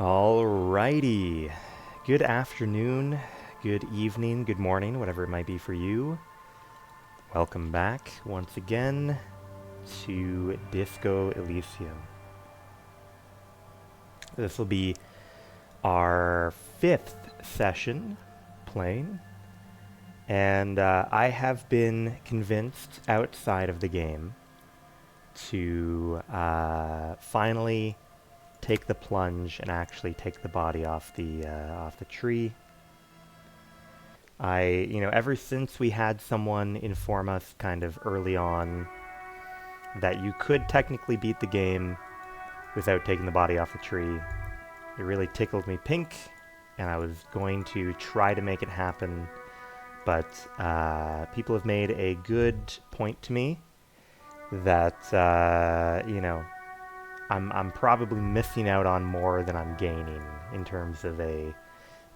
Alrighty. Good afternoon, good evening, good morning, whatever it might be for you. Welcome back once again to Disco Elysium. This will be our 5th session playing, and I have been convinced outside of the game to finally take the plunge and actually take the body off the tree. Ever since we had someone inform us kind of early on that you could technically beat the game without taking the body off the tree, it really tickled me pink, and I was going to try to make it happen, but people have made a good point to me that, I'm probably missing out on more than I'm gaining in terms of a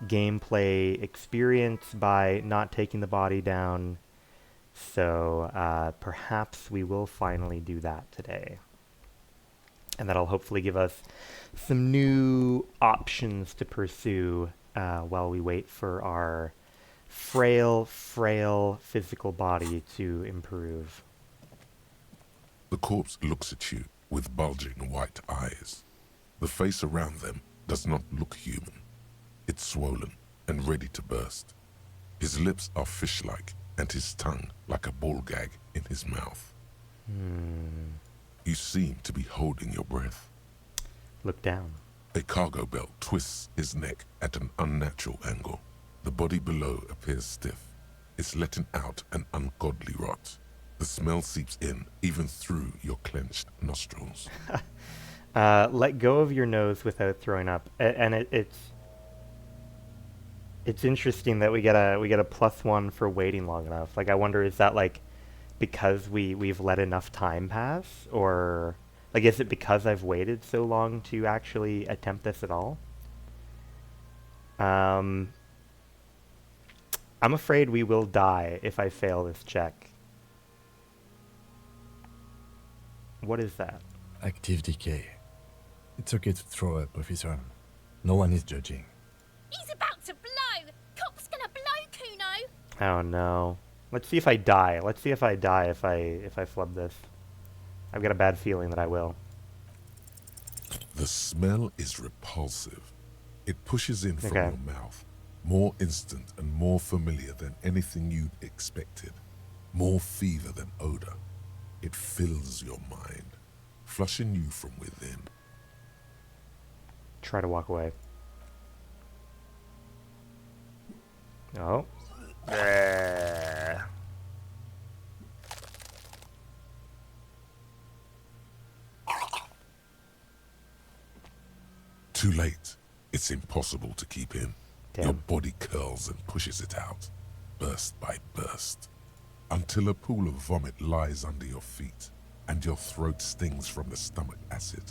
gameplay experience by not taking the body down. So perhaps we will finally do that today. And that'll hopefully give us some new options to pursue while we wait for our frail physical body to improve. The corpse looks at you with bulging white eyes. The face around them does not look human. It's swollen and ready to burst. His lips are fish-like and his tongue like a ball gag in his mouth. You seem to be holding your breath. Look down. A cargo belt twists his neck at an unnatural angle. The body below appears stiff. It's letting out an ungodly rot. The smell seeps in, even through your clenched nostrils. Let go of your nose without throwing up. And it's interesting that we get a +1 for waiting long enough. Like, I wonder, is that like because we've let enough time pass, or like is it because I've waited so long to actually attempt this at all? I'm afraid we will die if I fail this check. What is that? Active decay. It's okay to throw up, officer. No one is judging. He's about to blow! Cop's gonna blow, Kuno! Oh no. Let's see if I die. Let's see if I die if I flub this. I've got a bad feeling that I will. The smell is repulsive. It pushes in from Okay. your mouth. More instant and more familiar than anything you'd expected. More fever than odor. It fills your mind, flushing you from within. Try to walk away. Oh. Too late. It's impossible to keep in. Damn. Your body curls and pushes it out, burst by burst, until a pool of vomit lies under your feet, and your throat stings from the stomach acid.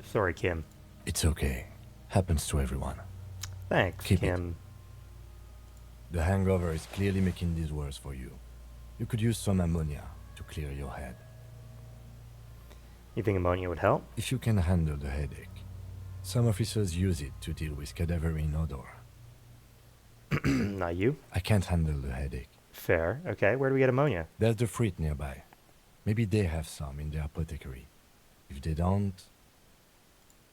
Sorry, Kim. It's okay. Happens to everyone. Thanks, Keep Kim. The hangover is clearly making this worse for you. You could use some ammonia to clear your head. You think ammonia would help? If you can handle the headache. Some officers use it to deal with cadaverine odor. Not you. I can't handle the headache. Fair. Okay, where do we get ammonia? There's the fruit nearby. Maybe they have some in their apothecary. If they don't...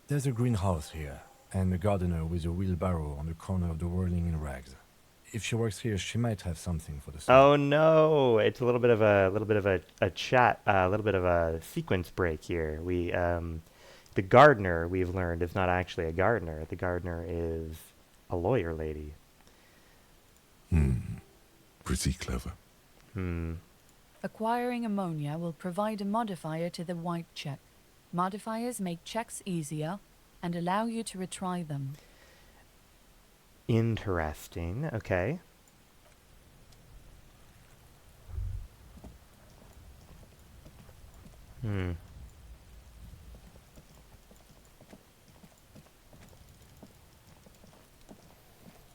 There's a greenhouse here, and a gardener with a wheelbarrow on the corner of the whirling in rags. If she works here, she might have something for the summer. Oh no! It's a little bit of a chat, a little bit of a sequence break here. The gardener, we've learned, is not actually a gardener. The gardener is a lawyer lady. Pretty clever. Acquiring ammonia will provide a modifier to the white check. Modifiers make checks easier and allow you to retry them. Interesting. Okay.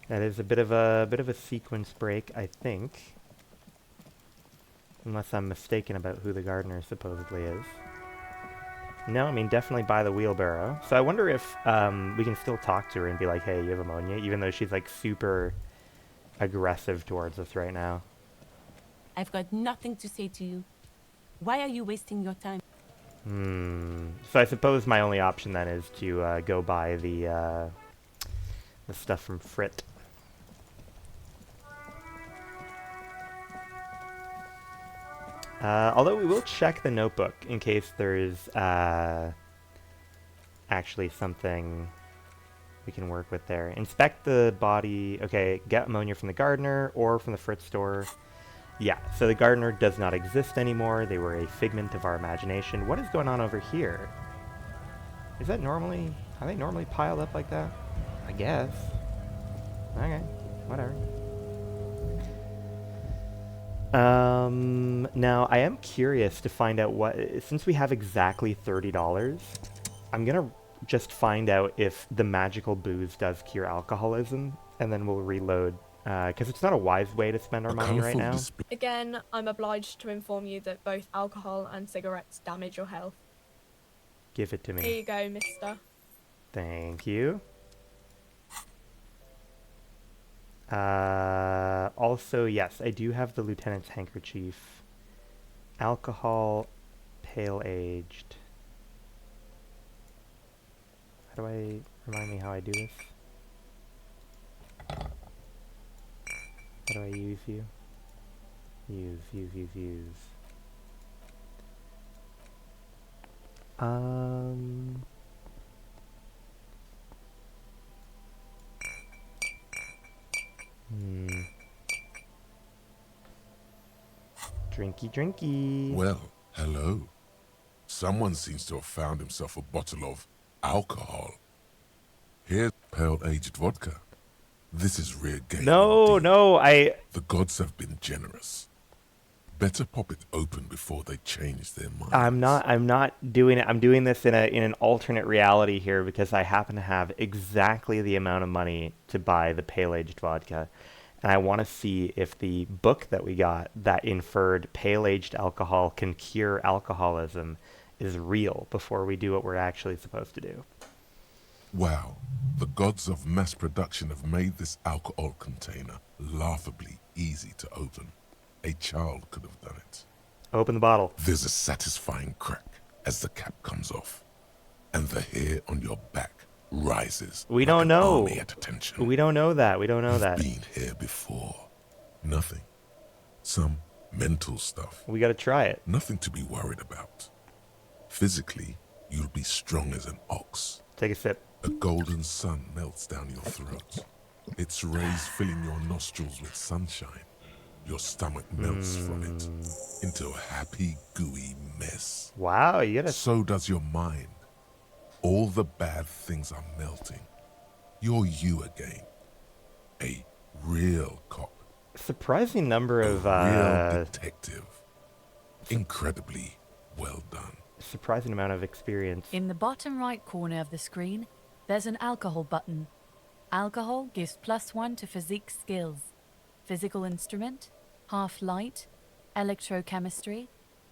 That is a bit of a sequence break, I think. Unless I'm mistaken about who the gardener supposedly is. No, I mean, definitely buy the wheelbarrow. So I wonder if we can still talk to her and be like, hey, you have ammonia, even though she's like super aggressive towards us right now. I've got nothing to say to you. Why are you wasting your time? So I suppose my only option then is to go buy the stuff from Frit. Although we will check the notebook in case there's actually something we can work with there. Inspect the body. Okay, get ammonia from the gardener or from the Frit store. Yeah, so the gardener does not exist anymore. They were a figment of our imagination. What is going on over here? Is that normally... Are they normally piled up like that? I guess. Okay, whatever. Now I am curious to find out what... Since we have exactly $30, I'm gonna just find out if the magical booze does cure alcoholism, and then we'll reload. Because it's not a wise way to spend our money right now. Again, I'm obliged to inform you that both alcohol and cigarettes damage your health. Give it to me. Here you go, mister. Thank you. Also, yes, I do have the lieutenant's handkerchief. Alcohol, pale-aged. How do I... Remind me how I do this? How do I use you? Use. Drinky. Well, hello. Someone seems to have found himself a bottle of alcohol. Here's pale-aged vodka. This is rear game. No, The gods have been generous. Better pop it open before they change their minds. I'm not doing it. I'm doing this in an alternate reality here because I happen to have exactly the amount of money to buy the pale-aged vodka. And I want to see if the book that we got that inferred pale-aged alcohol can cure alcoholism is real before we do what we're actually supposed to do. Wow, the gods of mass production have made this alcohol container laughably easy to open. A child could have done it. Open the bottle. There's a satisfying crack as the cap comes off, and the hair on your back rises. We like don't an know. army at attention. We don't know that. You've been here before. Nothing. Some mental stuff. We gotta try it. Nothing to be worried about. Physically, you'll be strong as an ox. Take a sip. A golden sun melts down your throat. Its rays filling your nostrils with sunshine. Your stomach melts from it into a happy, gooey mess. Wow, you gotta... So does your mind. All the bad things are melting. You're you again. A real cop. Surprising number of... real detective. Incredibly well done. Surprising amount of experience. In the bottom right corner of the screen, there's an alcohol button. Alcohol gives +1 to physique skills. Physical instrument, half light, electrochemistry,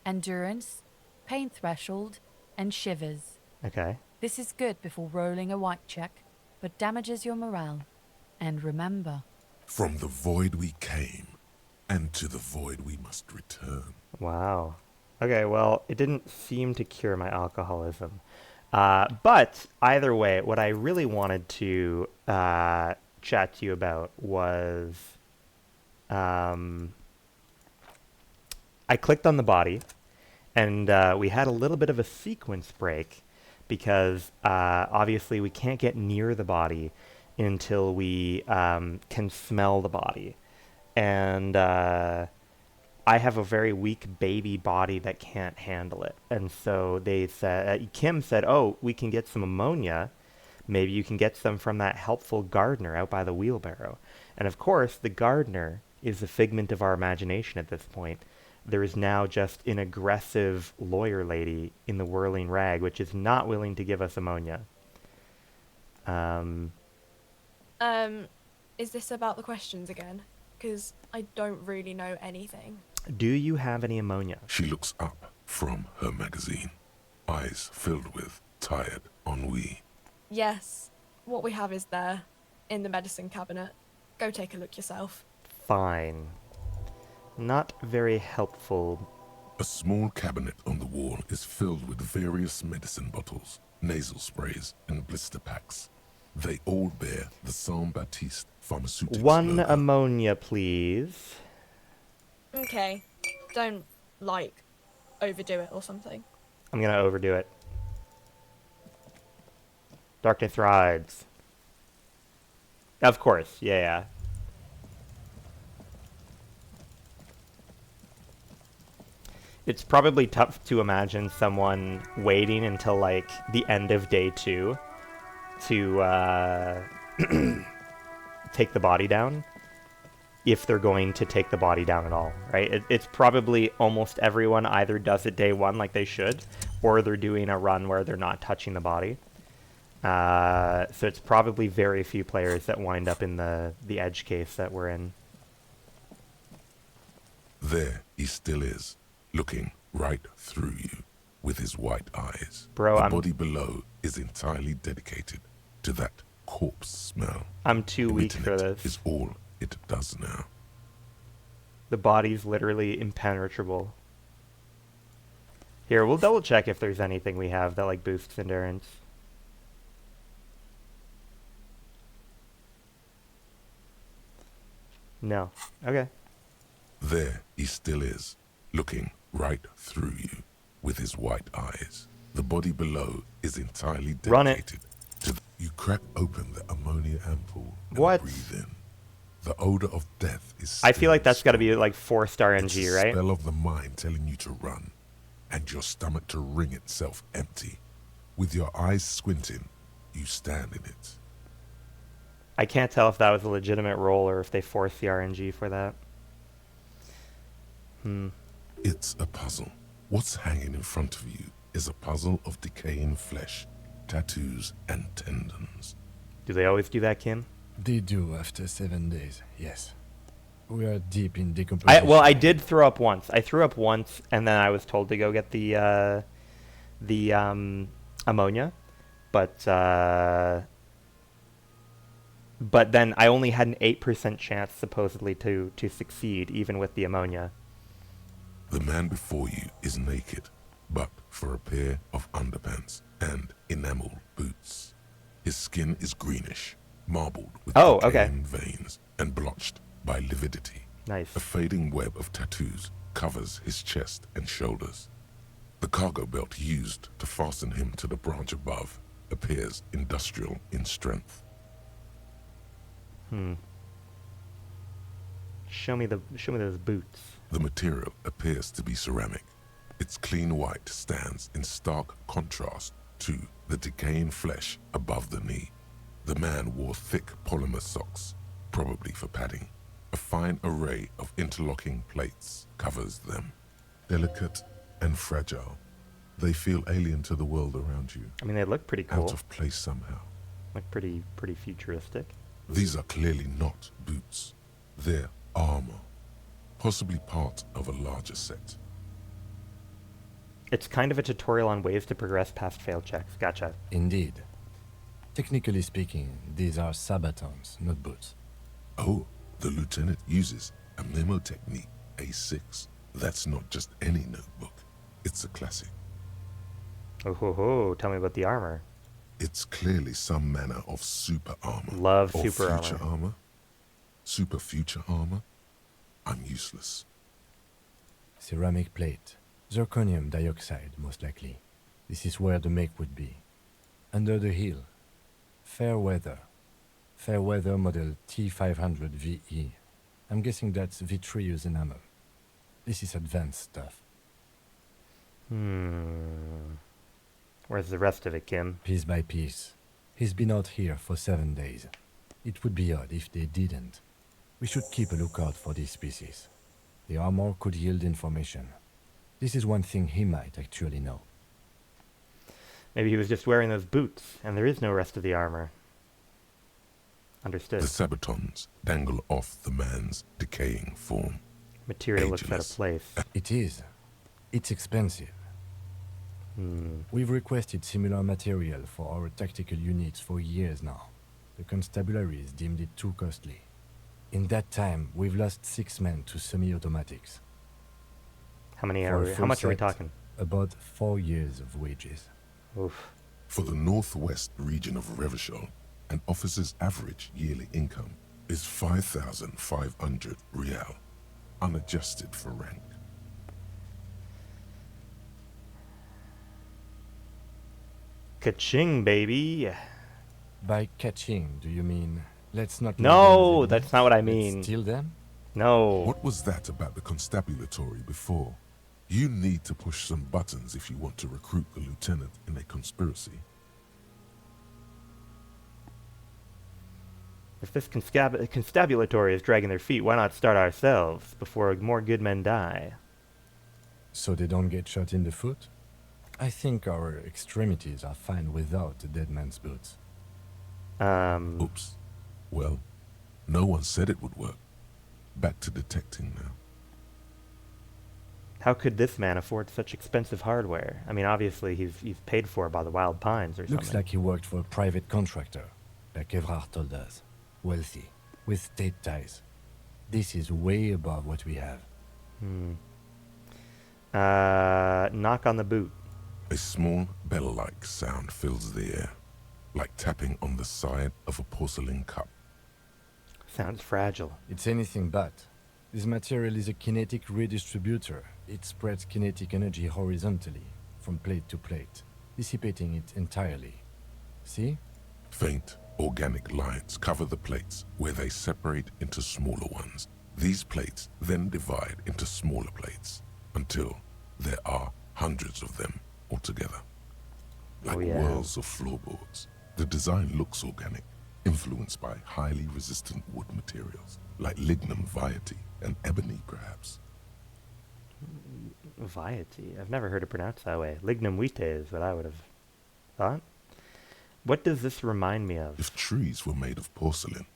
endurance, pain threshold, and shivers. Okay. This is good before rolling a white check, but damages your morale. And remember, from the void we came, and to the void we must return. Wow. Okay, well, it didn't seem to cure my alcoholism. But either way, what I really wanted to chat to you about was... I clicked on the body, and we had a little bit of a sequence break because obviously we can't get near the body until we can smell the body. And I have a very weak baby body that can't handle it. And so they said, Kim said, oh, we can get some ammonia. Maybe you can get some from that helpful gardener out by the wheelbarrow. And of course, the gardener is a figment of our imagination at this point. There is now just an aggressive lawyer lady in the whirling rag, which is not willing to give us ammonia. Is this about the questions again? Because I don't really know anything. Do you have any ammonia? She looks up from her magazine. eyes filled with tired ennui. Yes, what we have is there, in the medicine cabinet. Go take a look yourself. Fine. Not very helpful. A small cabinet on the wall is filled with various medicine bottles, nasal sprays, and blister packs. They all bear the Saint Baptiste Pharmaceutics One logo. ammonia, please. Okay, don't, overdo it or something. I'm gonna overdo it. Darkness rides. Of course, yeah. It's probably tough to imagine someone waiting until, like, the end of day 2 to, take the body down, if they're going to take the body down at all, right? It's probably almost everyone either does it day 1 like they should, or they're doing a run where they're not touching the body. So it's probably very few players that wind up in the edge case that we're in. There he still is, looking right through you with his white eyes. Bro, the body below is entirely dedicated to that corpse smell. I'm too weak Emitting for it this. is all it does now. The body's literally impenetrable. Here, we'll double check if there's anything we have that, like, boosts endurance. No. Okay. There he still is, looking right through you with his white eyes. The body below is entirely Run it. dedicated to you crack open the ammonia ampoule and What? breathe in. The odor of death is I feel like that's got to strong. be, like, 4-star It's NG, a right? spell of the mind telling you to run, and your stomach to wring itself empty. With your eyes squinting, you stand in it. I can't tell if that was a legitimate roll or if they forced the RNG for that. It's a puzzle. What's hanging in front of you is a puzzle of decaying flesh, tattoos, and tendons. Do they always do that, Kim? They do after 7 days, yes. We are deep in decomposition. I did throw up once. I threw up once, and then I was told to go get the ammonia, but then I only had an 8% chance, supposedly, to succeed, even with the ammonia. The man before you is naked, but for a pair of underpants and enamel boots. His skin is greenish, marbled with Oh, okay. decaying veins and blotched by lividity. Nice. A fading web of tattoos covers his chest and shoulders. The cargo belt used to fasten him to the branch above appears industrial in strength. Show me those boots. The material appears to be ceramic. Its clean white stands in stark contrast to the decaying flesh above the knee. The man wore thick polymer socks, probably for padding. A fine array of interlocking plates covers them. Delicate and fragile, they feel alien to the world around you, I mean, they look pretty cool. out of place somehow. Like pretty futuristic. These are clearly not boots. They're armor, possibly part of a larger set. It's kind of a tutorial on ways to progress past failed checks. Gotcha. Indeed. Technically speaking, these are sabatons, not boots. Oh, the lieutenant uses a memo technique A6. That's not just any notebook. It's a classic. Oh ho ho! Tell me about the armor. It's clearly some manner of super armor. Love or super future armor. Super future armor. I'm useless. Ceramic plate. Zirconium dioxide, most likely. This is where the make would be. Under the heel. Fair weather. Fair weather model T500 VE. I'm guessing that's vitreous enamel. This is advanced stuff. Where's the rest of it, Kim? Piece by piece. He's been out here for 7 days. It would be odd if they didn't. We should keep a lookout for these species. The armor could yield information. This is one thing he might actually know. Maybe he was just wearing those boots, and there is no rest of the armor. Understood. The sabatons dangle off the man's decaying form. Material looks out of ageless. place. It is. It's expensive. We've requested similar material for our tactical units for years now. The constabularies deemed it too costly. In that time, we've lost 6 men to semi-automatics. How many For a are? How full much are we set, talking? About 4 years of wages. Oof. For the northwest region of Revachol, an officer's average yearly income is 5,500 real, unadjusted for rank. Ka-ching, baby. By catching, do you mean let's not? No, leave them as that's not what I enemies? mean. Let's steal them? No. What was that about the constabulatory before? You need to push some buttons if you want to recruit the lieutenant in a conspiracy. If this constabulatory is dragging their feet, why not start ourselves before more good men die? So they don't get shot in the foot? I think our extremities are fine without the dead man's boots. Oops. Well, no one said it would work. Back to detecting now. How could this man afford such expensive hardware? I mean, obviously he's paid for by the Wild Pines or something. Looks like he worked for a private contractor, like Evrard told us. Wealthy, with state ties. This is way above what we have. Knock on the boot. A small bell-like sound fills the air, like tapping on the side of a porcelain cup. Sounds fragile. It's anything but. This material is a kinetic redistributor. It spreads kinetic energy horizontally, from plate to plate, dissipating it entirely. See? Faint, organic lines cover the plates where they separate into smaller ones. These plates then divide into smaller plates until there are hundreds of them altogether. Like Oh, yeah. whirls of floorboards. The design looks organic, influenced by highly resistant wood materials, like lignum vitae and ebony perhaps. Vitae. I've never heard it pronounced that way. Lignum vitae is what I would have thought. What does this remind me of? If trees were made of porcelain,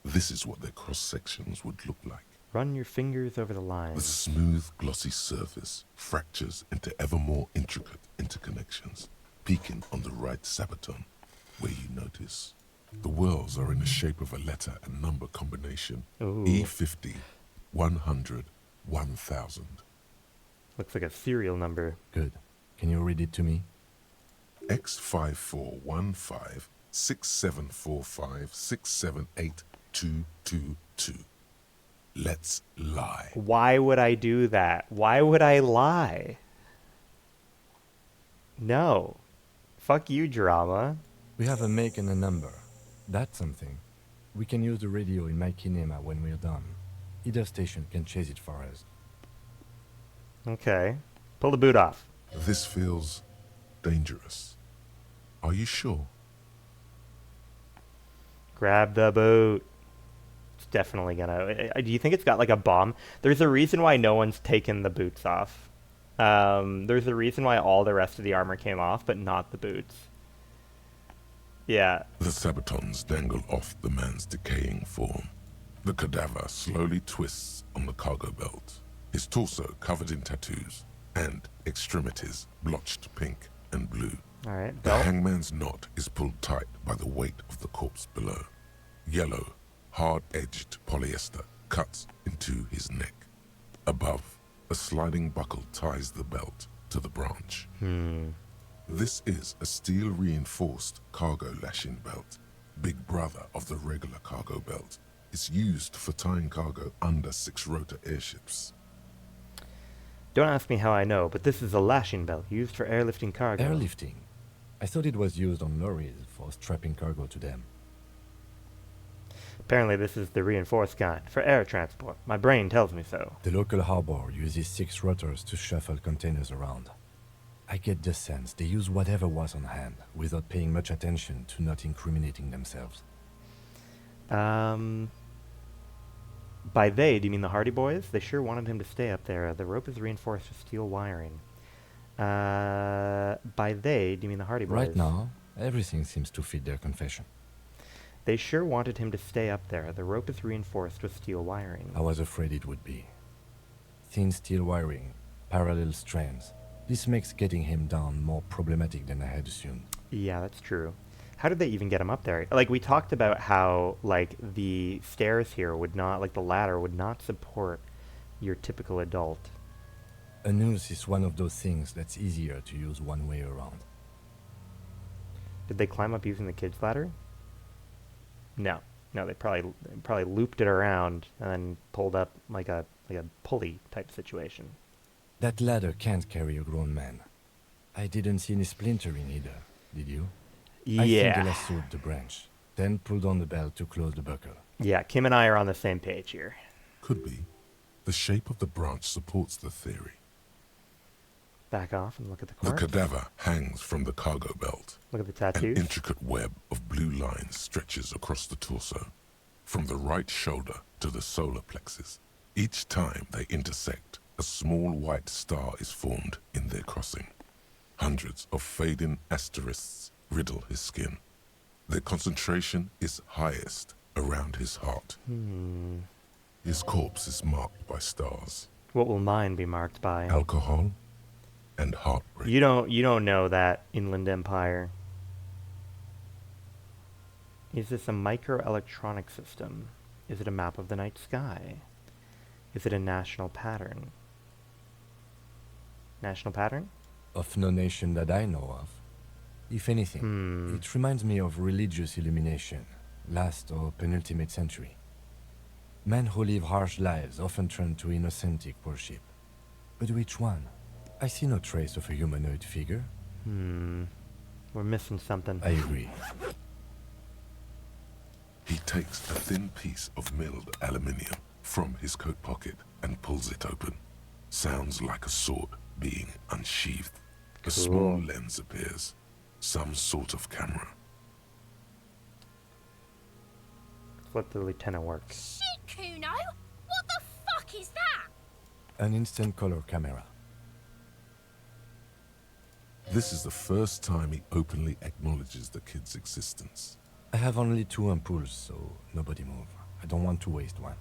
this is what their cross-sections would look like. Run your fingers over the The lines. smooth, glossy surface fractures into ever more intricate interconnections, peaking on the right sabaton, where you notice the whirls are in the shape of a letter and number combination. Ooh. E50, 100, 1000. Looks like a serial number. Good. Can you read it to me? X5415 6745 678222. Let's lie. Why would I do that? Why would I lie? No. Fuck you, drama. We have a make and a number. That's something. We can use the radio in my kinema when we're done. Either station can chase it for us. Okay. Pull the boot off. This feels dangerous. Are you sure? Grab the boot. It's definitely gonna... Do you think it's got like a bomb? There's a reason why no one's taken the boots off. There's a reason why all the rest of the armor came off, but not the boots. Yeah. The sabatons dangle off the man's decaying form. The cadaver slowly twists on the cargo belt, his torso covered in tattoos, and extremities blotched pink and blue. Alright, The belt. hangman's knot is pulled tight by the weight of the corpse below. Yellow, hard-edged polyester cuts into his neck. Above, a sliding buckle ties the belt to the branch. This is a steel-reinforced cargo lashing belt, big brother of the regular cargo belt. It's used for tying cargo under 6-rotor airships. Don't ask me how I know, but this is a lashing belt used for airlifting cargo. Airlifting. I thought it was used on lorries for strapping cargo to them. Apparently this is the reinforced kind, for air transport. My brain tells me so. The local harbor uses 6 rotors to shuffle containers around. I get the sense they use whatever was on hand, without paying much attention to not incriminating themselves. By they, do you mean the Hardy Boys? They sure wanted him to stay up there. The rope is reinforced with steel wiring. By they, do you mean the Hardy Boys? Right now, everything seems to fit their confession. They sure wanted him to stay up there. The rope is reinforced with steel wiring. I was afraid it would be. Thin steel wiring, parallel strands, This makes getting him down more problematic than I had assumed. Yeah, that's true. How did they even get him up there? Like, we talked about how, like, the stairs here would not, like, the ladder would not support your typical adult. A noose is one of those things that's easier to use one way around. Did they climb up using the kid's ladder? No. No, they probably looped it around and then pulled up like a pulley type situation. That ladder can't carry a grown man. I didn't see any splintering either, did you? I think they Yeah. lassoed the branch, then pulled on the belt to close the buckle. Yeah, Kim and I are on the same page here. Could be. The shape of the branch supports the theory. Back off and look at the The corpse. cadaver hangs from the cargo belt. Look at the An tattoos. intricate web of blue lines stretches across the torso, from the right shoulder to the solar plexus. Each time they intersect, a small white star is formed in their crossing. Hundreds of fading asterisks riddle his skin. Their concentration is highest around his heart. His corpse is marked by stars, What will mine be marked by? alcohol, and heartbreak. You don't know that, Inland Empire. Is this a microelectronic system? Is it a map of the night sky? Is it a national pattern? National pattern? Of no nation that I know of. If anything, it reminds me of religious illumination, last or penultimate century. Men who live harsh lives often turn to innocentic worship. But which one? I see no trace of a humanoid figure. We're missing something. I agree. He takes a thin piece of milled aluminium from his coat pocket and pulls it open. Sounds like a sword being unsheathed. A small lens appears. Some sort of camera. Let's let the lieutenant work. Shit, Kuno! What the fuck is that? An instant color camera. This is the first time he openly acknowledges the kid's existence. I have only 2 ampoules, so nobody move. I don't want to waste one.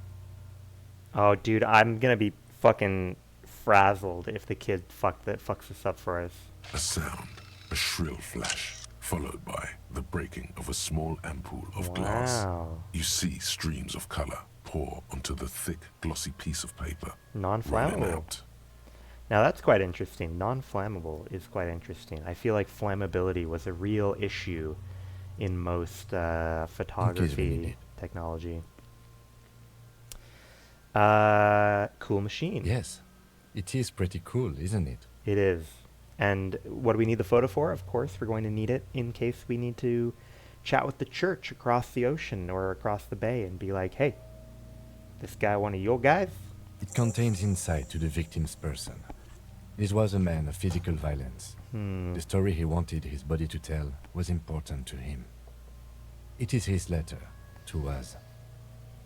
Oh, dude, I'm gonna be fucking frazzled if the kid fucks this up for us. A sound, a shrill flash, followed by the breaking of a small ampoule of glass. Wow. You see streams of color pour onto the thick, glossy piece of paper, rolling Non-flammable. out. Now that's quite interesting. Non-flammable is quite interesting. I feel like flammability was a real issue in most photography needed. technology. Cool machine. Yes, it is pretty cool, isn't it? It is. And what do we need the photo for? Of course, we're going to need it in case we need to chat with the church across the ocean or across the bay and be like, hey, this guy one of your guys? It contains insight to the victim's person. This was a man of physical violence. The story he wanted his body to tell was important to him. It is his letter to us.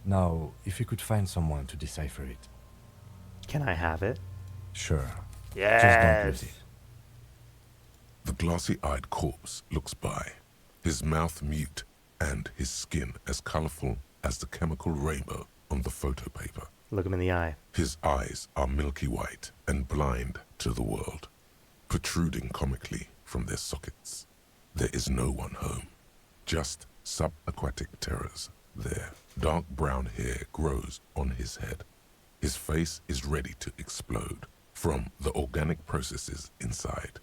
Now, if you could find someone to decipher it. Can I have it? Sure. Yes. Just don't lose it. The glossy-eyed corpse looks by, his mouth mute and his skin as colorful as the chemical rainbow on the photo paper. Look him in the eye. His eyes are milky white and blind to the world, protruding comically from their sockets. There is no one home, just subaquatic terrors there. Dark brown hair grows on his head. His face is ready to explode from the organic processes inside.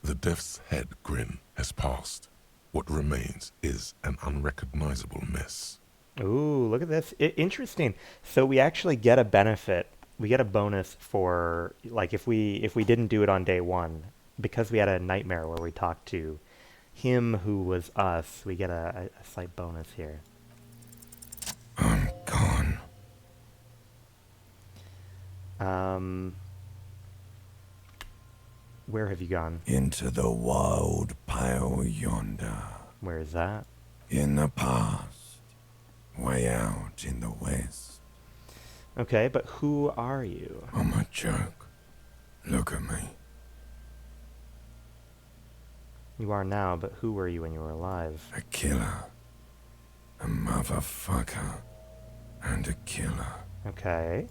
The death's head grin has passed. What remains is an unrecognizable mess. Ooh, look at this. Interesting. So we actually get a benefit. We get a bonus for, like, if we didn't do it on day one, because we had a nightmare where we talked to him who was us, we get a slight bonus here. I'm gone. Where have you gone? Into the wild pale yonder. Where is that? In the past. Way out in the west. Okay, but who are you? I'm a joke. Look at me. You are now, but who were you when you were alive? A killer. A motherfucker. And a killer. Okay.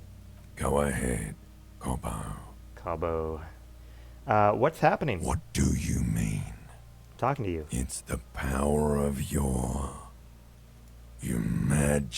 Go ahead, Cobbo. Cabo. What's happening? What do you mean? Talking to you. It's the power of your imagination.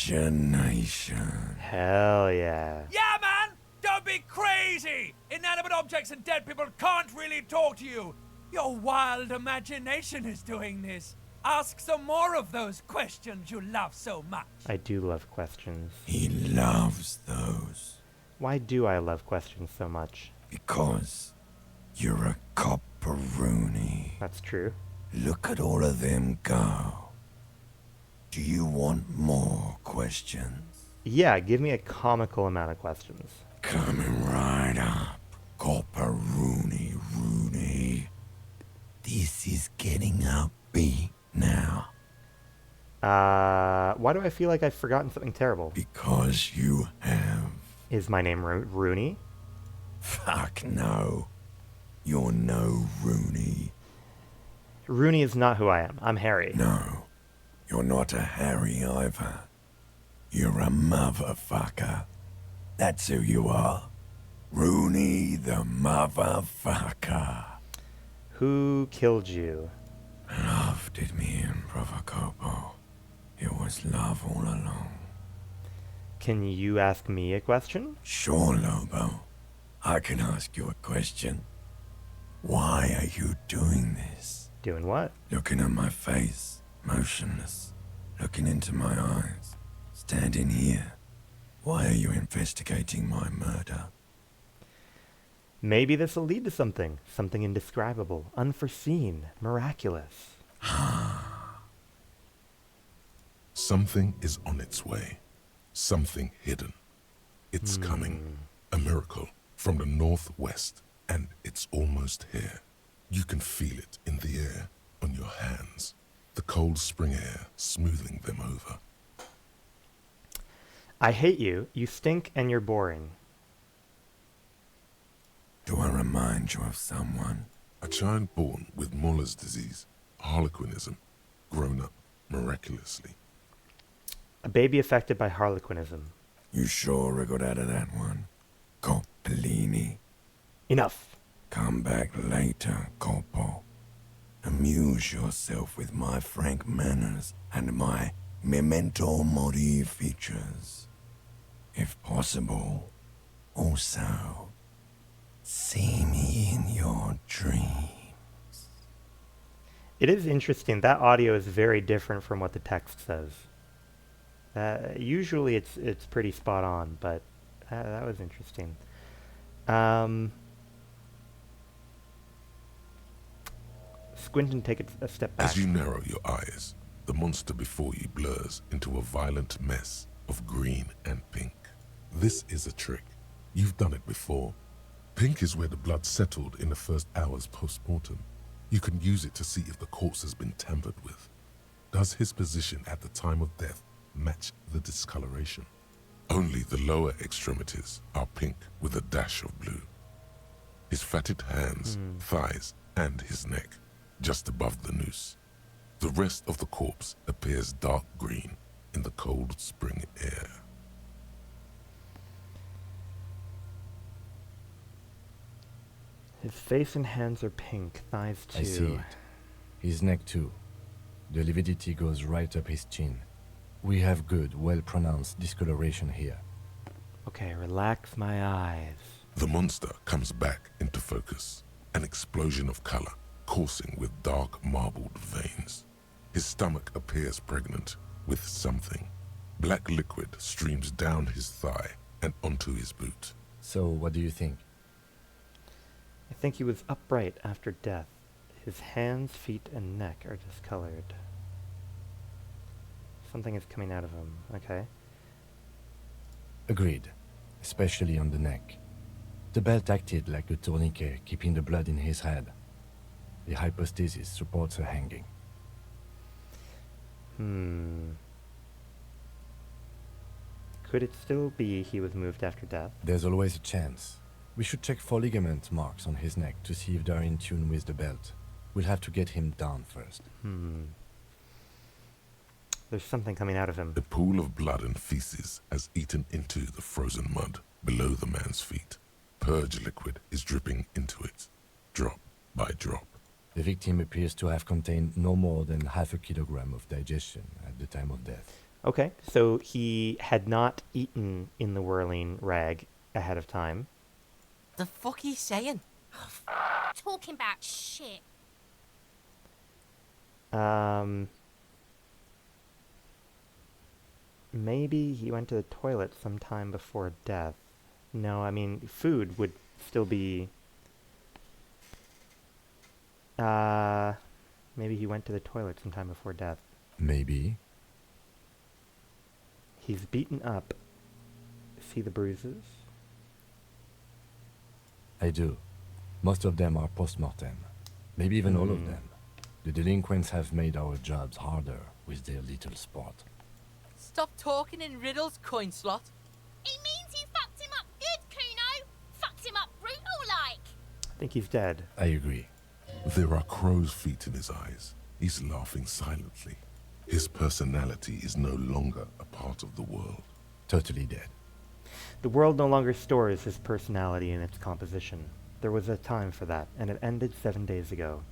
Hell yeah. Yeah, man! Don't be crazy! Inanimate objects and dead people can't really talk to you. Your wild imagination is doing this. Ask some more of those questions you love so much. I do love questions. He loves those Why do I love questions so much? because you're a copperoonie. That's true. Look at all of them go. Do you want more questions? Yeah, give me a comical amount of questions. Coming right up, copperoonie Rooney. This is getting upbeat now. Why do I feel like I've forgotten something terrible? Because you have. Is my name Rooney? Fuck no. You're no Rooney. Rooney is not who I am. I'm Harry. No. You're not a Harry either. You're a motherfucker. That's who you are. Rooney the motherfucker. Who killed you? Love did me in, Provocopo. It was love all along. Can you ask me a question? Sure, Lobo. I can ask you a question. Why are you doing this? Doing what? Looking at my face, motionless. Looking into my eyes. Standing here. Why are you investigating my murder? Maybe this will lead to something. Something indescribable, unforeseen, miraculous. Something is on its way. Something hidden. It's coming. A miracle from the northwest, and it's almost here. You can feel it in the air, on your hands. The cold spring air smoothing them over. I hate you. You stink and you're boring. Do I remind you of someone? A child born with Muller's disease, harlequinism, grown up miraculously. A baby affected by harlequinism. You sure I got out of that one? Coppellini. Enough. Come back later, Coppo. Amuse yourself with my frank manners and my memento mori features. If possible, also, see me in your dreams. It is interesting. That audio is very different from what the text says. Usually it's pretty spot on, but that was interesting. Squint and take a step back. As you narrow your eyes, the monster before you blurs into a violent mess of green and pink. This is a trick. You've done it before. Pink is where the blood settled in the first hours post-mortem. You can use it to see if the corpse has been tampered with. Does his position at the time of death match the discoloration? Only the lower extremities are pink with a dash of blue. His fatted hands, thighs, and his neck, just above the noose. The rest of the corpse appears dark green in the cold spring air. His face and hands are pink, thighs too. I see it. His neck too. The lividity goes right up his chin. We have good, well-pronounced discoloration here. Okay, relax my eyes. The monster comes back into focus, an explosion of color, coursing with dark marbled veins. His stomach appears pregnant with something. Black liquid streams down his thigh and onto his boot. So, what do you think? I think he was upright after death. His hands, feet, and neck are discolored. Something is coming out of him. Okay. Agreed. Especially on the neck. The belt acted like a tourniquet, keeping the blood in his head. The hypostasis supports a hanging. Could it still be he was moved after death? There's always a chance. We should check for ligament marks on his neck to see if they're in tune with the belt. We'll have to get him down first. There's something coming out of him. A pool of blood and feces has eaten into the frozen mud below the man's feet. Purge liquid is dripping into it. drop by drop. The victim appears to have contained no more than half a kilogram of digestion at the time of death. Okay, so he had not eaten in the whirling rag ahead of time. The fuck he's saying? Talking about shit. Maybe he went to the toilet sometime before death. No, I mean, food would still be... maybe he went to the toilet sometime before death. Maybe. He's beaten up. See the bruises? I do. Most of them are post-mortem. Maybe even all of them. The delinquents have made our jobs harder with their little sport. Stop talking in riddles, coin slot. He means you fucked him up good, Kuno. Fucked him up brutal like. I think he's dead. I agree. There are crow's feet in his eyes. He's laughing silently. His personality is no longer a part of the world. Totally dead. The world no longer stores his personality in its composition. There was a time for that, and it ended 7 days ago.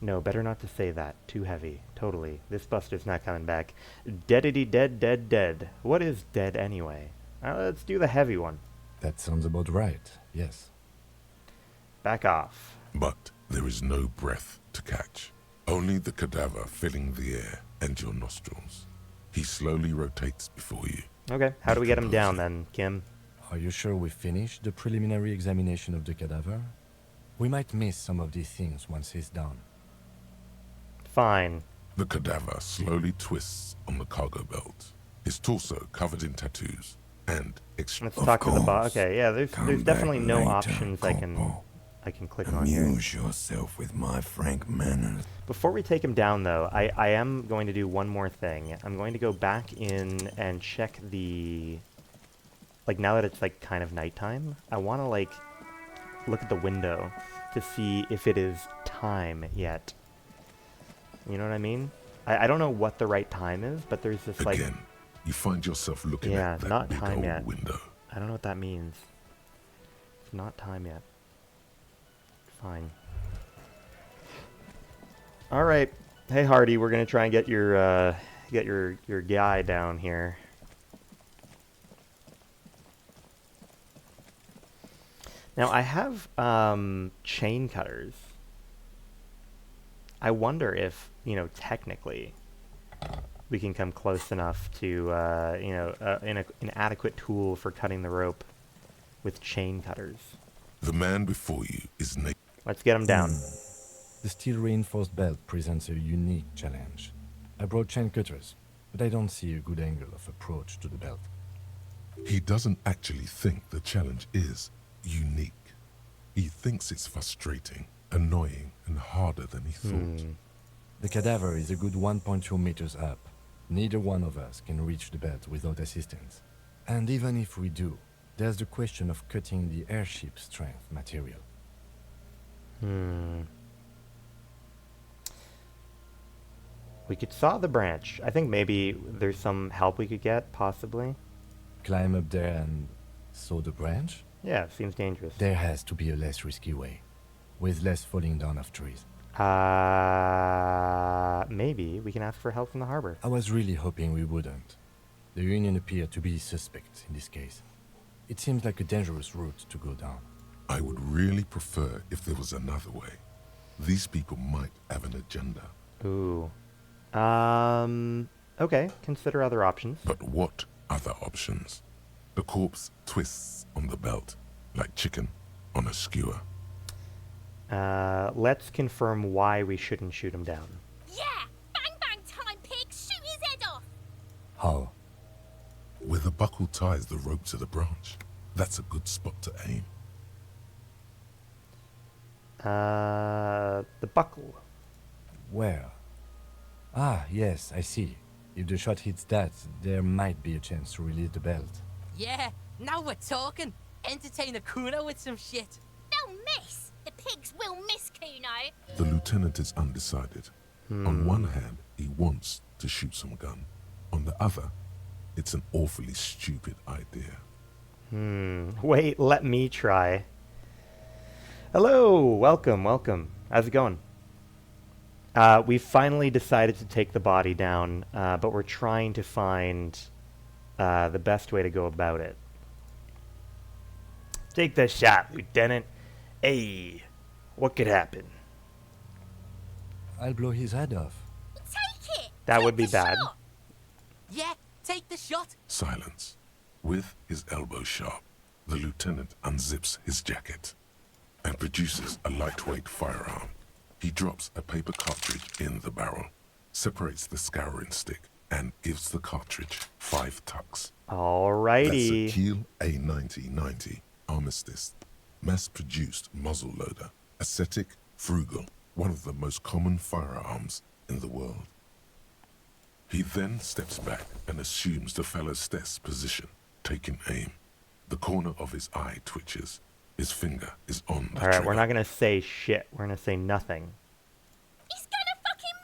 No, better not to say that. Too heavy. Totally. This Buster's not coming back. Deadity dead, dead, dead. What is dead anyway? Let's do the heavy one. That sounds about right, yes. Back off. But there is no breath to catch. Only the cadaver filling the air and your nostrils. He slowly rotates before you. Okay, how do we get him down then, Kim? Are you sure we finished the preliminary examination of the cadaver? We might miss some of these things once he's done. Fine. The cadaver slowly twists on the cargo belt, his torso covered in tattoos, and Let's talk to the boss. Okay, yeah, there's Come definitely back no later, options I Corporal. can click on here. Amuse yourself with my frank manners. Before we take him down, though, I am going to do one more thing. I'm going to go back in and check the... Like, now that it's, like, kind of nighttime, I want to, like, look at the window to see if it is time yet. You know what I mean? I don't know what the right time is, but there's this, like... again, you find yourself looking Yeah, at that not big time old yet. window. I don't know what that means. It's not time yet. Fine. All right. Hey, Hardy, we're gonna try and get your guy down here. Now I have chain cutters. I wonder if, you know, technically we can come close enough to, you know, an adequate tool for cutting the rope with chain cutters. The man before you is naked. Let's get him down. The steel-reinforced belt presents a unique challenge. I brought chain cutters, but I don't see a good angle of approach to the belt. He doesn't actually think the challenge is unique. He thinks it's frustrating, annoying, and harder than he thought. The cadaver is a good 1.2 meters up. Neither one of us can reach the belt without assistance. And even if we do, there's the question of cutting the airship strength material. We could saw the branch. I think maybe there's some help we could get, possibly. Climb up there and saw the branch? Yeah, it seems dangerous. There has to be a less risky way, with less falling down of trees. Maybe we can ask for help from the harbor. I was really hoping we wouldn't. The Union appeared to be suspect in this case. It seems like a dangerous route to go down. I would really prefer if there was another way. These people might have an agenda. Ooh. Okay, consider other options. But what other options? The corpse twists on the belt, like chicken on a skewer. Let's confirm why we shouldn't shoot him down. Yeah! Bang bang time, pig! Shoot his head off! How? Where the buckle ties the rope to the branch. That's a good spot to aim. The buckle. Where? Ah, yes, I see. If the shot hits that, there might be a chance to release the belt. Yeah, now we're talking. Entertain a Kuno with some shit. They'll miss! The pigs will miss Kuno! The lieutenant is undecided. On one hand, he wants to shoot some gun. On the other, it's an awfully stupid idea. Wait, let me try. Hello, welcome, welcome. How's it going? We've finally decided to take the body down, but we're trying to find the best way to go about it. Take the shot, Lieutenant. Hey, what could happen? I'll blow his head off. Take it! That Take would be the bad. shot. Yeah, take the shot. Silence. With his elbow sharp, the lieutenant unzips his jacket and produces a lightweight firearm. He drops a paper cartridge in the barrel, separates the scouring stick, and gives the cartridge 5 tucks. Alrighty. That's a Kiel A9090 Armistice, mass-produced muzzle loader, ascetic, frugal, one of the most common firearms in the world. He then steps back and assumes the fellow's desk position, taking aim. The corner of his eye twitches. His finger is on the Alright, trigger. we're not gonna say shit. We're gonna say nothing. He's gonna fucking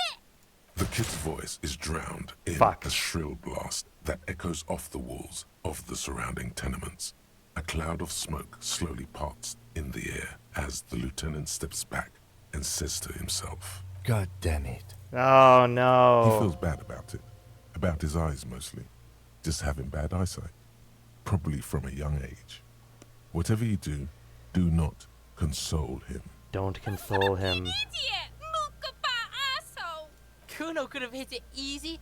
miss. The kid's voice is drowned in Fuck. a shrill blast that echoes off the walls of the surrounding tenements. A cloud of smoke slowly parts in the air as the lieutenant steps back and says to himself, God damn it. Oh he no. feels bad about it. About his eyes mostly. Just having bad eyesight. Probably from a young age. Whatever you do, do not console him. Don't console him. Idiot! Mookabat asshole! Kuno could have hit it easy,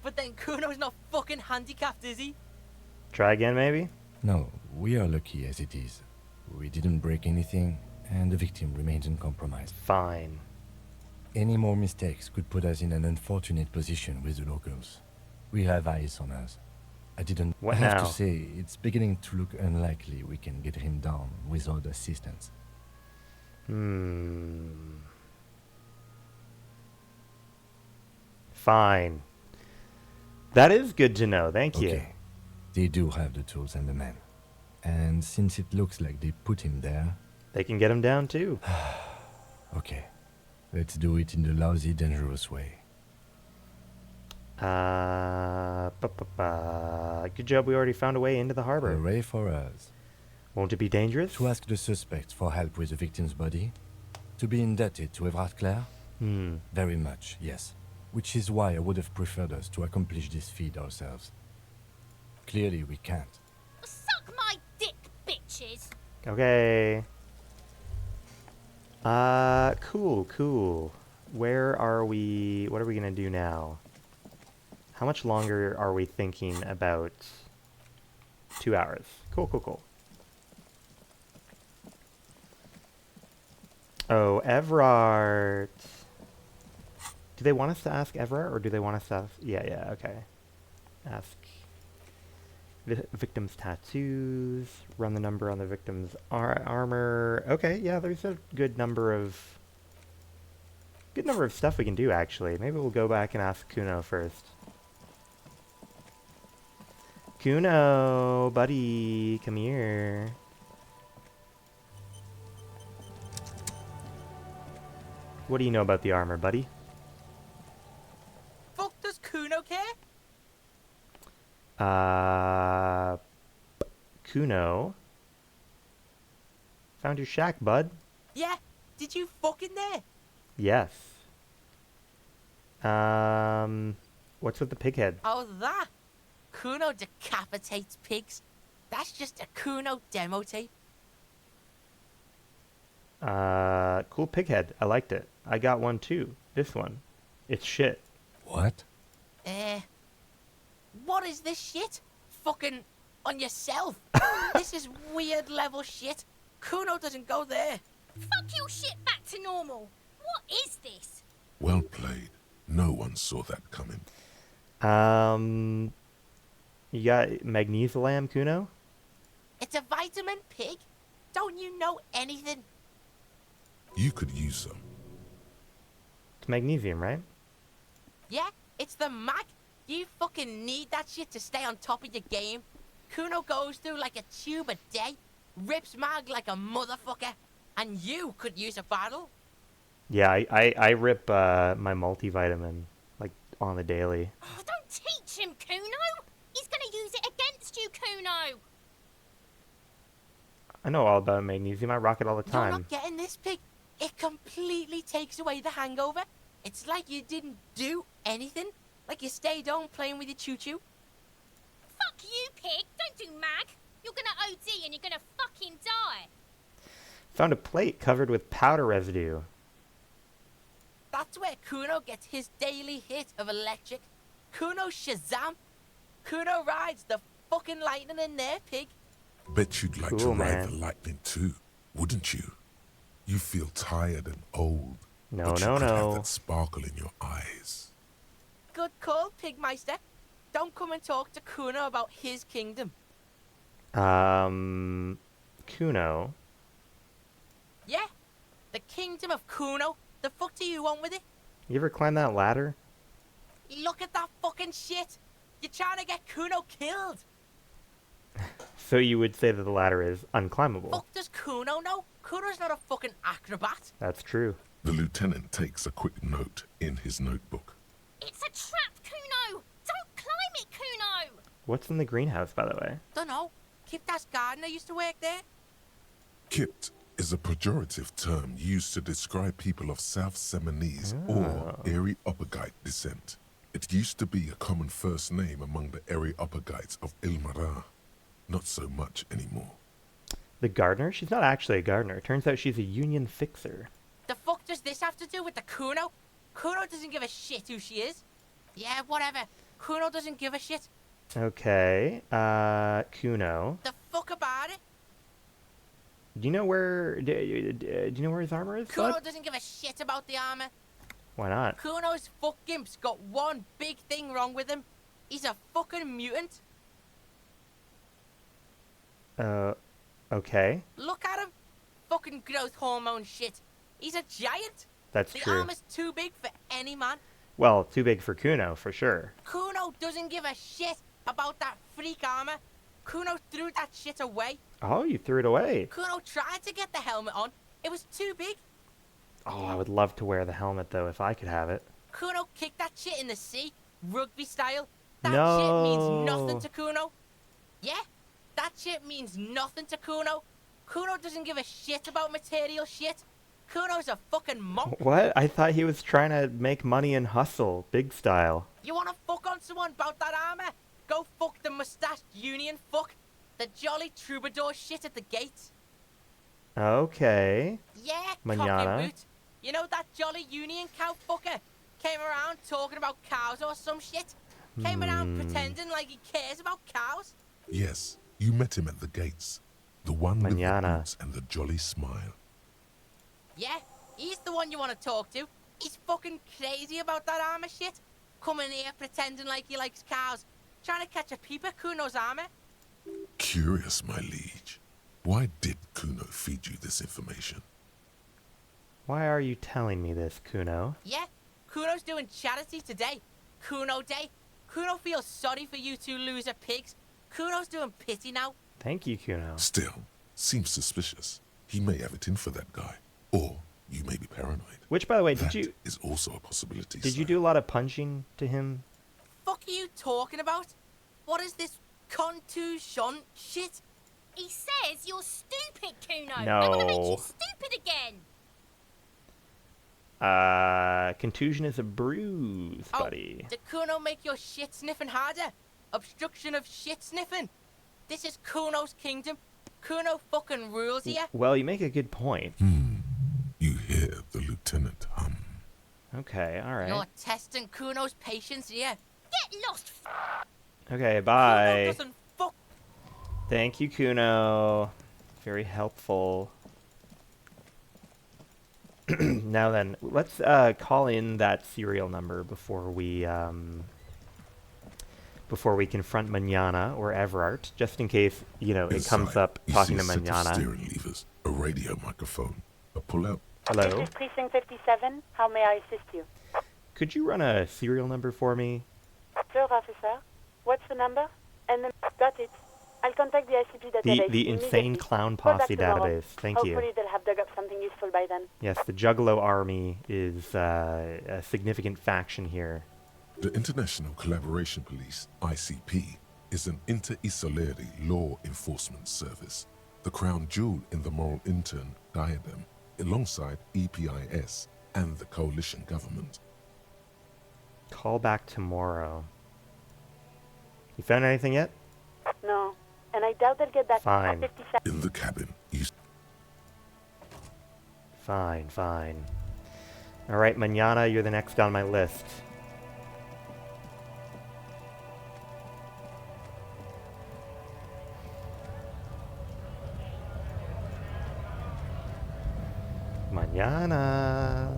but then Kuno's not fucking handicapped, is he? Try again, maybe? No, we are lucky as it is. We didn't break anything, and the victim remains uncompromised. Fine. Any more mistakes could put us in an unfortunate position with the locals. We have eyes on us. What I have now? to say, it's beginning to look unlikely we can get him down without assistance. Fine. That is good to know. Thank you. Okay. They do have the tools and the men. And since it looks like they put him there, They can get him down too. okay. Let's do it in the lousy, dangerous way. Good job we already found a way into the harbor. Hooray for us. Won't it be dangerous? To ask the suspects for help with the victim's body? To be indebted to Everard Clare? Very much, yes. Which is why I would have preferred us to accomplish this feat ourselves. Clearly we can't. Suck my dick, bitches! Okay. Cool. Where are we? What are we gonna do now? How much longer are we thinking about? 2 hours. Cool. Oh, Everard. Do they want us to ask Everard, or do they want us to ask? Yeah, okay. Ask victim's tattoos, run the number on the victim's armor. Okay, yeah, there's a good number of stuff we can do, actually. Maybe we'll go back and ask Kuno first. Kuno, buddy, come here. What do you know about the armor, buddy? Fuck does Kuno care? Kuno. Found your shack, bud. Yeah, did you fucking there? Yes. What's with the pig head? Oh, that? Kuno decapitates pigs. That's just a Kuno demo tape. Cool pig head. I liked it. I got one too. This one. It's shit. What? What is this shit? Fucking on yourself. This is weird level shit. Kuno doesn't go there. Fuck your shit back to normal. What is this? Well played. No one saw that coming. You got magnesium, Kuno? It's a vitamin pig. Don't you know anything? You could use some. It's magnesium, right? Yeah, it's the Mac. You fucking need that shit to stay on top of your game. Kuno goes through like a tube a day, rips mag like a motherfucker, and you could use a bottle. Yeah, I rip my multivitamin like on the daily. Oh, don't teach him, Kuno! He's gonna use it against you, Kuno! I know all about magnesium. I rock it all the You're time. not getting this. this pig, it completely takes away the hangover. It's like you didn't do anything. Like you stayed home playing with your choo-choo. Fuck you, pig. Don't do mag. You're gonna OD and you're gonna fucking die. Found a plate covered with powder residue. That's where Kuno gets his daily hit of electric. Kuno Shazam. Kuno rides the fucking lightning in there, pig. Bet you'd like to Cool, ride man. the lightning too, wouldn't you? You feel tired and old, No, but no, you could have no. that sparkle in your eyes. Good call, Pigmeister. Don't come and talk to Kuno about his kingdom. Kuno. Yeah, the kingdom of Kuno. The fuck do you want with it? You ever climb that ladder? Look at that fucking shit. You're trying to get Kuno killed. So you would say that the ladder is unclimbable. Fuck does Kuno know? Kuno's not a fucking acrobat. That's true. The lieutenant takes a quick note in his notebook. It's a trap, Kuno. Don't climb it, Kuno. What's in the greenhouse, by the way? Dunno. Kiptas gardener used to work there. Kipt is a pejorative term used to describe people of South Seminese or Areopagite descent. It used to be a common first name among the Areopagites of Ilmara. Not so much anymore. The gardener? She's not actually a gardener. Turns out she's a union fixer. The fuck does this have to do with the Kuno? Kuno doesn't give a shit who she is. Yeah, whatever. Kuno doesn't give a shit. Okay, Kuno. The fuck about it? Do you know where? Do you know where his armor is? Kuno bud? doesn't give a shit about the armor. Why not? Kuno's fuck gimp's got one big thing wrong with him. He's a fucking mutant. Okay, Look at him. Fucking growth hormone shit. He's a giant. that's The true. armor's too big for any man. Well, too big for Kuno, for sure. Kuno doesn't give a shit about that freak armor. Kuno threw that shit away. Oh, you threw it away. Kuno tried to get the helmet on. It was too big. Oh, I would love to wear the helmet, though, if I could have it. Kuno kicked that shit in the sea, rugby style. That No. shit means nothing to Kuno. Yeah, that shit means nothing to Kuno. Kuno doesn't give a shit about material shit. Kuno's a fucking monk. What? I thought he was trying to make money and hustle, big style. You wanna fuck on someone about that armor? Go fuck the mustached union fuck. The jolly troubadour shit at the gates. Okay. Yeah, Manana. cocky boot. You know that jolly union cow fucker? Came around talking about cows or some shit? Came around pretending like he cares about cows? Yes, you met him at the gates. The one with the Manana. boots and the jolly smile. Yeah, he's the one you want to talk to. He's fucking crazy about that armor shit. Coming here pretending like he likes cows. Trying to catch a peep at Kuno's armor. Curious, my liege. Why did Kuno feed you this information? Why are you telling me this, Kuno? Yeah, Kuno's doing charity today. Kuno Day. Kuno feels sorry for you two loser pigs. Kuno's doing pity now. Thank you, Kuno. Still, seems suspicious. He may have it in for that guy. Or you may be paranoid. Which, by the way, That did you is also a possibility. did you sir. do a lot of punching to him? Fuck are you talking about? What is this contusion shit? He says you're stupid, Kuno. I No. want to make you stupid again. Contusion is a bruise, buddy. Did Kuno make your shit sniffing harder? Obstruction of shit sniffing. This is Kuno's kingdom. Kuno fucking rules here. Well, you make a good point. You hear the lieutenant hum. Okay, all right. You're testing Kuno's patience here. Get lost. Okay, Kuno bye. doesn't fuck. Thank you, Kuno. Very helpful. Now then, let's call in that serial number before we confront Manana or Everart, just in case, you know, it comes Inside, up you talking see to a set of Manana. steering levers, a radio microphone, a pull-out. Hello? This is Precinct 57. How may I assist you? Could you run a serial number for me? Third officer. What's the number? And the... Got it. I'll contact the ICP database. The Insane immediately. Clown Call back Posse tomorrow. database. Thank you. Hopefully they'll have dug up something useful by then. Yes, the Juggalo Army is a significant faction here. The International Collaboration Police, ICP, is an inter-Isolari law enforcement service, the crown jewel in the moral intern diadem. alongside EPIS and the coalition government. Call back tomorrow. You found anything yet? No. And I doubt they'll get back Fine. in 50 seconds. In the cabin, Fine, fine. Alright, Manana, you're the next on my list. Manana.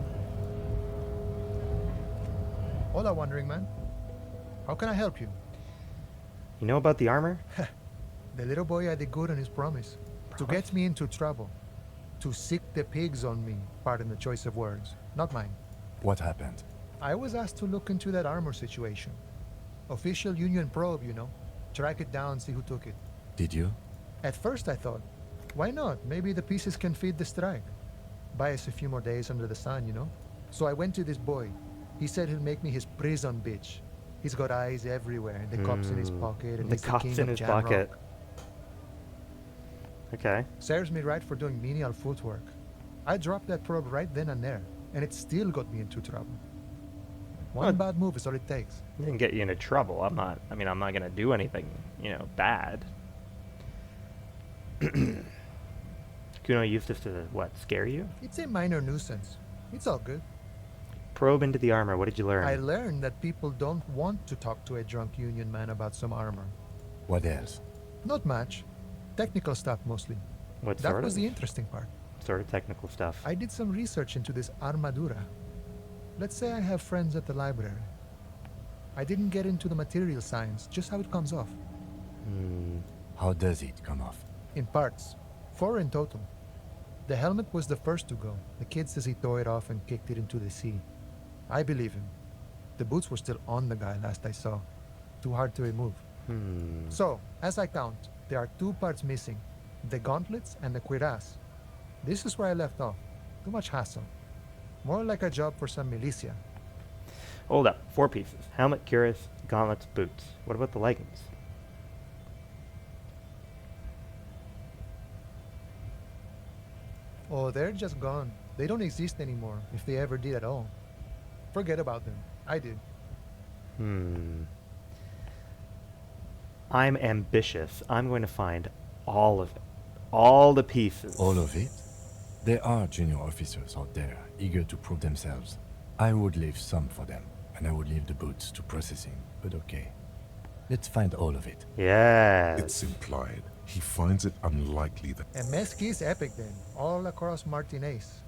Hola, Wandering Man. How can I help you? You know about the armor? The little boy had the good on his promise. To get me into trouble. To sick the pigs on me. Pardon the choice of words. Not mine. What happened? I was asked to look into that armor situation. Official Union probe, you know. Track it down, see who took it. Did you? At first I thought, why not? Maybe the pieces can feed the strike. Buy us a few more days under the sun, you know? So I went to this boy. He said he'll make me his prison bitch. He's got eyes everywhere, the cops in his pocket, and The he's the cops king in of his Jam pocket. Rock. Okay. Serves me right for doing menial footwork. I dropped that probe right then and there, and it still got me into trouble. One Well, bad move is all it takes. It didn't get you into trouble. I'm not gonna do anything, bad. Kuno used this to, what, scare you? It's a minor nuisance. It's all good. Probe into the armor. What did you learn? I learned that people don't want to talk to a drunk Union man about some armor. What else? Not much. Technical stuff mostly. What That sort was of the interesting part. sort of technical stuff? I did some research into this armadura. Let's say I have friends at the library. I didn't get into the material science, just how it comes off. How does it come off? In parts. 4 in total. The helmet was the first to go. The kid says he tore it off and kicked it into the sea. I believe him. The boots were still on the guy last I saw. Too hard to remove. So, as I count, there are 2 parts missing. The gauntlets and the cuirass. This is where I left off. Too much hassle. More like a job for some militia. Hold up. 4 pieces. Helmet, cuirass, gauntlets, boots. What about the leggings? Oh, they're just gone. They don't exist anymore, if they ever did at all. Forget about them. I did. I'm ambitious. I'm going to find all of it. All the pieces. All of it? There are junior officers out there, eager to prove themselves. I would leave some for them, and I would leave the boots to processing, but okay. Let's find all of it. Yes. it's implied he finds it unlikely that A Mesqui's epic then, all across Martinez.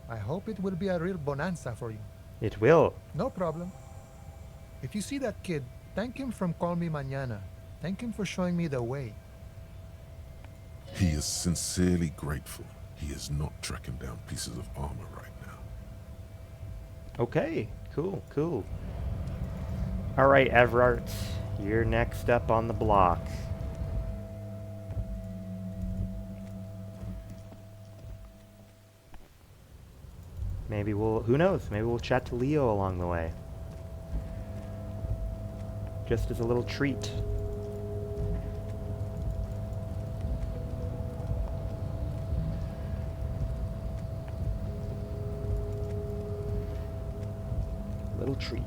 I hope it will be a real bonanza for you. It will. No problem. If you see that kid, thank him from Call Me Mañana. Thank him for showing me the way. he is sincerely grateful he is not tracking down pieces of armor right now. Okay. Cool, cool. All right, Everard. You're next up on the block. Maybe who knows? Maybe we'll chat to Leo along the way. Just as a little treat. Little treat.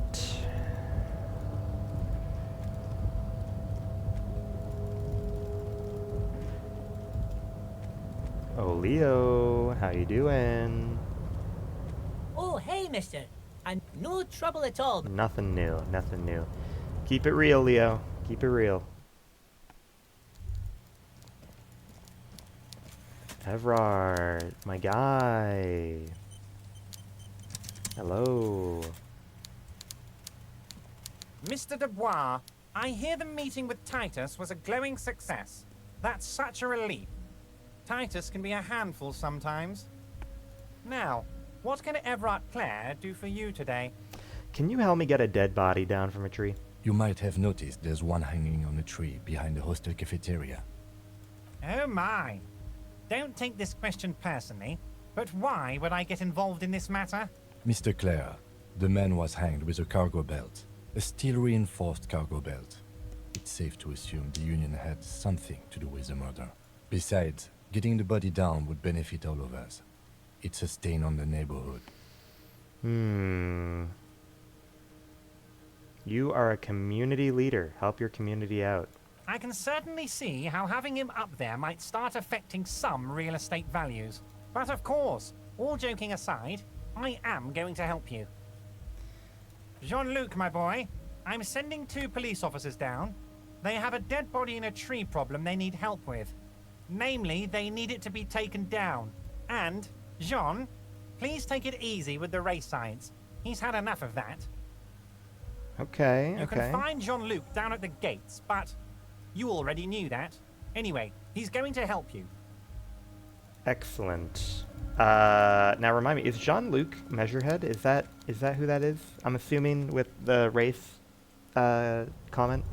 Oh, Leo, how you doing? Oh, hey, mister. And no trouble at all. Nothing new, nothing new. Keep it real, Leo. Keep it real. Everard, my guy. Hello. Mr. Dubois, I hear the meeting with Titus was a glowing success. That's such a relief. Titus can be a handful sometimes. Now, what can Everard Clare do for you today? Can you help me get a dead body down from a tree? You might have noticed there's one hanging on a tree behind the hostel cafeteria. Oh my. Don't take this question personally, but why would I get involved in this matter? Mr. Clare, the man was hanged with a cargo belt. A steel-reinforced cargo belt. It's safe to assume the Union had something to do with the murder. Besides, getting the body down would benefit all of us. It's a stain on the neighborhood. You are a community leader. Help your community out. I can certainly see how having him up there might start affecting some real estate values. But of course, all joking aside, I am going to help you. Jean-Luc, my boy, I'm sending 2 police officers down. They have a dead body in a tree problem they need help with. Namely, they need it to be taken down. And, Jean, please take it easy with the race signs. He's had enough of that. Okay, You can find Jean-Luc down at the gates, but you already knew that. Anyway, he's going to help you. Excellent. Now remind me, is Jean-Luc Measurehead? Is that who that is? I'm assuming with the race comment.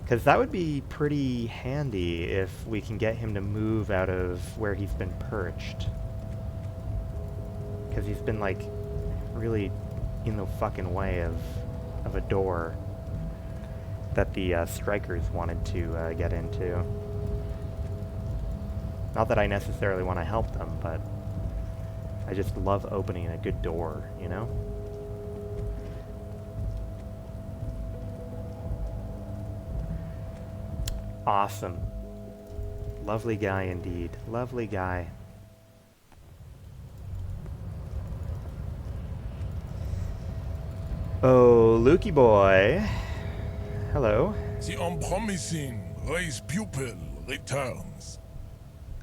Because that would be pretty handy if we can get him to move out of where he's been perched. Because he's been, like, really in the fucking way of a door that the strikers wanted to get into. Not that I necessarily want to help them, but I just love opening a good door, you know? Awesome. Lovely guy indeed. Lovely guy. Oh, Lukey boy. Hello. The unpromising race pupil returns.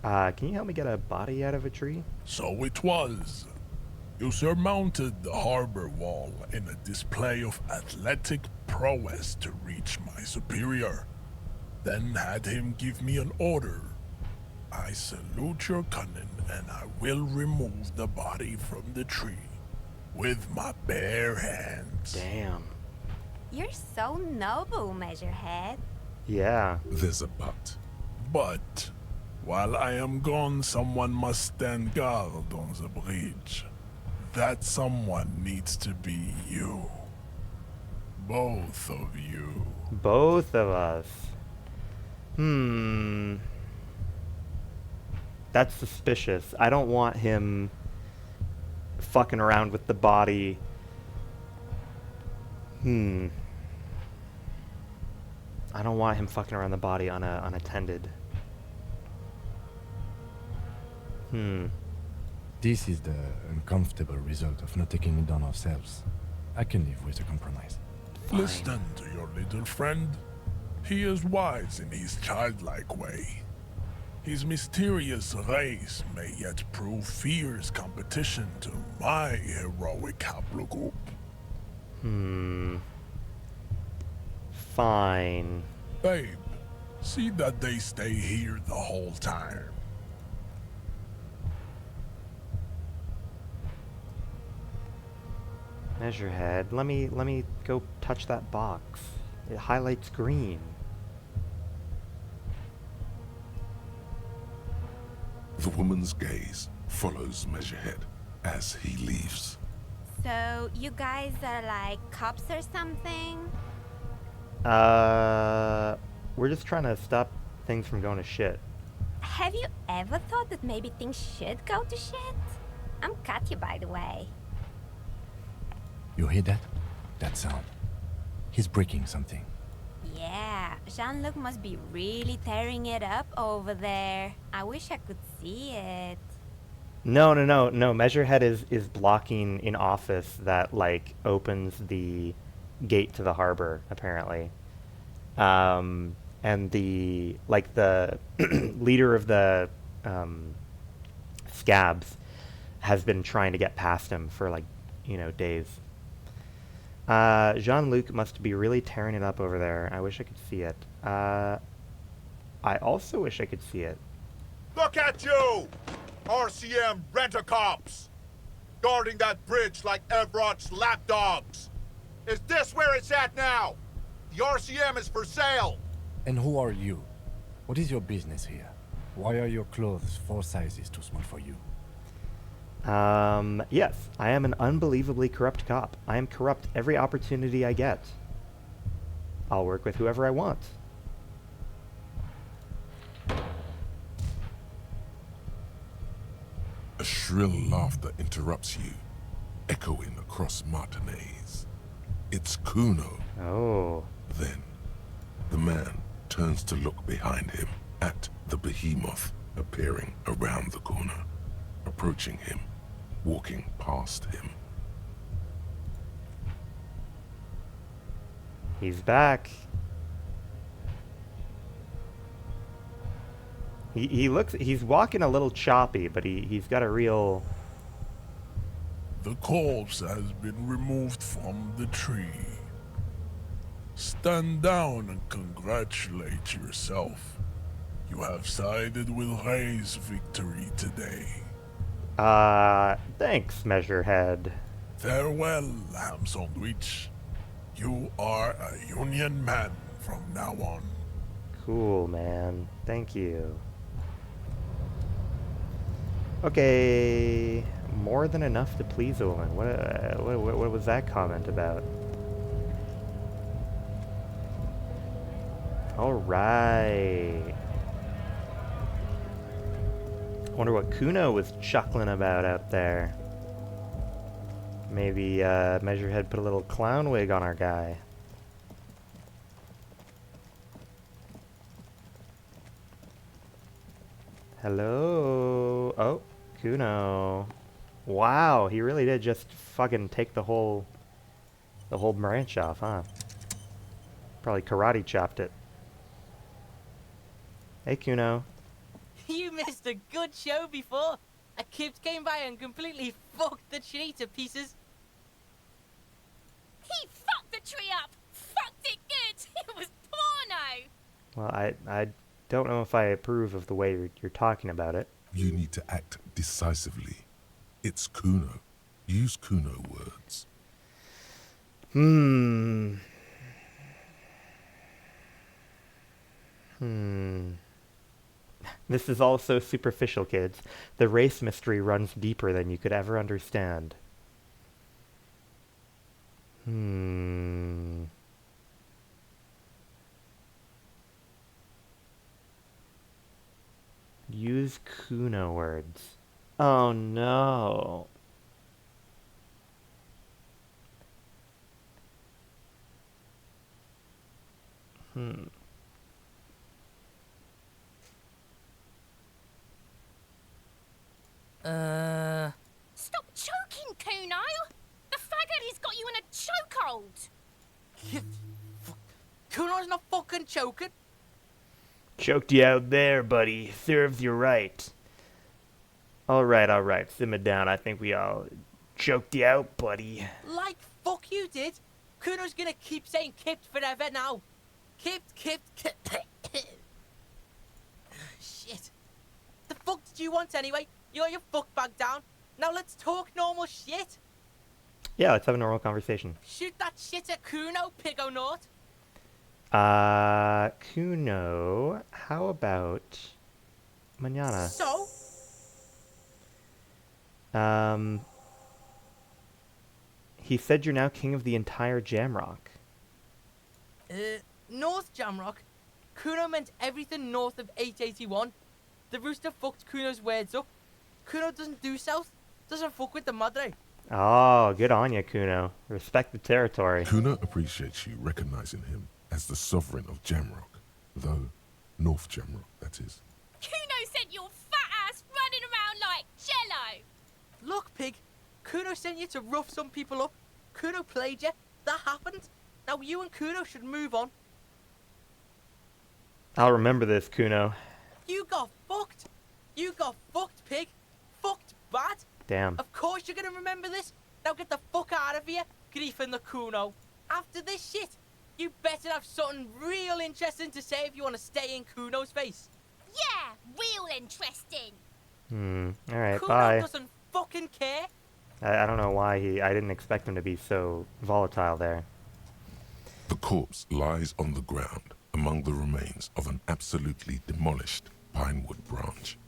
Can you help me get a body out of a tree? So it was. You surmounted the harbor wall in a display of athletic prowess to reach my superior. Then had him give me an order. I salute your cunning, and I will remove the body from the tree with my bare hands. Damn. You're so noble, Measurehead. Yeah. There's a but. But, while I am gone, someone must stand guard on the bridge. That someone needs to be you. Both of you. Both of us. That's suspicious. I don't want him fucking around with the body. I don't want him fucking around the body unattended. This is the uncomfortable result of not taking it down ourselves. I can live with a compromise. Fine. Listen to your little friend. He is wise in his childlike way. His mysterious race may yet prove fierce competition to my heroic haplogroup. Fine. Babe, see that they stay here the whole time. Measurehead, let me go touch that box. It highlights green. The woman's gaze follows Measurehead as he leaves. So, you guys are like cops or something? We're just trying to stop things from going to shit. Have you ever thought that maybe things should go to shit? I'm Katya, by the way. You hear that? That sound. He's breaking something. Yeah, Jean-Luc must be really tearing it up over there. I wish I could see it. No. Measurehead is blocking an office that, like, opens the gate to the harbor, apparently. And the leader of the scabs has been trying to get past him for, like, days. Jean-Luc must be really tearing it up over there. I wish I could see it. I also wish I could see it. Look at you! RCM rent-a-cops! Guarding that bridge like Everott's lapdogs! Is this where it's at now? The RCM is for sale! And who are you? What is your business here? Why are your clothes 4 sizes too small for you? Yes, I am an unbelievably corrupt cop. I am corrupt every opportunity I get. I'll work with whoever I want. A Shrill laughter interrupts you, echoing across Martinez. It's Kuno. Oh. Then, the man turns to look behind him at the behemoth appearing around the corner, approaching him, walking past him. He's back. He's walking a little choppy, but he's got a real... The corpse has been removed from the tree. Stand down and congratulate yourself. You have sided with Ray's victory today. Thanks, Measurehead. Farewell, ham sandwich. You are a Union man from now on. Cool, man. Thank you. Okay, more than enough to please a woman. What was that comment about? All right. Wonder what Kuno was chuckling about out there. Maybe Measurehead put a little clown wig on our guy. Hello. Oh, Kuno. Wow, he really did just fucking take the whole branch off, huh? Probably karate chopped it. Hey, Kuno. You missed a good show before. A kid came by and completely fucked the tree to pieces. He fucked the tree up! Fucked it good! It was porno! Well, I don't know if I approve of the way you're talking about it. You need to act decisively. It's Kuno. Use Kuno words. This is all so superficial, kids. The race mystery runs deeper than you could ever understand. Use Kuno words. Oh no. Stop choking, Kuno! The faggot has got you in a chokehold! Kuno's not fucking choking. Choked you out there, buddy. Serves you right. Alright. Simmer down. I think we all choked you out, buddy. Like fuck you did. Kuno's gonna keep saying kipped forever now. Kipped. Shit. The fuck did you want anyway? You got your fuck bag down. Now let's talk normal shit. Yeah, let's have a normal conversation. Shoot that shit at Kuno, pig-o naught. Kuno, how about mañana? So? He said you're now king of the entire Jamrock. North Jamrock? Kuno meant everything north of 881. The rooster fucked Kuno's words up. Kuno doesn't do south, doesn't fuck with the madre. Oh, good on you, Kuno. Respect the territory. Kuno appreciates you recognizing him as the sovereign of Jamrock, though North Jamrock, that is. Kuno sent your fat ass running around like jello! Look, pig, Kuno sent you to rough some people up. Kuno played you. That happened. Now you and Kuno should move on. I'll remember this, Kuno. You got fucked. You got fucked, pig. Fucked bad. Damn. Of course you're gonna remember this. Now get the fuck out of here, griefing the Kuno. After this shit, you better have something real interesting to say if you want to stay in Kuno's face. Yeah, real interesting. Alright, Kuno bye. doesn't fucking care. I don't know why I didn't expect him to be so volatile there. The corpse lies on the ground among the remains of an absolutely demolished pinewood branch.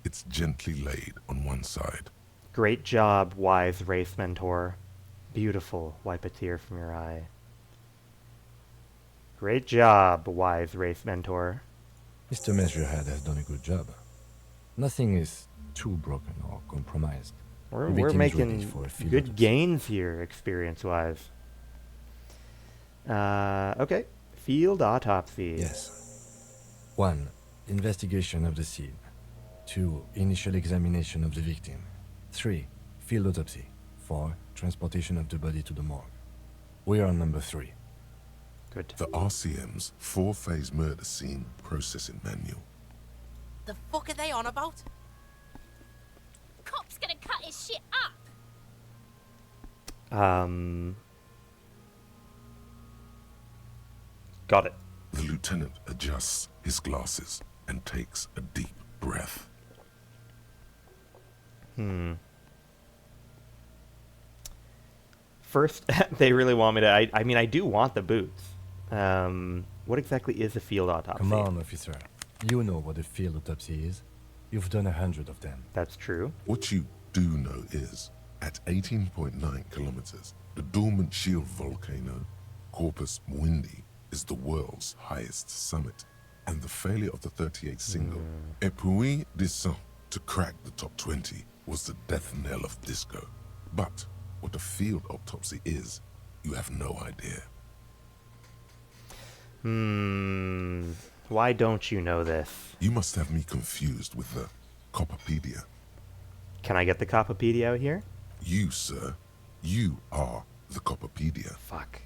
It's gently laid on one side. Great job, wise race mentor. Beautiful, wipe a tear from your eye. Great job, wise race mentor. Mr. Measurehead has done a good job. Nothing is too broken or compromised. We're The victim is ready making for a field good autopsy. gains here, experience-wise. Okay. Field autopsy. Yes. 1. Investigation of the scene. 2. Initial examination of the victim. 3. Field autopsy. 4. Transportation of the body to the morgue. We are on number 3. Good. The RCM's 4-phase murder scene processing manual. The fuck are they on about? Cop's gonna cut his shit up. Got it. The lieutenant adjusts his glasses and takes a deep breath. First, they really want me to... I mean, I do want the boots. What exactly is a field autopsy? Come on, officer. You know what a field autopsy is. You've done 100 of them. That's true. What you do know is, at 18.9 kilometers, the dormant shield volcano, Corpus Mundi, is the world's highest summit, and the failure of the 38 single, Et puis descend, to crack the top 20 was the death knell of disco. But what a field autopsy is, you have no idea. Why don't you know this? You must have me confused with the Copperpedia. Can I get the Copperpedia out here? You, sir, you are the Copperpedia. Fuck.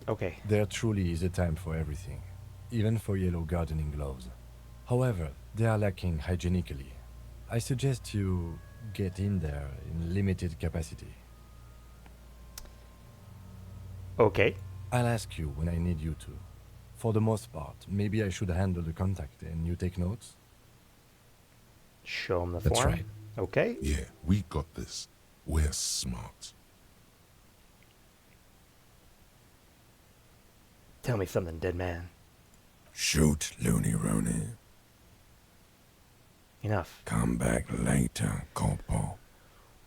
Okay. There truly is a time for everything, even for yellow gardening gloves. However, they are lacking hygienically. I suggest you get in there in limited capacity. Okay. I'll ask you when I need you to. For the most part, maybe I should handle the contact and you take notes? Show them the That's form. right. Okay. Yeah, we got this. We're smart. Tell me something, dead man. Shoot, Looney Rooney. Enough. Come back later, Corporal.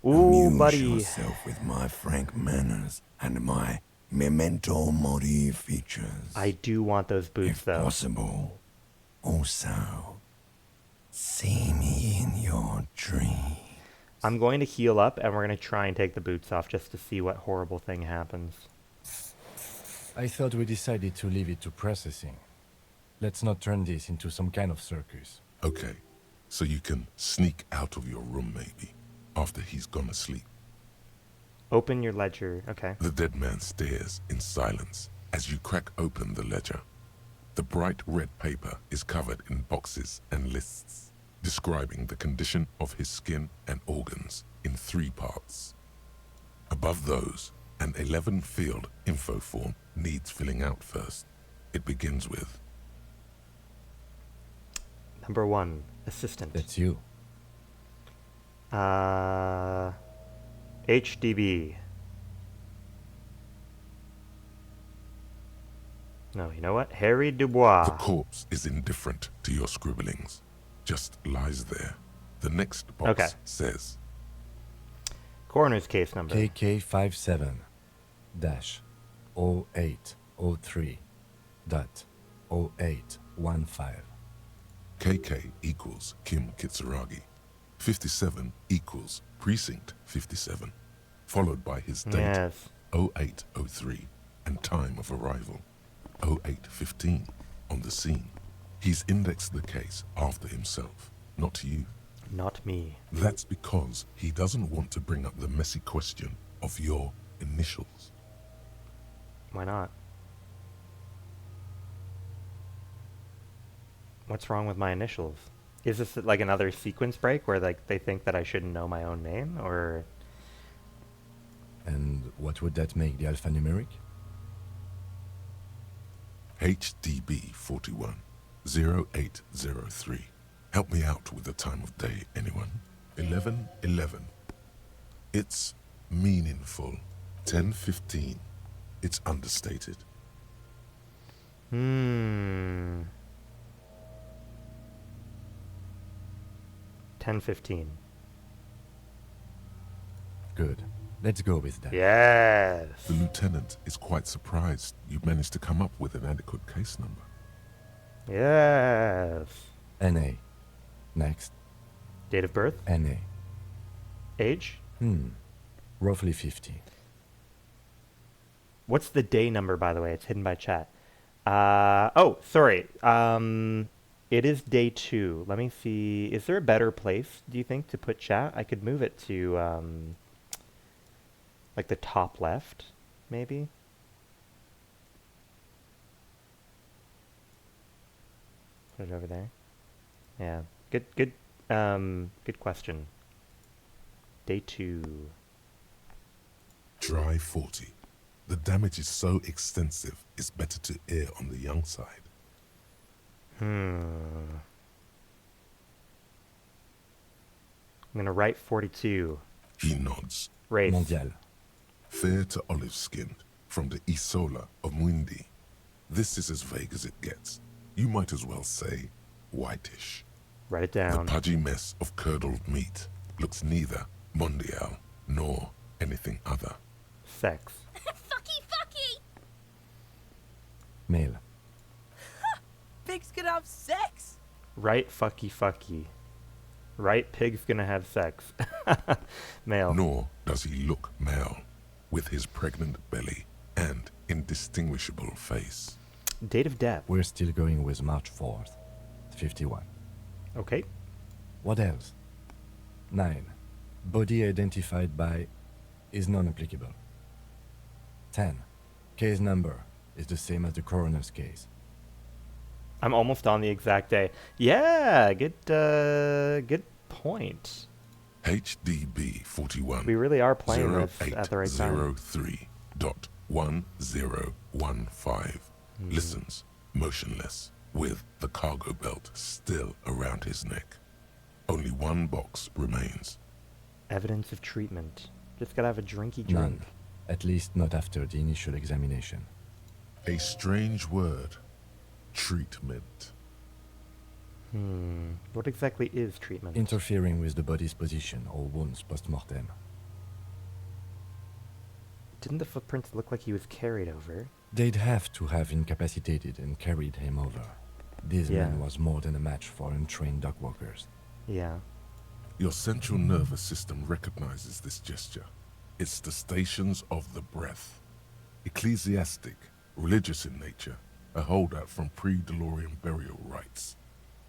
Ooh, Amuse buddy. yourself with my frank manners and my memento mori features. I do want those boots, If though. possible. Also, see me in your dreams. I'm going to heal up, and we're going to try and take the boots off just to see what horrible thing happens. I thought we decided to leave it to processing. Let's not turn this into some kind of circus. Okay, so you can sneak out of your room maybe, after he's gone to sleep. Open your ledger. Okay. The dead man stares in silence as you crack open the ledger. The bright red paper is covered in boxes and lists, describing the condition of his skin and organs in 3 parts. Above those, an 11-field info form needs filling out first. It begins with Number 1, assistant. That's you. HDB. No, you know what? Harry Dubois. The corpse is indifferent to your scribblings, just lies there. The next box Okay. says Coroner's case number. KK57-0803.0815. KK equals Kim Kitsuragi. 57 equals Precinct 57, followed by his date, Yes. 0803, and time of arrival, 0815, on the scene. He's indexed the case after himself, not you. Not me. That's because he doesn't want to bring up the messy question of your initials. Why not? What's wrong with my initials? Is this like another sequence break where like they think that I shouldn't know my own name, or? And what would that make the alphanumeric? HDB 41, 0803. Help me out with the time of day, anyone? 11:11. It's meaningful. 10:15. It's understated. 10:15. Good. Let's go with that. Yes. The lieutenant is quite surprised you managed to come up with an adequate case number. Yes. NA. Next. Date of birth? NA. Age? Roughly 50. What's the day number, by the way? It's hidden by chat. Oh, sorry. It is day 2. Let me see. Is there a better place, do you think, to put chat? I could move it to, like the top left, maybe? Put it over there. Yeah. Good question. Day 2. Dry 40. The damage is so extensive, it's better to err on the young side. I'm gonna write 42. He nods. Race. Mondial. Fair to olive-skinned, from the Isola of Muindi. This is as vague as it gets. You might as well say whitish. Write it down. The pudgy mess of curdled meat looks neither mondial nor anything other. Sex. Fucky! Male. Pigs can have sex. Right fucky. Right pig's gonna have sex. Male. Nor does he look male, with his pregnant belly and indistinguishable face. Date of death. We're still going with March 4th. 51. Okay. What else? 9. Body identified by is non-applicable. 10. Case number is the same as the coroner's case. I'm almost on the exact day. Yeah, good point. HDB 41. We really are playing this at the right time. 0803.1015 listens, motionless, with the cargo belt still around his neck. Only one box remains. Evidence of treatment. Just gotta have a drinky drink. None. At least not after the initial examination. A strange word. Treatment. What exactly is treatment? Interfering with the body's position or wounds post-mortem. Didn't the footprints look like he was carried over? They'd have to have incapacitated and carried him over. This man was more than a match for untrained dog walkers. Yeah. Your central nervous system recognizes this gesture. It's the stations of the breath. Ecclesiastic, religious in nature, a holdout from pre-DeLorean burial rites.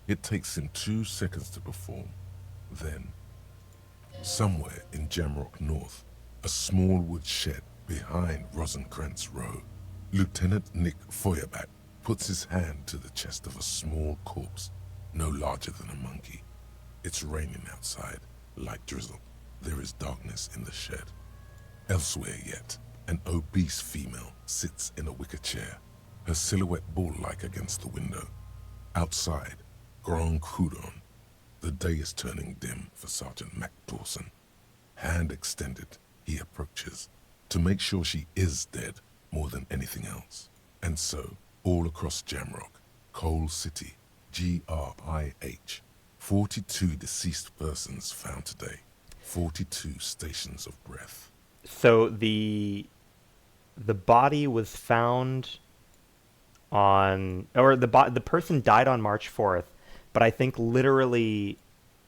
It takes him 2 seconds to perform. Then, somewhere in Jamrock North, a small wood shed behind Rosencrantz Row, Lieutenant Nick Feuerbach puts his hand to the chest of a small corpse, no larger than a monkey. It's raining outside, light drizzle. There is darkness in the shed. Elsewhere yet, an obese female sits in a wicker chair, her silhouette bull-like against the window. Outside, Grand Coudon. The day is turning dim for Sergeant Mac Dawson. Hand extended, he approaches, to make sure she is dead more than anything else. And so, all across Jamrock, Coal City, GRIH, 42 deceased persons found today, 42 stations of breath. So the body was found on, or the person died on March 4th, but I think literally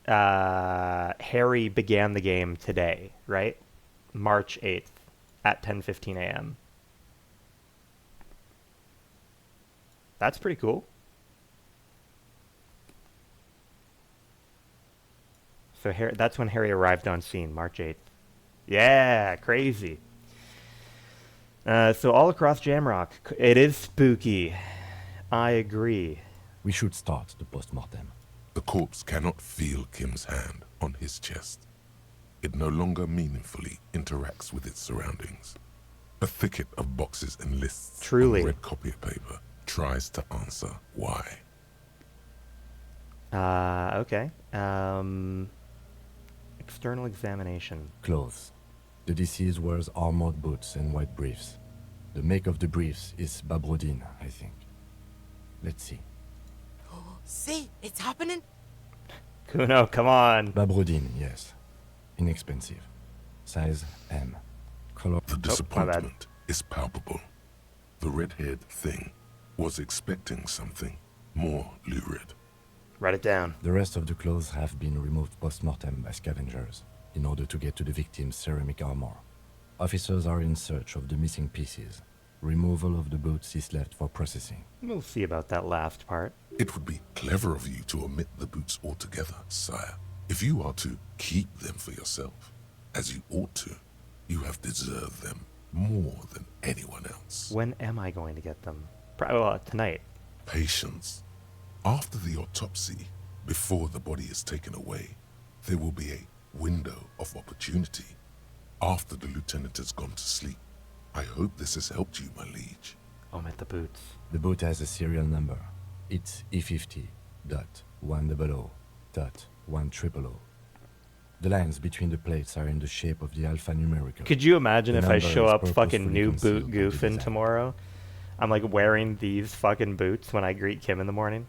Harry began the game today, right? March 8th at 10:15 a.m. That's pretty cool. So that's when Harry arrived on scene, March 8th. Yeah, crazy. So all across Jamrock, it is spooky. I agree. We should start the post-mortem. The corpse cannot feel Kim's hand on his chest. It no longer meaningfully interacts with its surroundings. A thicket of boxes and lists Truly. on red copier paper tries to answer why. Okay. External examination. Clothes. The deceased wears armored boots and white briefs. The make of the briefs is Babrodine, I think. Let's see. See, it's happening. Kuno, come on. Babrodine, yes. Inexpensive. Size M. Color. The disappointment is palpable. The red-haired thing was expecting something more lurid. Write it down. The rest of the clothes have been removed post-mortem by scavengers in order to get to the victim's ceramic armor. Officers are in search of the missing pieces. Removal of the boots is left for processing. We'll see about that last part. It would be clever of you to omit the boots altogether, sire. If you are to keep them for yourself, as you ought to, you have deserved them more than anyone else. When am I going to get them? Tonight. Patience. After the autopsy, before the body is taken away, there will be a window of opportunity. After the lieutenant has gone to sleep. I hope this has helped you, my liege. Omit the boots. The boot has a serial number. It's E50.100.100. The lines between the plates are in the shape of the alphanumerical. Could you imagine if I show up fucking new purposefully boot concealed goofing design. tomorrow? I'm like wearing these fucking boots when I greet Kim in the morning.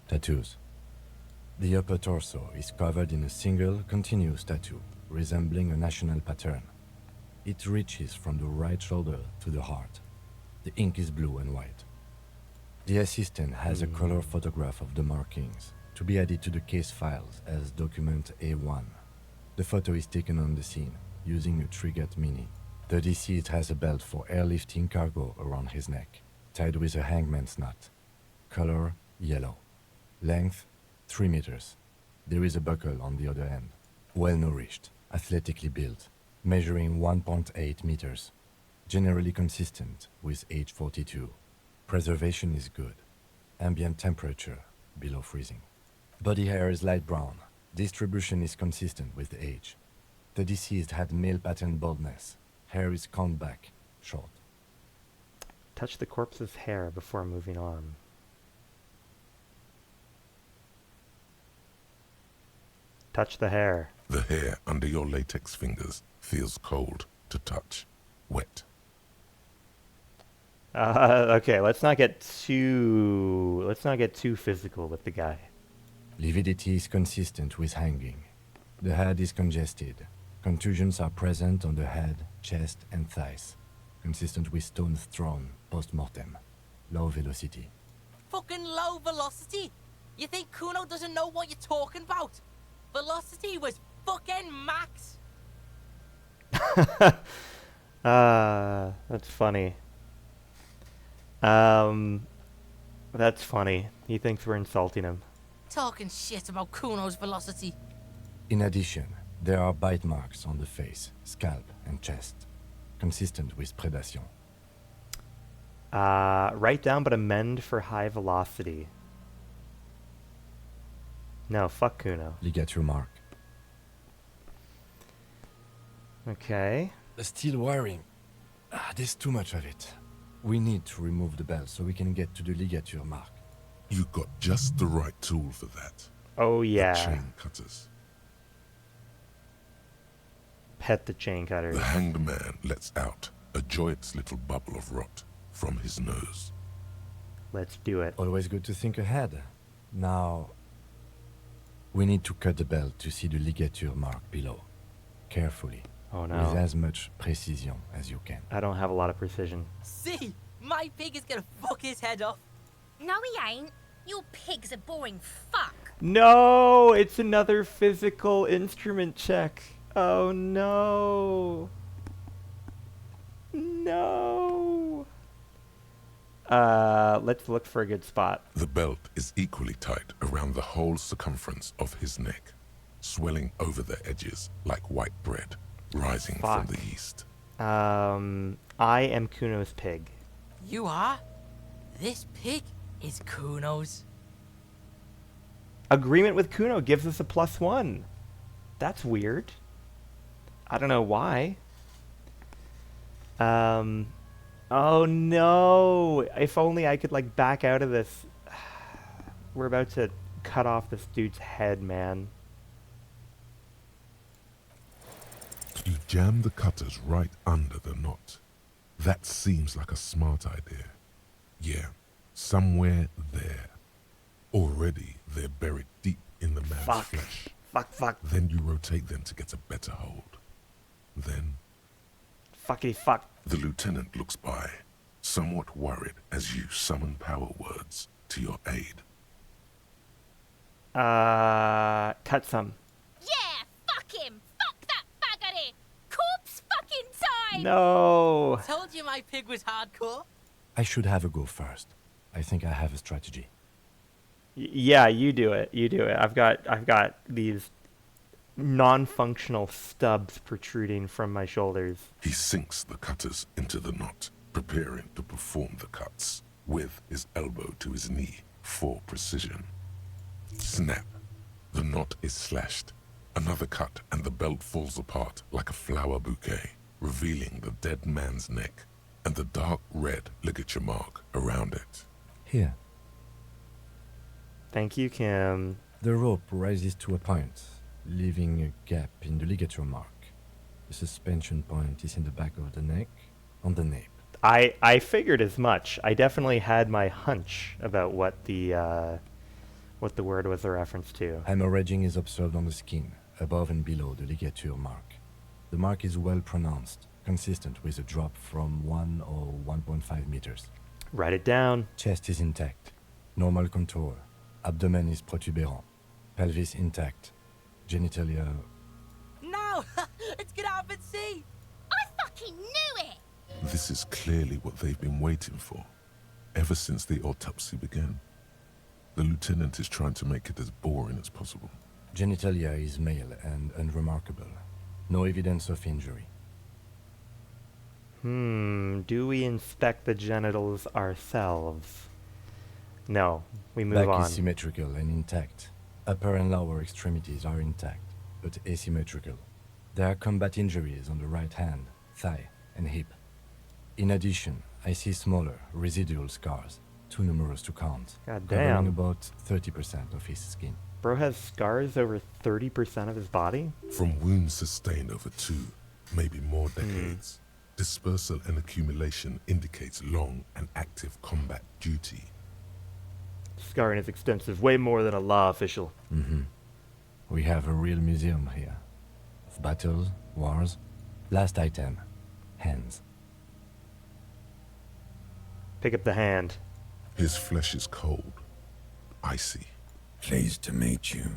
Tattoos. The upper torso is covered in a single continuous tattoo, resembling a national pattern. It reaches from the right shoulder to the heart. The ink is blue and white. The assistant has a color photograph of the markings to be added to the case files as document A1. The photo is taken on the scene using a Trigat Mini. The deceased has a belt for airlifting cargo around his neck, tied with a hangman's knot. Color yellow. Length 3 meters. There is a buckle on the other end. Well nourished, athletically built, measuring 1.8 meters. Generally consistent with age 42. Preservation is good. Ambient temperature below freezing. Body hair is light brown. Distribution is consistent with the age. The deceased had male pattern baldness. Hair is combed back, short. Touch the corpse's hair before moving on. Touch the hair. The hair under your latex fingers feels cold to touch. Wet. Okay, let's not get too physical with the guy. Lividity is consistent with hanging. The head is congested. Contusions are present on the head, chest, and thighs. Consistent with stones thrown post-mortem. Low velocity. Fucking low velocity? You think Kuno doesn't know what you're talking about? Velocity was fucking max. That's funny. That's funny. He thinks we're insulting him. Talking shit about Kuno's velocity. In addition, there are bite marks on the face, scalp, and chest. Consistent with predation. Write down but amend for high velocity. No, fuck Kuno. Ligature mark. Okay. The steel wiring. There's too much of it. We need to remove the belt so we can get to the ligature mark. You got just the right tool for that. Oh yeah. The chain cutters. Pet the chain cutters. The hanged man lets out a joyous little bubble of rot from his nose. Let's do it. Always good to think ahead. Now, we need to cut the belt to see the ligature mark below. Carefully. Oh no. With as much precision as you can. I don't have a lot of precision. See, my pig is gonna fuck his head off. No, he ain't. Your pig's a boring fuck. No, it's another physical instrument check. Oh no. No. Let's look for a good spot. The belt is equally tight around the whole circumference of his neck, swelling over the edges like white bread, rising from the east. I am Kuno's pig. You are? This pig is Kuno's. Agreement with Kuno gives us a +1. That's weird. I don't know why. Oh no! If only I could like back out of this. We're about to cut off this dude's head, man. You jam the cutters right under the knot. That seems like a smart idea. Yeah, somewhere there. Already they're buried deep in the man's flesh. Fuck. Then you rotate them to get a better hold. Then... Fuckity fuck. The lieutenant looks by, somewhat worried as you summon power words to your aid. Cut some. Yeah, fuck him! Fuck that faggoty! Corpse fucking time! No! Told you my pig was hardcore. I should have a go first. I think I have a strategy. Yeah, you do it. You do it. I've got these non-functional stubs protruding from my shoulders. He sinks the cutters into the knot, preparing to perform the cuts, with his elbow to his knee for precision. Snap. The knot is slashed. Another cut and the belt falls apart like a flower bouquet, revealing the dead man's neck and the dark red ligature mark around it. Here. Thank you, Kim. The rope rises to a point, leaving a gap in the ligature mark. The suspension point is in the back of the neck, on the nape. I figured as much. I definitely had my hunch about what the word was a reference to. Hemorrhaging is observed on the skin, above and below the ligature mark. The mark is well pronounced, consistent with a drop from 1 or 1.5 meters. Write it down. Chest is intact. Normal contour. Abdomen is protuberant. Pelvis intact. Genitalia... No! Let's get out and see! I fucking knew it! This is clearly what they've been waiting for, ever since the autopsy began. The lieutenant is trying to make it as boring as possible. Genitalia is male and unremarkable. No evidence of injury. Do we inspect the genitals ourselves? No, we move Back on. is symmetrical and intact. Upper and lower extremities are intact, but asymmetrical. There are combat injuries on the right hand, thigh, and hip. In addition, I see smaller, residual scars, too numerous to count, God covering damn. about 30% of his skin. Bro has scars over 30% of his body? From wounds sustained over 2, maybe more decades, dispersal and accumulation indicates long and active combat duty. Scarring is extensive, way more than a law official. We have a real museum here. Of battles, wars. Last item, hands. Pick up the hand. His flesh is cold, icy. Pleased to meet you.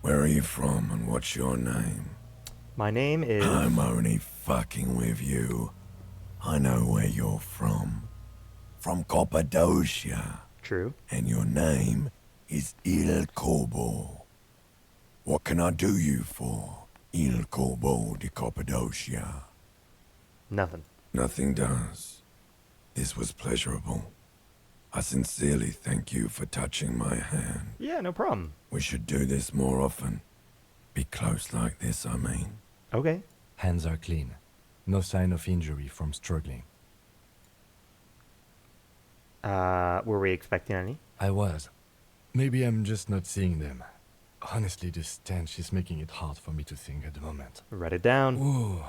Where are you from and what's your name? My name is... I'm only fucking with you. I know where you're from. From Cappadocia. True. And your name is Il Corbo. What can I do you for, Il Corbo de Cappadocia? Nothing. Nothing does. This was pleasurable. I sincerely thank you for touching my hand. Yeah, no problem. We should do this more often. Be close like this, I mean. Okay. Hands are clean. No sign of injury from struggling. Were we expecting any? I was. Maybe I'm just not seeing them. Honestly, this stench is making it hard for me to think at the moment. Write it down. Ooh.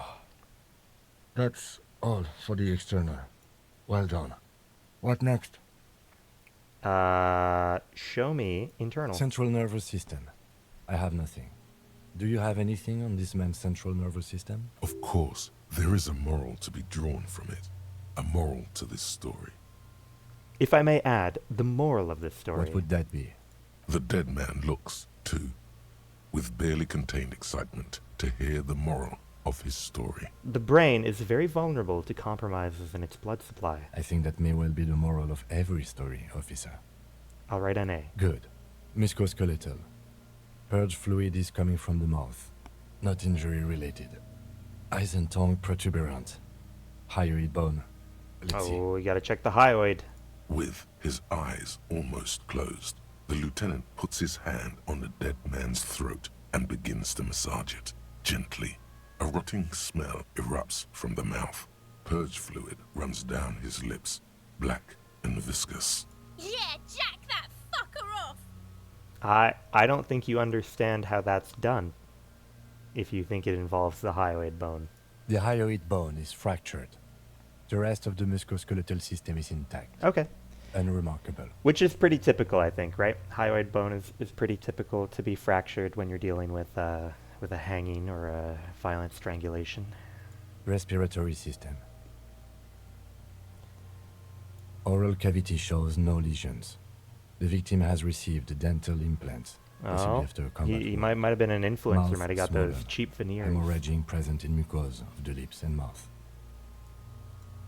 That's all for the external. Well done. What next? Show me internal. Central nervous system. I have nothing. Do you have anything on this man's central nervous system? Of course, there is a moral to be drawn from it. A moral to this story. If I may add, the moral of this story. What would that be? The dead man looks, too, with barely contained excitement to hear the moral of his story. The brain is very vulnerable to compromises in its blood supply. I think that may well be the moral of every story, officer. I'll write NA. Good. Musculoskeletal. Purge fluid is coming from the mouth. Not injury related. Eyes and tongue protuberant. Hyoid bone. Let's see. Oh, we gotta check the hyoid. With his eyes almost closed, the lieutenant puts his hand on the dead man's throat and begins to massage it, gently. A rotting smell erupts from the mouth. Purge fluid runs down his lips, black and viscous. Yeah, jack that fucker off! I don't think you understand how that's done, if you think it involves the hyoid bone. The hyoid bone is fractured. The rest of the musculoskeletal system is intact. Okay. Unremarkable. Which is pretty typical, I think, right? Hyoid bone is pretty typical to be fractured when you're dealing with a hanging or a violent strangulation. Respiratory system. Oral cavity shows no lesions. The victim has received dental implants, possibly Oh, after combat. he work. might have been an influencer. Mouth Might have got swollen. those cheap veneers. Hemorrhaging present in mucosa of the lips and mouth.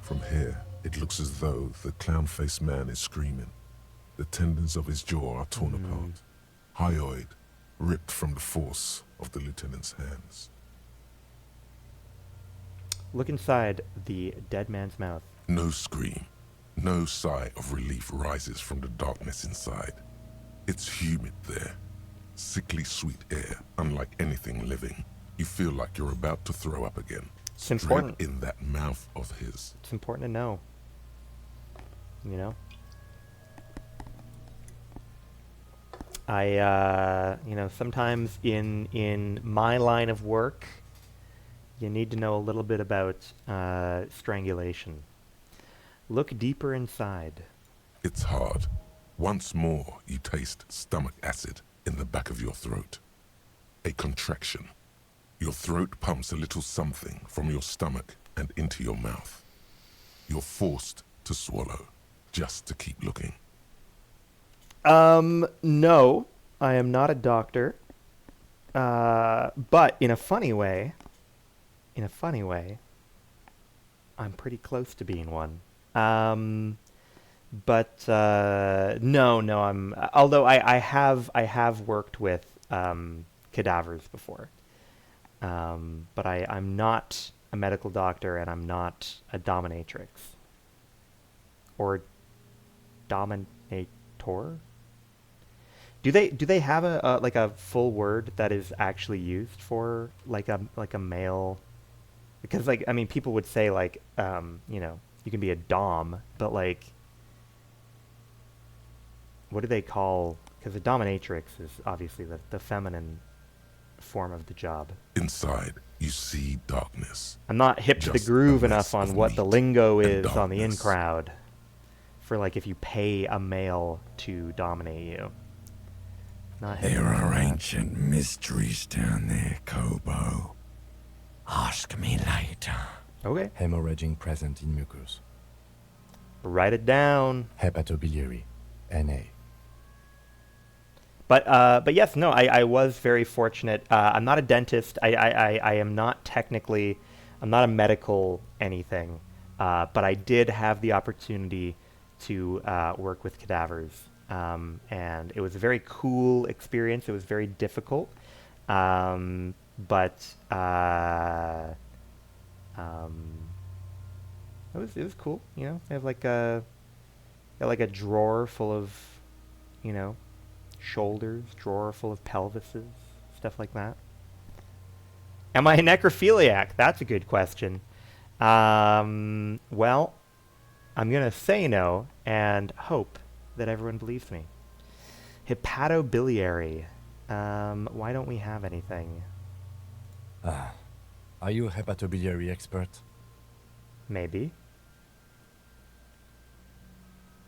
From here, it looks as though the clown-faced man is screaming. The tendons of his jaw are torn apart, hyoid, ripped from the force of the lieutenant's hands. Look inside the dead man's mouth. No scream, no sigh of relief rises from the darkness inside. It's humid there. Sickly sweet air, unlike anything living. You feel like you're about to throw up again. It's Straight important. in that mouth of his. It's important to know. You know? You know, sometimes in my line of work, you need to know a little bit about strangulation. Look deeper inside. It's hard. Once more, you taste stomach acid in the back of your throat. A contraction. Your throat pumps a little something from your stomach and into your mouth. You're forced to swallow, just to keep looking. No, I am not a doctor. But in a funny way, I'm pretty close to being one. But no, although I have worked with cadavers before. But I'm not a medical doctor, and I'm not a dominatrix. Or dominator? Do they have a like a full word that is actually used for like a male? Because like, I mean, people would say like you know, you can be a dom, but like, what do they call? Because a dominatrix is obviously the feminine form of the job. Inside, you see darkness. I'm not hip to the Just groove a enough mess on of what the meat lingo and is on the in darkness. crowd for like if you pay a male to dominate you. Not hip There enough are for that. ancient mysteries down there, Kobo. Ask me later. Okay. Hemorrhaging present in mucus. Write it down. Hepatobiliary. NA. But yes, no, I was very fortunate. I'm not a dentist. I am not technically, I'm not a medical anything. But I did have the opportunity to work with cadavers. And it was a very cool experience. It was very difficult. But it was cool, you know. I have like a drawer full of, you know, shoulders, drawer full of pelvises, stuff like that. Am I a necrophiliac? That's a good question. Well, I'm gonna say no and hope that everyone believes me. Hepatobiliary. Why don't we have anything? Are you a hepatobiliary expert? Maybe.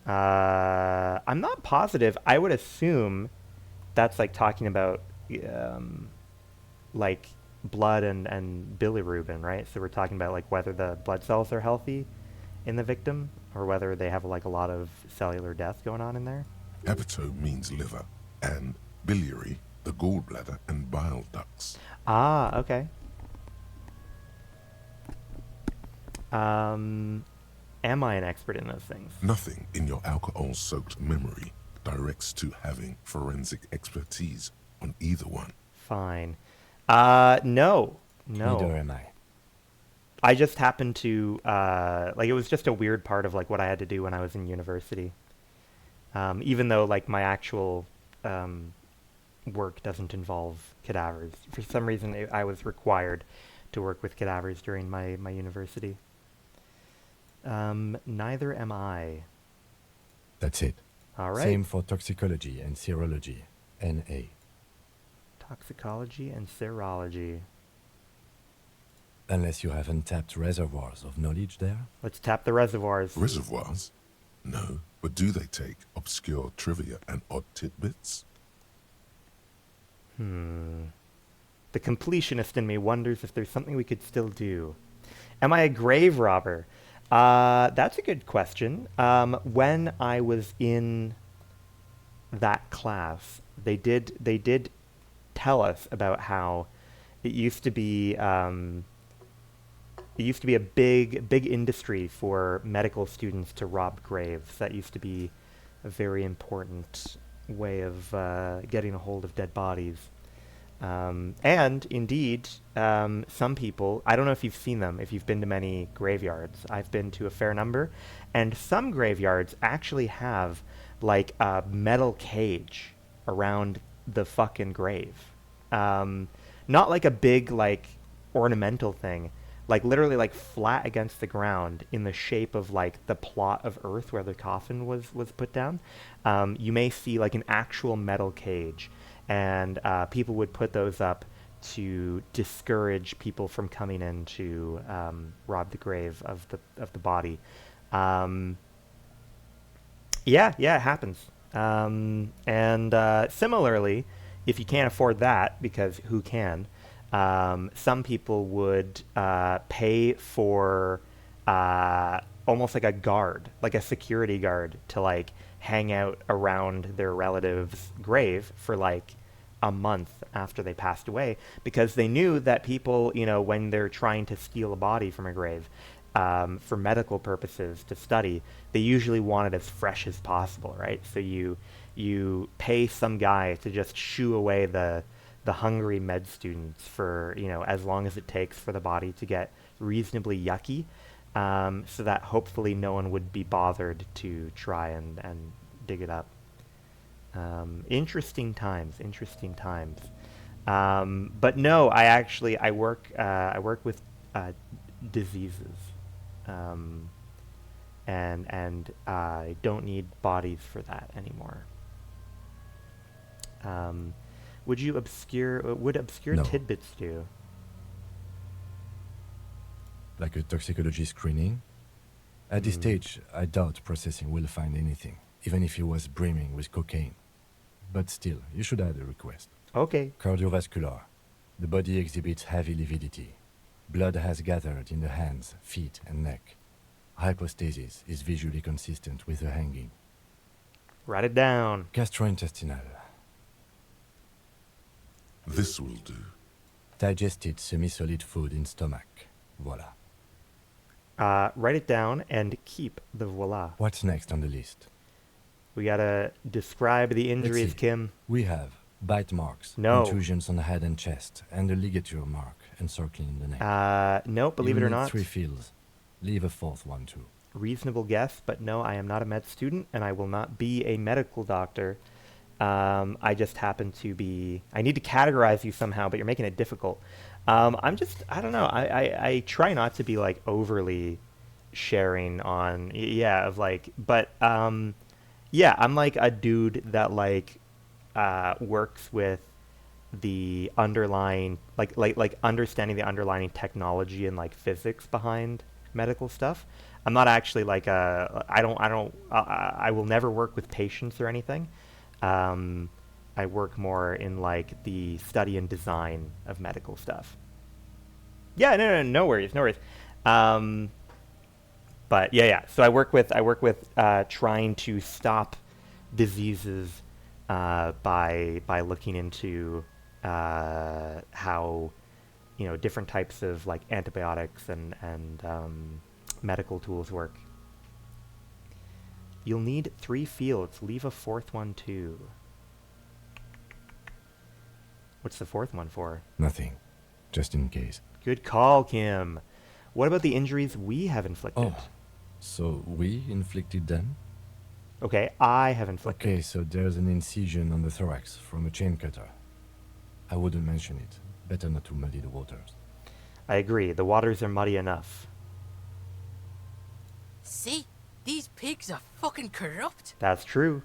I'm not positive. I would assume that's like talking about like blood and bilirubin, right? So we're talking about like whether the blood cells are healthy in the victim or whether they have like a lot of cellular death going on in there. Hepato means liver, and biliary, the gallbladder and bile ducts. Ah, okay. Am I an expert in those things? Nothing in your alcohol-soaked memory directs to having forensic expertise on either one. Fine. No. Neither am I. I just happened to, like, it was just a weird part of, like, what I had to do when I was in university. Even though, like, my actual work doesn't involve cadavers. For some reason, I was required to work with cadavers during my university. Neither am I. That's it. All right. Same for toxicology and serology. NA. Toxicology and serology. Unless you have untapped reservoirs of knowledge there. Let's tap the reservoirs. Reservoirs? No, but do they take obscure trivia and odd tidbits? The completionist in me wonders if there's something we could still do. Am I a grave robber? That's a good question. When I was in that class, they did tell us about how it used to be a big industry for medical students to rob graves. That used to be a very important way of getting a hold of dead bodies. And indeed, some people, I don't know if you've seen them, if you've been to many graveyards. I've been to a fair number, and some graveyards actually have like a metal cage around the fucking grave. Not like a big like ornamental thing, like literally like flat against the ground in the shape of like the plot of earth where the coffin was put down. You may see like an actual metal cage, and people would put those up to discourage people from coming in to rob the grave of the body. Yeah, it happens. And similarly, if you can't afford that, because who can, some people would pay for almost like a guard, like a security guard, to like hang out around their relative's grave for like a month after they passed away, because they knew that people, you know, when they're trying to steal a body from a grave for medical purposes to study, they usually want it as fresh as possible, right? So you pay some guy to just shoo away the hungry med students for, you know, as long as it takes for the body to get reasonably yucky, so that hopefully no one would be bothered to try and dig it up. Interesting times. But no, I work with diseases, and I don't need bodies for that anymore. Would obscure No. tidbits do? Like a toxicology screening? At this stage, I doubt processing will find anything, even if he was brimming with cocaine. But still, you should add a request. Okay. Cardiovascular. The body exhibits heavy lividity. Blood has gathered in the hands, feet, and neck. Hypostasis is visually consistent with the hanging. Write it down. Gastrointestinal. This will do. Digested semi-solid food in stomach. Voila. Write it down and keep the voila. What's next on the list? We gotta describe the injuries, see. Kim. We have bite marks, No. contusions on the head and chest, and a ligature mark encircling the neck. No, believe You it or need not. 3 fields. Leave a fourth one too. Reasonable guess, but no, I am not a med student, and I will not be a medical doctor. I just happen to be... I need to categorize you somehow, but you're making it difficult. I don't know, I try not to be, like, overly sharing on... Yeah, of, like... But, yeah, I'm, like, a dude that, like, works with the underlying... Like understanding the underlying technology and, like, physics behind medical stuff. I'm not actually, like, I will never work with patients or anything. I work more in like the study and design of medical stuff. Yeah, no worries. But yeah. So I work with trying to stop diseases by looking into how, you know, different types of like antibiotics and medical tools work. You'll need 3 fields. Leave a fourth one too. What's the fourth one for? Nothing. Just in case. Good call, Kim. What about the injuries we have inflicted? Oh, so we inflicted them? Okay, I have inflicted. Okay, so there's an incision on the thorax from a chain cutter. I wouldn't mention it. Better not to muddy the waters. I agree. The waters are muddy enough. See? These pigs are fucking corrupt. That's true.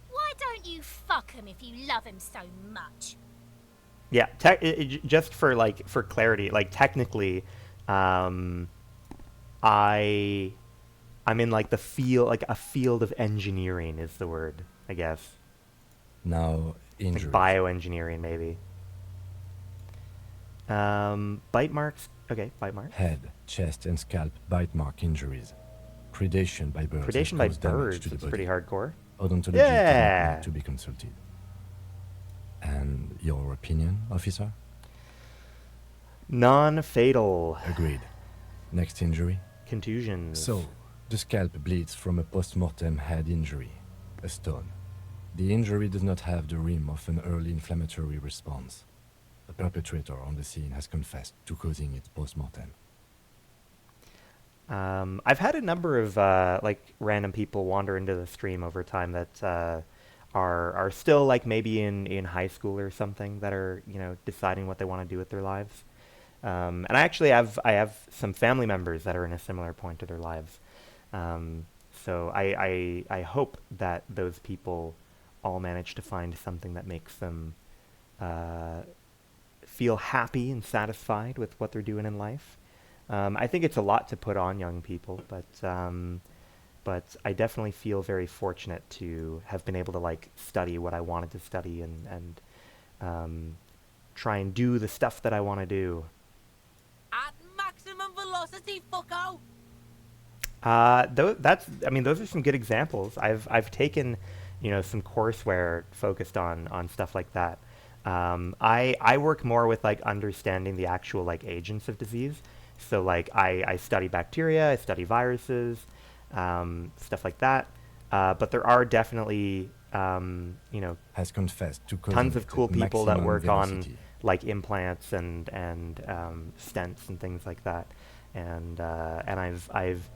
Why don't you fuck him if you love him so much? Yeah, just for like for clarity, like technically, I'm in like the field, like a field of engineering is the word, I guess. Now, injuries. Like bioengineering, maybe. Bite marks. Okay, bite marks. Head, chest, and scalp bite mark injuries. Predation by birds. Predation by has caused damage birds. to the That's body. pretty hardcore. odontology Yeah. technique to be consulted. And your opinion, officer? Non-fatal. Agreed. Next injury? Contusions. So, the scalp bleeds from a post-mortem head injury, a stone. The injury does not have the rim of an early inflammatory response. The perpetrator on the scene has confessed to causing it post-mortem. I've had a number of like random people wander into the stream over time that are still like maybe in high school or something, that are, you know, deciding what they want to do with their lives. And I actually have some family members that are in a similar point to their lives. So I hope that those people all manage to find something that makes them feel happy and satisfied with what they're doing in life. I think it's a lot to put on young people, but I definitely feel very fortunate to have been able to like study what I wanted to study and try and do the stuff that I want to do. At maximum velocity, fucko! Those are some good examples. I've taken, you know, some courseware focused on stuff like that. I work more with like understanding the actual like agents of disease. So like I study bacteria, I study viruses, stuff like that. But there are definitely, you know, has confessed to tons of cool people that work velocity. on like implants and stents and things like that. And I've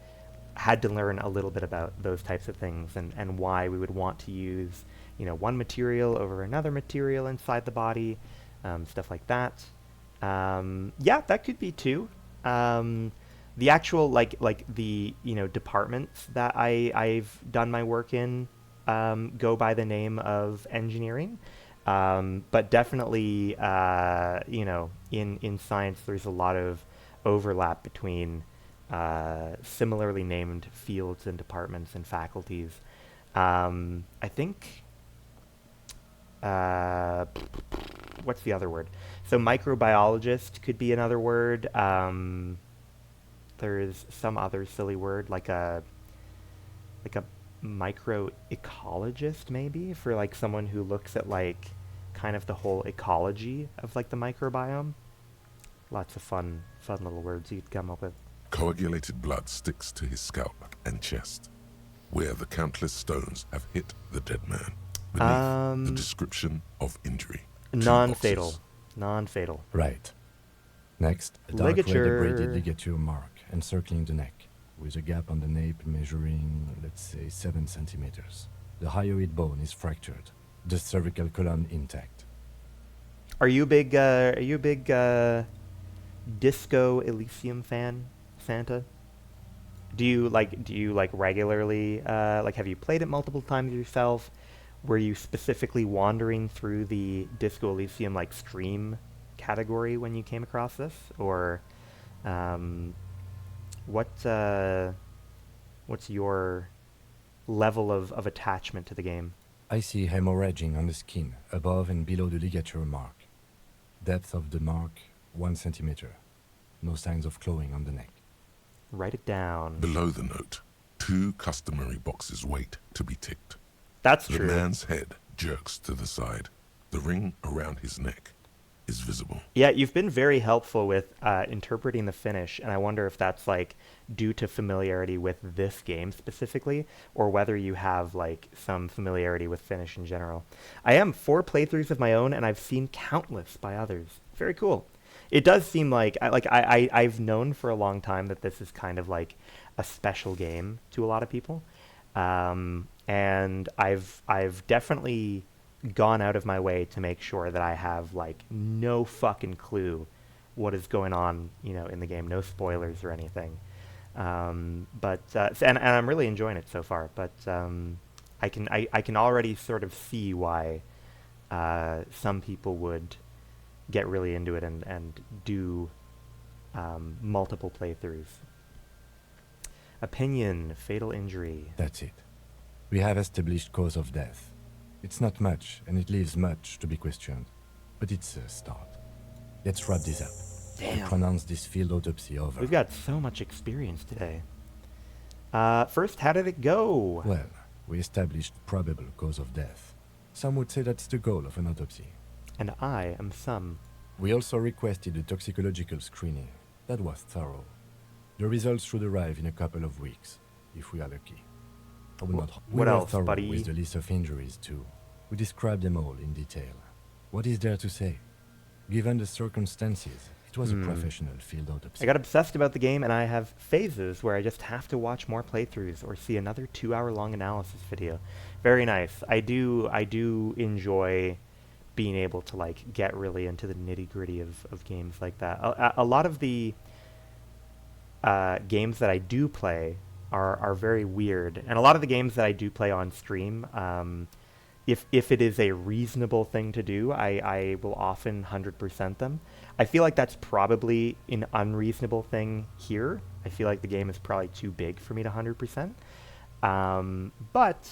had to learn a little bit about those types of things and why we would want to use, you know, one material over another material inside the body, stuff like that. Yeah, that could be too. The actual like the, you know, departments that I've done my work in go by the name of engineering, but definitely you know, in science there's a lot of overlap between similarly named fields and departments and faculties. I think what's the other word? So microbiologist could be another word. There's some other silly word like a microecologist maybe, for like someone who looks at like kind of the whole ecology of like the microbiome. Lots of fun little words you could come up with. Coagulated blood sticks to his scalp and chest, where the countless stones have hit the dead man. Beneath the description of injury. Non-fatal. Non-fatal. Right. Next, a dark Ligature. red abraded ligature mark encircling the neck, with a gap on the nape measuring, let's say, 7 centimeters. The hyoid bone is fractured. The cervical column intact. Are you a big Disco Elysium fan, Santa? Do you like regularly, like have you played it multiple times yourself? Were you specifically wandering through the Disco Elysium like stream category when you came across this, or what's your level of attachment to the game? I see hemorrhaging on the skin, above and below the ligature mark. Depth of the mark, 1 centimeter. No signs of clawing on the neck. Write it down. Below the note, 2 customary boxes wait to be ticked. That's the true. The man's head jerks to the side. The ring around his neck is visible. Yeah, you've been very helpful with interpreting the finish, and I wonder if that's like due to familiarity with this game specifically, or whether you have like some familiarity with finish in general. I am 4 playthroughs of my own, and I've seen countless by others. Very cool. It does seem like I've known for a long time that this is kind of like a special game to a lot of people, and I've definitely gone out of my way to make sure that I have like no fucking clue what is going on, you know, in the game. No spoilers or anything. And I'm really enjoying it so far. But I can already sort of see why some people would get really into it and do multiple playthroughs. Opinion, fatal injury. That's it. We have established cause of death. It's not much, and it leaves much to be questioned. But it's a start. Let's wrap this up. Damn. And pronounce this field autopsy over. We've got so much experience today. First, how did it go? Well, We established probable cause of death. Some would say that's the goal of an autopsy. And I am some. We also requested a toxicological screening. That was thorough. The results should arrive in a couple of weeks, if we are lucky. I will not. We What were else, thorough buddy? with the list of injuries too. We described them all in detail. What is there to say? Given the circumstances, it was a professional field autopsy. I got obsessed about the game, and I have phases where I just have to watch more playthroughs or see another 2-hour-long analysis video. Very nice. I do enjoy being able to like get really into the nitty-gritty of games like that. A lot of the games that I do play are very weird, and a lot of the games that I do play on stream, if it is a reasonable thing to do, I will often 100% them. I feel like that's probably an unreasonable thing here. I feel like the game is probably too big for me to 100%. But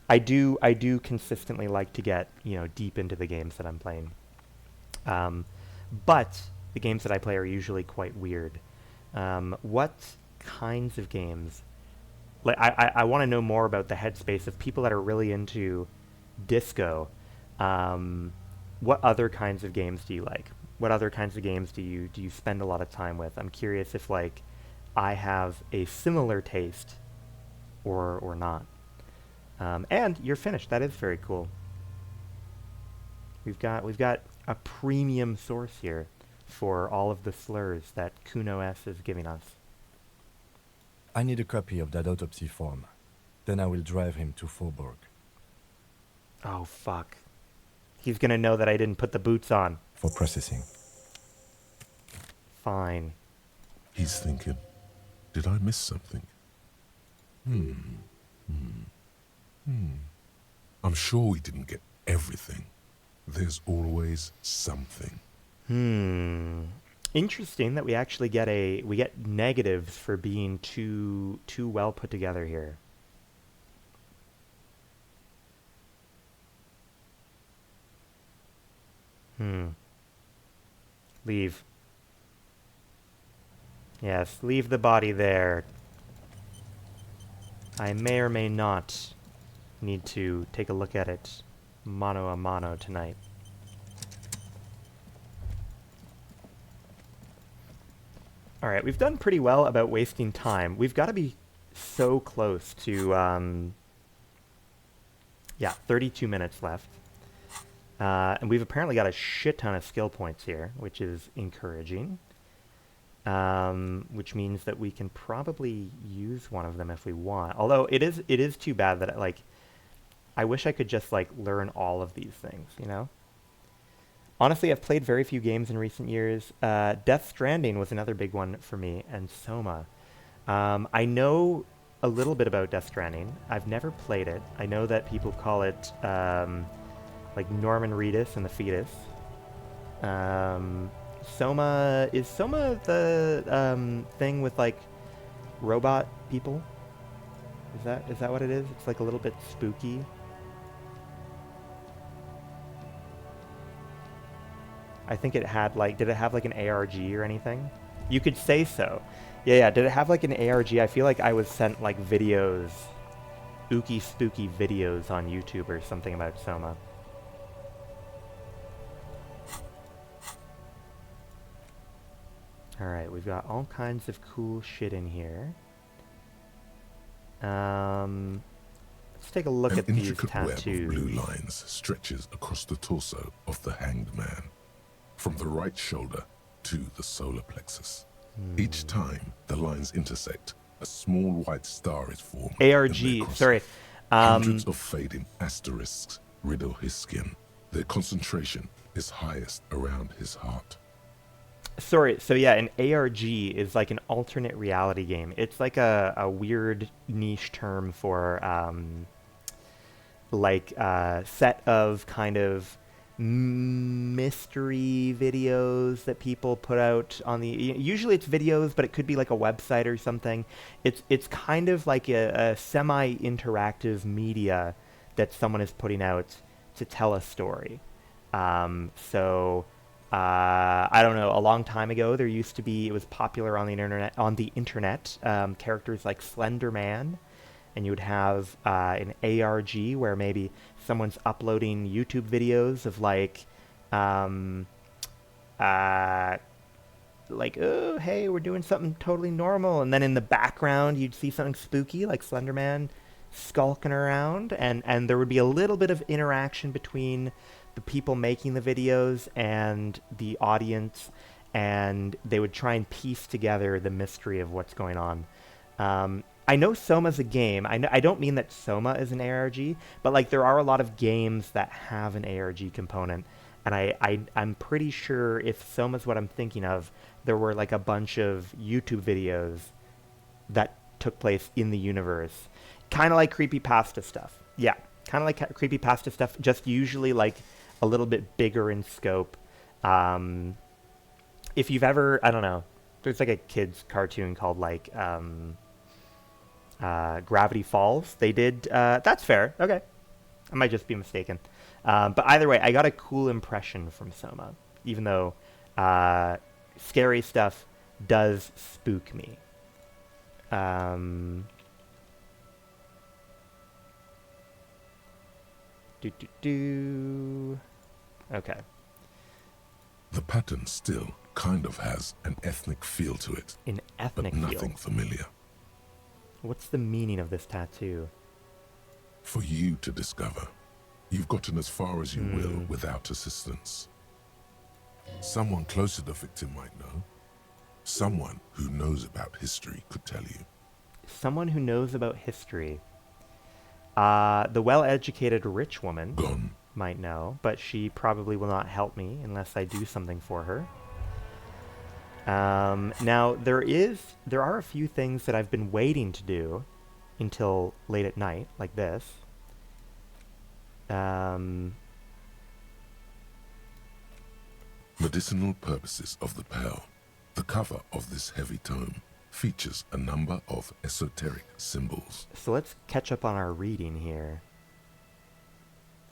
I do consistently like to get, you know, deep into the games that I'm playing. But the games that I play are usually quite weird. What kinds of games? Like I want to know more about the headspace of people that are really into disco. What other kinds of games do you like? What other kinds of games do you spend a lot of time with? I'm curious if like I have a similar taste or not. And you're finished. That is very cool. We've got a premium source here for all of the slurs that Kuno S is giving us. I need a copy of that autopsy form. Then I will drive him to Faubourg. Oh, fuck. He's gonna know that I didn't put the boots on. For processing. Fine. He's thinking, did I miss something? I'm sure we didn't get everything. There's always something. Interesting that we actually get negatives for being too well put together here. Leave. Yes, leave the body there. I may or may not need to take a look at it mano a mano tonight. Alright, we've done pretty well about wasting time. We've got to be so close to, yeah, 32 minutes left. And we've apparently got a shit ton of skill points here, which is encouraging. Which means that we can probably use one of them if we want. Although it is too bad that, like, I wish I could just, like, learn all of these things, you know? Honestly, I've played very few games in recent years. Death Stranding was another big one for me, and Soma. I know a little bit about Death Stranding. I've never played it. I know that people call it, like, Norman Reedus and the Fetus. Soma... Is Soma the, thing with, like, robot people? Is that what it is? It's, like, a little bit spooky. I think it had, like, did it have, like, an ARG or anything? You could say so. Yeah, did it have, like, an ARG? I feel like I was sent, like, videos, ooky spooky videos on YouTube or something about Soma. Alright, we've got all kinds of cool shit in here. Let's take a look at these tattoos. An intricate web of blue lines stretches across the torso of the hanged man, from the right shoulder to the solar plexus. Each time the lines intersect, a small white star is formed. ARG, sorry. Hundreds of fading asterisks riddle his skin. Their concentration is highest around his heart. Sorry, so yeah, an ARG is like an alternate reality game. It's like a weird niche term for, like, a set of kind of mystery videos that people put out on the... Usually it's videos, but it could be like a website or something. It's kind of like a semi-interactive media that someone is putting out to tell a story. I don't know, a long time ago there used to be, it was popular on the internet, characters like Slender Man and you would have an ARG where maybe someone's uploading YouTube videos of oh, hey, we're doing something totally normal, and then in the background you'd see something spooky like Slenderman skulking around, and there would be a little bit of interaction between the people making the videos and the audience, and they would try and piece together the mystery of what's going on. I know Soma's a game. I don't mean that Soma is an ARG, but like there are a lot of games that have an ARG component, and I'm pretty sure if Soma's what I'm thinking of, there were like a bunch of YouTube videos that took place in the universe. Kind of like creepypasta stuff. Yeah, kind of like creepypasta stuff, just usually like a little bit bigger in scope. If you've ever, I don't know, there's like a kid's cartoon called like Gravity Falls. They did, that's fair, okay. I might just be mistaken. But either way, I got a cool impression from Soma, even though scary stuff does spook me. Okay. The pattern still kind of has an ethnic feel to it. An ethnic feel? But nothing familiar. What's the meaning of this tattoo? For you to discover. You've gotten as far as you will without assistance. Someone close to the victim might know. Someone who knows about history could tell you. Someone who knows about history. The well-educated rich woman might know, but she probably will not help me unless I do something for her. Now, there are a few things that I've been waiting to do until late at night, like this. Medicinal purposes of the Pearl. The cover of this heavy tome features a number of esoteric symbols. So let's catch up on our reading here.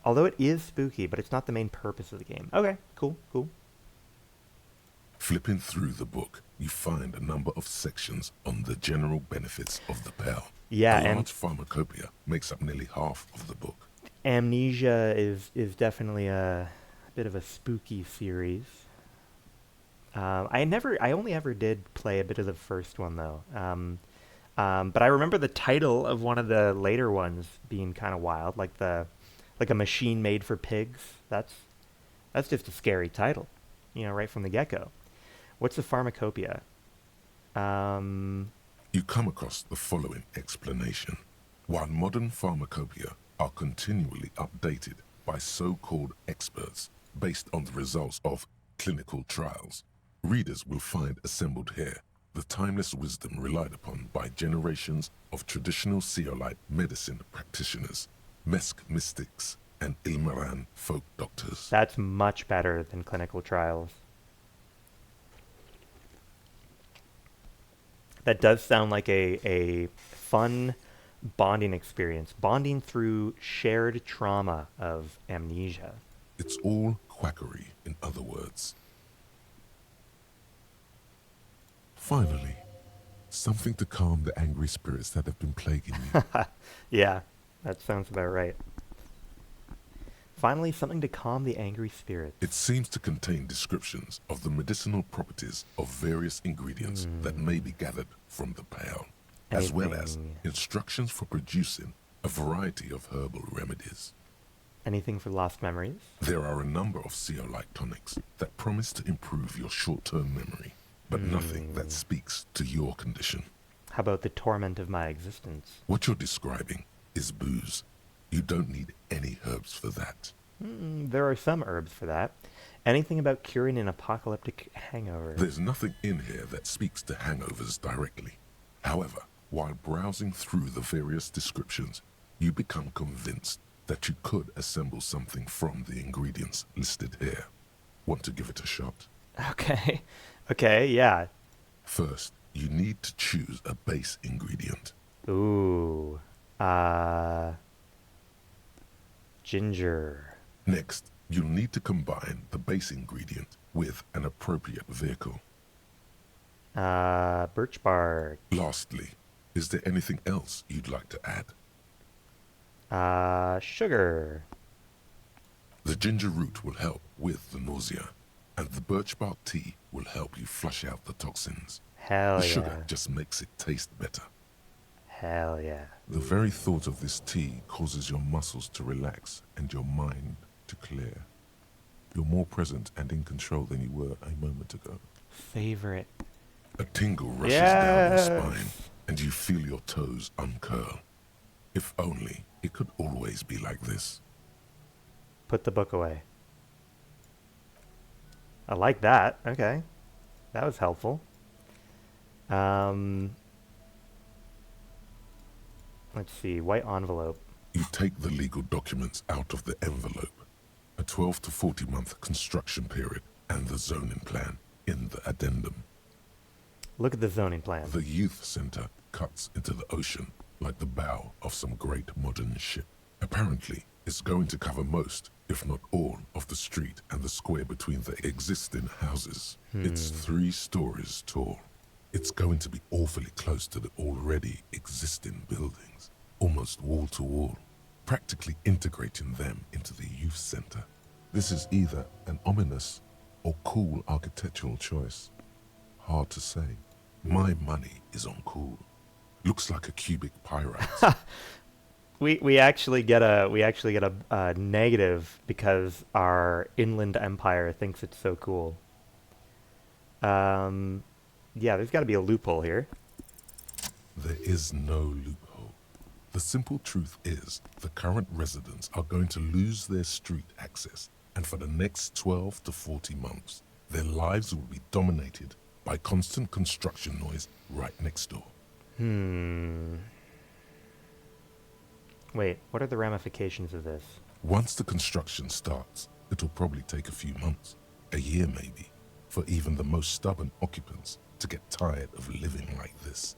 Although it is spooky, but it's not the main purpose of the game. Okay, cool. Flipping through the book, you find a number of sections on the general benefits of the Pearl. Yeah, a large pharmacopoeia makes up nearly half of the book. Amnesia is definitely a bit of a spooky series. I only ever did play a bit of the first one though. But I remember the title of one of the later ones being kind of wild, like a machine made for pigs. That's just a scary title, right from the get-go. What's a pharmacopoeia? You come across the following explanation. While modern pharmacopoeia are continually updated by so-called experts based on the results of clinical trials, readers will find assembled here the timeless wisdom relied upon by generations of traditional Seolite medicine practitioners, Mesk mystics, and Ilmaran folk doctors. That's much better than clinical trials. That does sound like a fun bonding experience. Bonding through shared trauma of amnesia. It's all quackery, in other words. Finally, something to calm the angry spirits that have been plaguing me. Yeah, that sounds about right. Finally, something to calm the angry spirits. It seems to contain descriptions of the medicinal properties of various ingredients that may be gathered from the Pearl, as well as instructions for producing a variety of herbal remedies. Anything for lost memories? There are a number of Seolite tonics that promise to improve your short-term memory, but nothing that speaks to your condition. How about the torment of my existence? What you're describing is booze. You don't need any herbs for that. There are some herbs for that. Anything about curing an apocalyptic hangover? There's nothing in here that speaks to hangovers directly. However, while browsing through the various descriptions, you become convinced that you could assemble something from the ingredients listed here. Want to give it a shot? Okay, yeah. First, you need to choose a base ingredient. Ooh. Ginger. Next, you'll need to combine the base ingredient with an appropriate vehicle. Birch bark. Lastly, Is there anything else you'd like to add? Sugar. The ginger root will help with the nausea, and the birch bark tea will help you flush out the toxins. Hell the yeah. sugar just makes it taste better. Hell yeah. The very thought of this tea causes your muscles to relax and your mind to clear. You're more present and in control than you were a moment ago. Favorite. A tingle rushes down your spine, and you feel your toes uncurl. If only it could always be like this. Put the book away. I like that. Okay. That was helpful. Let's see. White envelope. You take the legal documents out of the envelope. A 12 to 40 month construction period and the zoning plan in the addendum. Look at the zoning plan. The youth center cuts into the ocean like the bow of some great modern ship. Apparently, it's going to cover most, if not all, of the street and the square between the existing houses. It's 3 stories tall. It's going to be awfully close to the already existing buildings, almost wall to wall, practically integrating them into the youth center. This is either an ominous or cool architectural choice. Hard to say. My money is on cool. Looks like a cubic pyrite. We actually get a negative because our inland empire thinks it's so cool. Yeah, there's got to be a loophole here. There is no loophole. The simple truth is the current residents are going to lose their street access, and for the next 12 to 40 months, their lives will be dominated by constant construction noise right next door. Wait, what are the ramifications of this? Once the construction starts, it'll probably take a few months, a year maybe, for even the most stubborn occupants to get tired of living like this.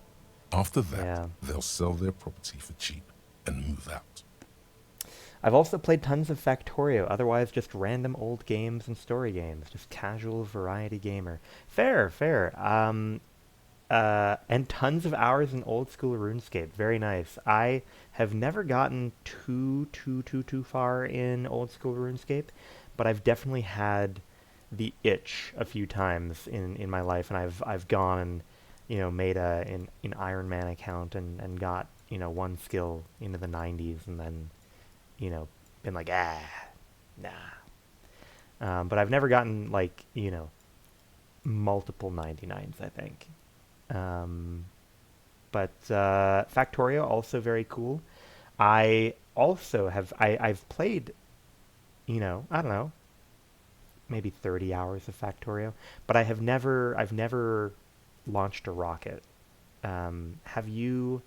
After that, they'll sell their property for cheap and move out. I've also played tons of Factorio, otherwise just random old games and story games, just casual variety gamer. Fair. And tons of hours in old school RuneScape. Very nice. I have never gotten too far in old school RuneScape, but I've definitely had the itch a few times in my life, and I've gone and made an Iron Man account and got one skill into the 90s, and then been like nah. But I've never gotten like multiple 99s, I think. But Factorio also very cool. I also I've played I don't know, maybe 30 hours of Factorio, but I've never launched a rocket. Have you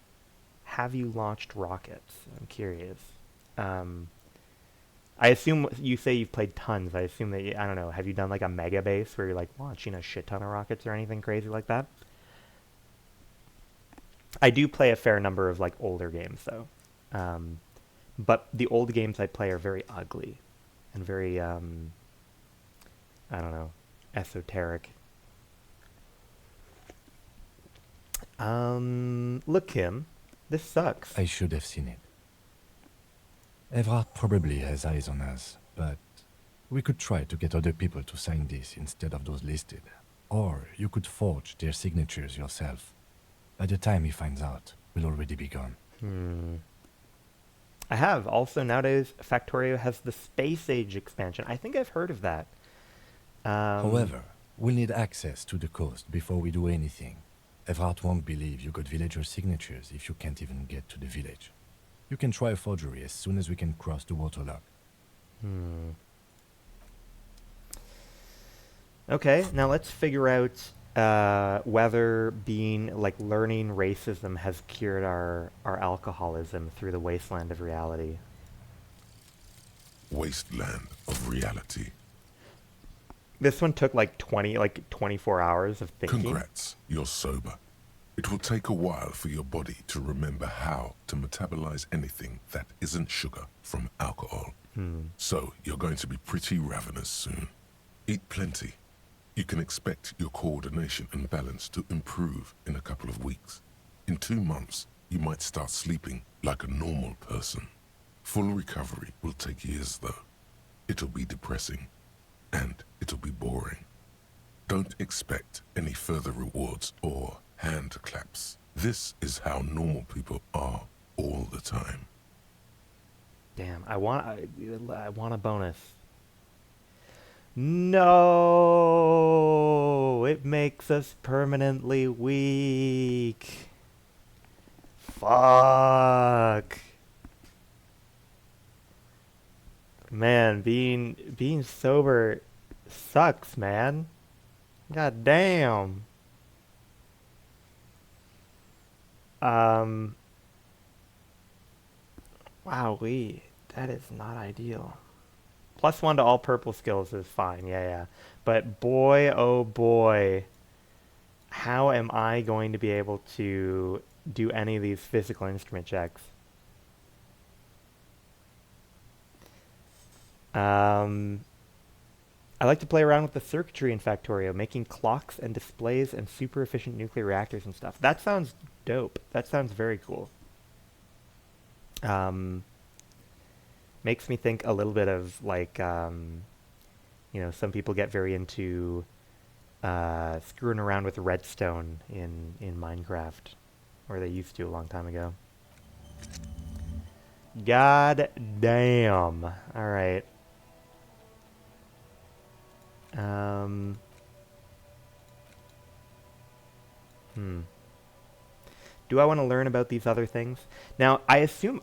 launched rockets? I'm curious. I assume you say you've played tons. I assume that I don't know. Have you done like a mega base where you're like launching a shit ton of rockets or anything crazy like that? I do play a fair number of like older games though, but the old games I play are very ugly and very I don't know, esoteric. Look, Kim, this sucks. I should have seen it. Evrard probably has eyes on us, but we could try to get other people to sign this instead of those listed. Or you could forge their signatures yourself. By the time he finds out, we'll already be gone. I have. Also, nowadays, Factorio has the Space Age expansion. I think I've heard of that. However, we'll need access to the coast before we do anything. Evrard won't believe you got villager signatures if you can't even get to the village. You can try a forgery as soon as we can cross the waterlock. Okay, now let's figure out whether learning racism has cured our alcoholism through the wasteland of reality. Wasteland of reality. This one took like 24 hours of thinking. Congrats, you're sober. It will take a while for your body to remember how to metabolize anything that isn't sugar from alcohol. So you're going to be pretty ravenous soon. Eat plenty. You can expect your coordination and balance to improve in a couple of weeks. In 2 months, you might start sleeping like a normal person. Full recovery will take years, though. It'll be depressing, and it'll be boring. Don't expect any further rewards or hand claps. This is how normal people are all the time. Damn, I want a bonus. No, it makes us permanently weak. Fuck. Man, being sober sucks, man. God damn. Wowee, that is not ideal. +1 to all purple skills is fine, yeah. But boy, oh boy, how am I going to be able to do any of these physical instrument checks? I like to play around with the circuitry in Factorio, making clocks and displays and super efficient nuclear reactors and stuff. That sounds dope. That sounds very cool. Makes me think a little bit of like, you know, some people get very into screwing around with redstone in Minecraft, or they used to a long time ago. God damn. All right. Do I want to learn about these other things? Now, I assume,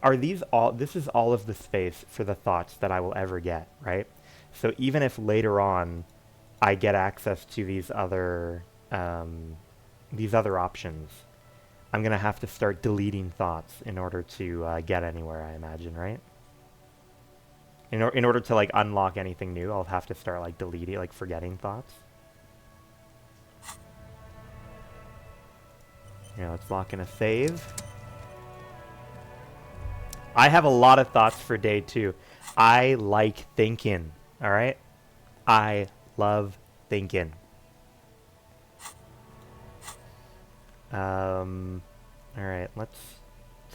this is all of the space for the thoughts that I will ever get, right? So even if later on I get access to these other options, I'm going to have to start deleting thoughts in order to get anywhere, I imagine, right? In order to like unlock anything new, I'll have to start like deleting, like forgetting thoughts. Yeah, let's lock in a save. I have a lot of thoughts for day 2. I like thinking, alright? I love thinking. Alright, let's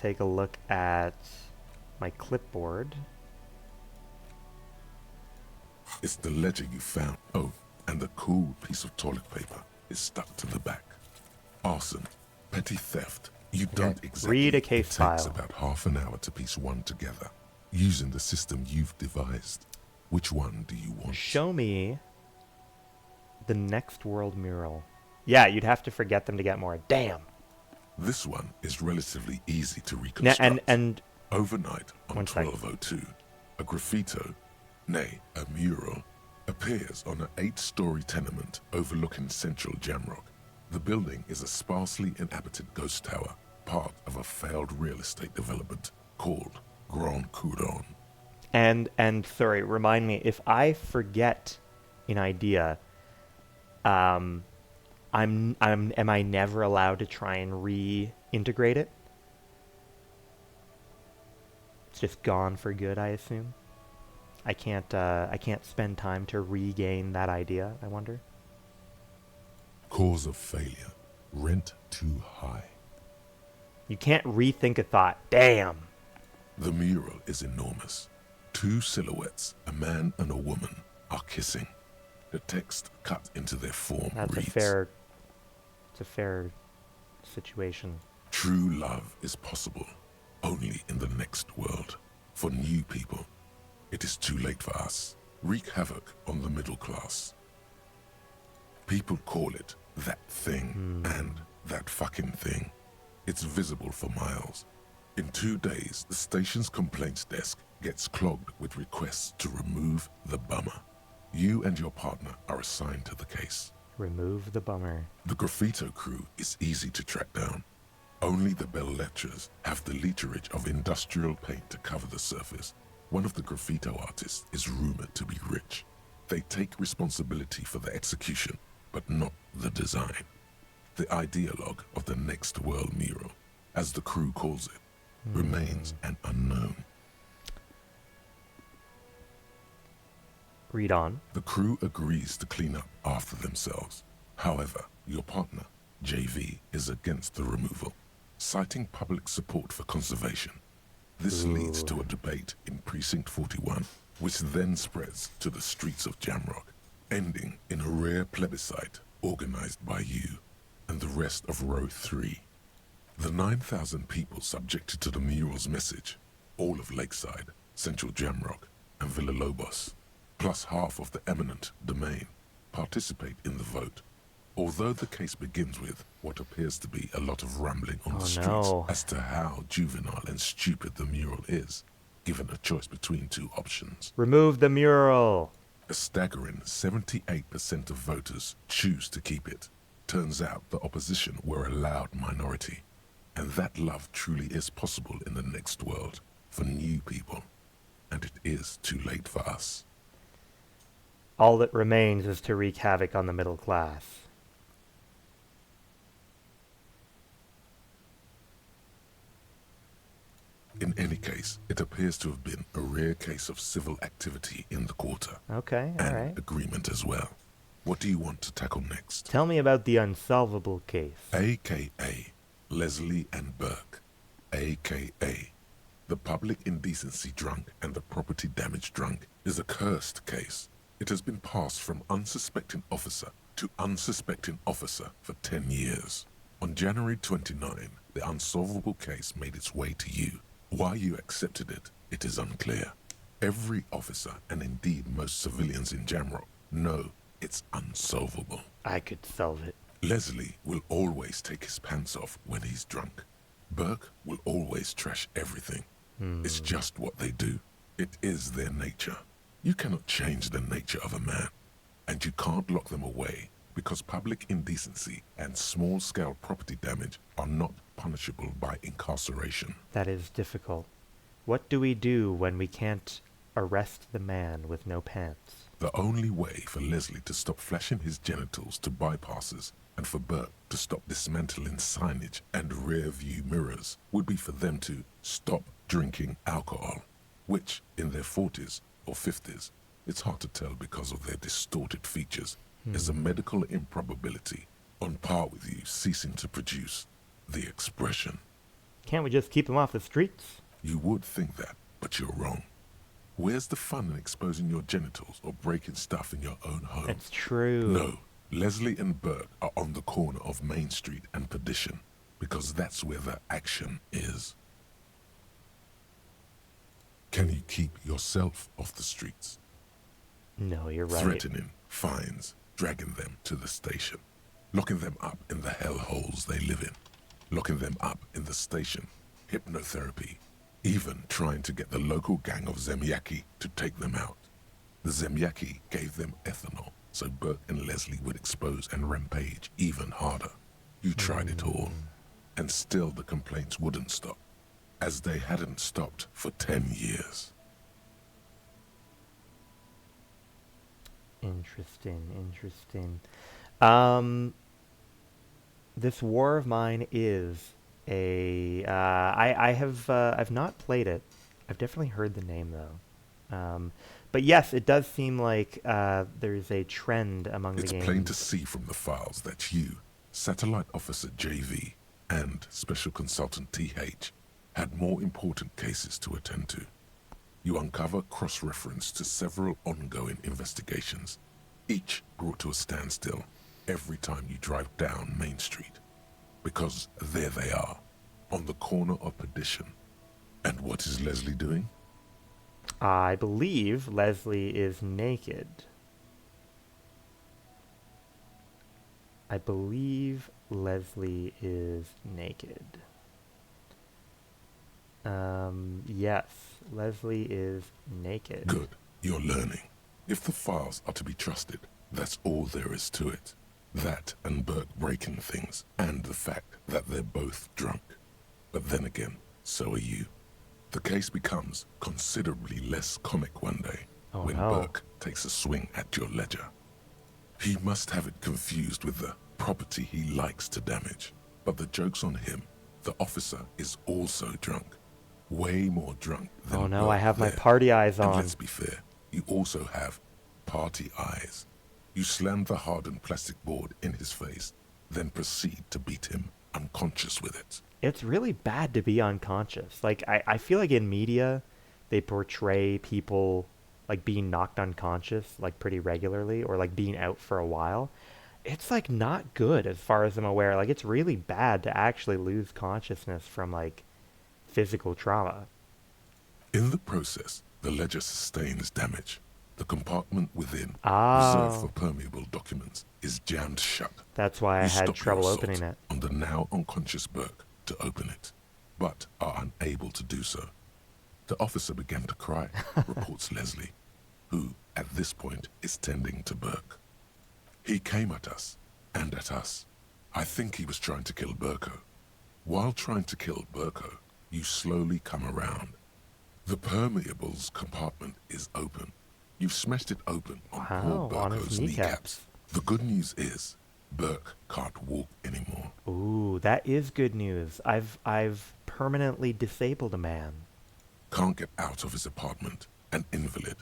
take a look at my clipboard. It's the ledger you found. Oh, and the cool piece of toilet paper is stuck to the back. Arson, petty theft. You don't exactly. Read a case file. It takes about half an hour to piece one together, using the system you've devised. Which one do you want? Show me the next world mural. Yeah, you'd have to forget them to get more. Damn. This one is relatively easy to reconstruct. And overnight on 1202, a graffito, nay, a mural, appears on an 8-story tenement overlooking central Jamrock. The building is a sparsely inhabited ghost tower, part of a failed real estate development called Grand Couronne. And sorry, remind me, if I forget an idea, am I never allowed to try and reintegrate it? It's just gone for good, I assume. I can't spend time to regain that idea, I wonder. Cause of failure. Rent too high. You can't rethink a thought. Damn. The mural is enormous. 2 silhouettes, a man and a woman, are kissing. The text cut into their form reads, it's a fair situation. True love is possible only in the next world. For new people, it is too late for us. Wreak havoc on the middle class. People call it that thing and that fucking thing. It's visible for miles. In 2 days, the station's complaints desk gets clogged with requests to remove the bummer. You and your partner are assigned to the case. Remove the bummer. The graffito crew is easy to track down. Only the bell lectures have the literage of industrial paint to cover the surface. One of the graffito artists is rumored to be rich. They take responsibility for the execution, but not the design. The ideologue of the next world mural, as the crew calls it, remains an unknown. Read on. The crew agrees to clean up after themselves. However, your partner, JV, is against the removal. citing public support for conservation. This leads to a debate in Precinct 41, which then spreads to the streets of Jamrock, ending in a rare plebiscite organized by you and the rest of Row 3. The 9,000 people subjected to the mural's message, all of Lakeside, Central Jamrock, and Villalobos, plus half of the eminent domain, participate in the vote. Although the case begins with what appears to be a lot of rambling on the streets as to how juvenile and stupid the mural is, given a choice between two options. Remove the mural! A staggering 78% of voters choose to keep it. Turns out the opposition were a loud minority, and that love truly is possible in the next world for new people, and it is too late for us. All that remains is to wreak havoc on the middle class. In any case, it appears to have been a rare case of civil activity in the quarter. Okay, and alright. agreement as well. What do you want to tackle next? Tell me about the unsolvable case. AKA Leslie and Burke. AKA the public indecency drunk and the property damage drunk is a cursed case. It has been passed from unsuspecting officer to unsuspecting officer for 10 years. On January 29, the unsolvable case made its way to you. Why you accepted it, it is unclear. Every officer, and indeed most civilians in Jamrock, know it's unsolvable. I could solve it. Leslie will always take his pants off when he's drunk. Burke will always trash everything. It's just what they do. It is their nature. You cannot change the nature of a man, and you can't lock them away because public indecency and small-scale property damage are not punishable by incarceration. That is difficult. What do we do when we can't arrest the man with no pants? The only way for Leslie to stop flashing his genitals to bypassers and for Burke to stop dismantling signage and rear-view mirrors would be for them to stop drinking alcohol, which, in their 40s or 50s, it's hard to tell because of their distorted features, is a medical improbability on par with you ceasing to produce the expression. Can't we just keep him off the streets? You would think that, but you're wrong. Where's the fun in exposing your genitals or breaking stuff in your own home? It's true. No, Leslie and Burke are on the corner of Main Street and Perdition, because that's where the action is. Can you keep yourself off the streets? No, you're right. Threatening, fines, dragging them to the station, locking them up in the hellholes they live in, locking them up in the station, hypnotherapy, even trying to get the local gang of Zemyaki to take them out. The Zemyaki gave them ethanol, so Burke and Leslie would expose and rampage even harder. You tried it all, and still the complaints wouldn't stop, as they hadn't stopped for 10 years. Interesting. This War of Mine is a... I've not played it. I've definitely heard the name, though. But yes, it does seem like there's a trend among the games. It's plain to see from the files that you, Satellite Officer JV, and Special Consultant TH, had more important cases to attend to. You uncover cross-reference to several ongoing investigations, each brought to a standstill every time you drive down Main Street. Because there they are, on the corner of Perdition. And what is Leslie doing? I believe Leslie is naked. Yes, Leslie is naked. Good, you're learning. If the files are to be trusted, that's all there is to it. That and Burke breaking things, and the fact that they're both drunk. But then again, so are you. The case becomes considerably less comic one day when Burke takes a swing at your ledger. He must have it confused with the property he likes to damage. But the joke's on him. The officer is also drunk. Way more drunk than Oh no, Burke I have my there. party eyes on. And let's be fair, you also have party eyes. You slam the hardened plastic board in his face, then proceed to beat him unconscious with it. It's really bad to be unconscious. Like, I feel like in media, they portray people like being knocked unconscious like pretty regularly or like being out for a while. It's like not good as far as I'm aware. Like, it's really bad to actually lose consciousness from like physical trauma. In the process, the ledger sustains damage. The compartment within, reserved Oh, for permeable documents, is jammed shut. that's why I You had stop trouble your opening assault it. on the now unconscious Burke to open it, but are unable to do so. The officer began to cry, reports Leslie, who, at this point, is tending to Burke. He came at us, and at us. I think he was trying to kill Burko. While trying to kill Burko, you slowly come around. The permeables compartment is open. You've smashed it open on poor Wow, on his Burko's kneecaps. The good news is, Burke can't walk anymore. Ooh, that is good news. I've permanently disabled a man. Can't get out of his apartment, an invalid.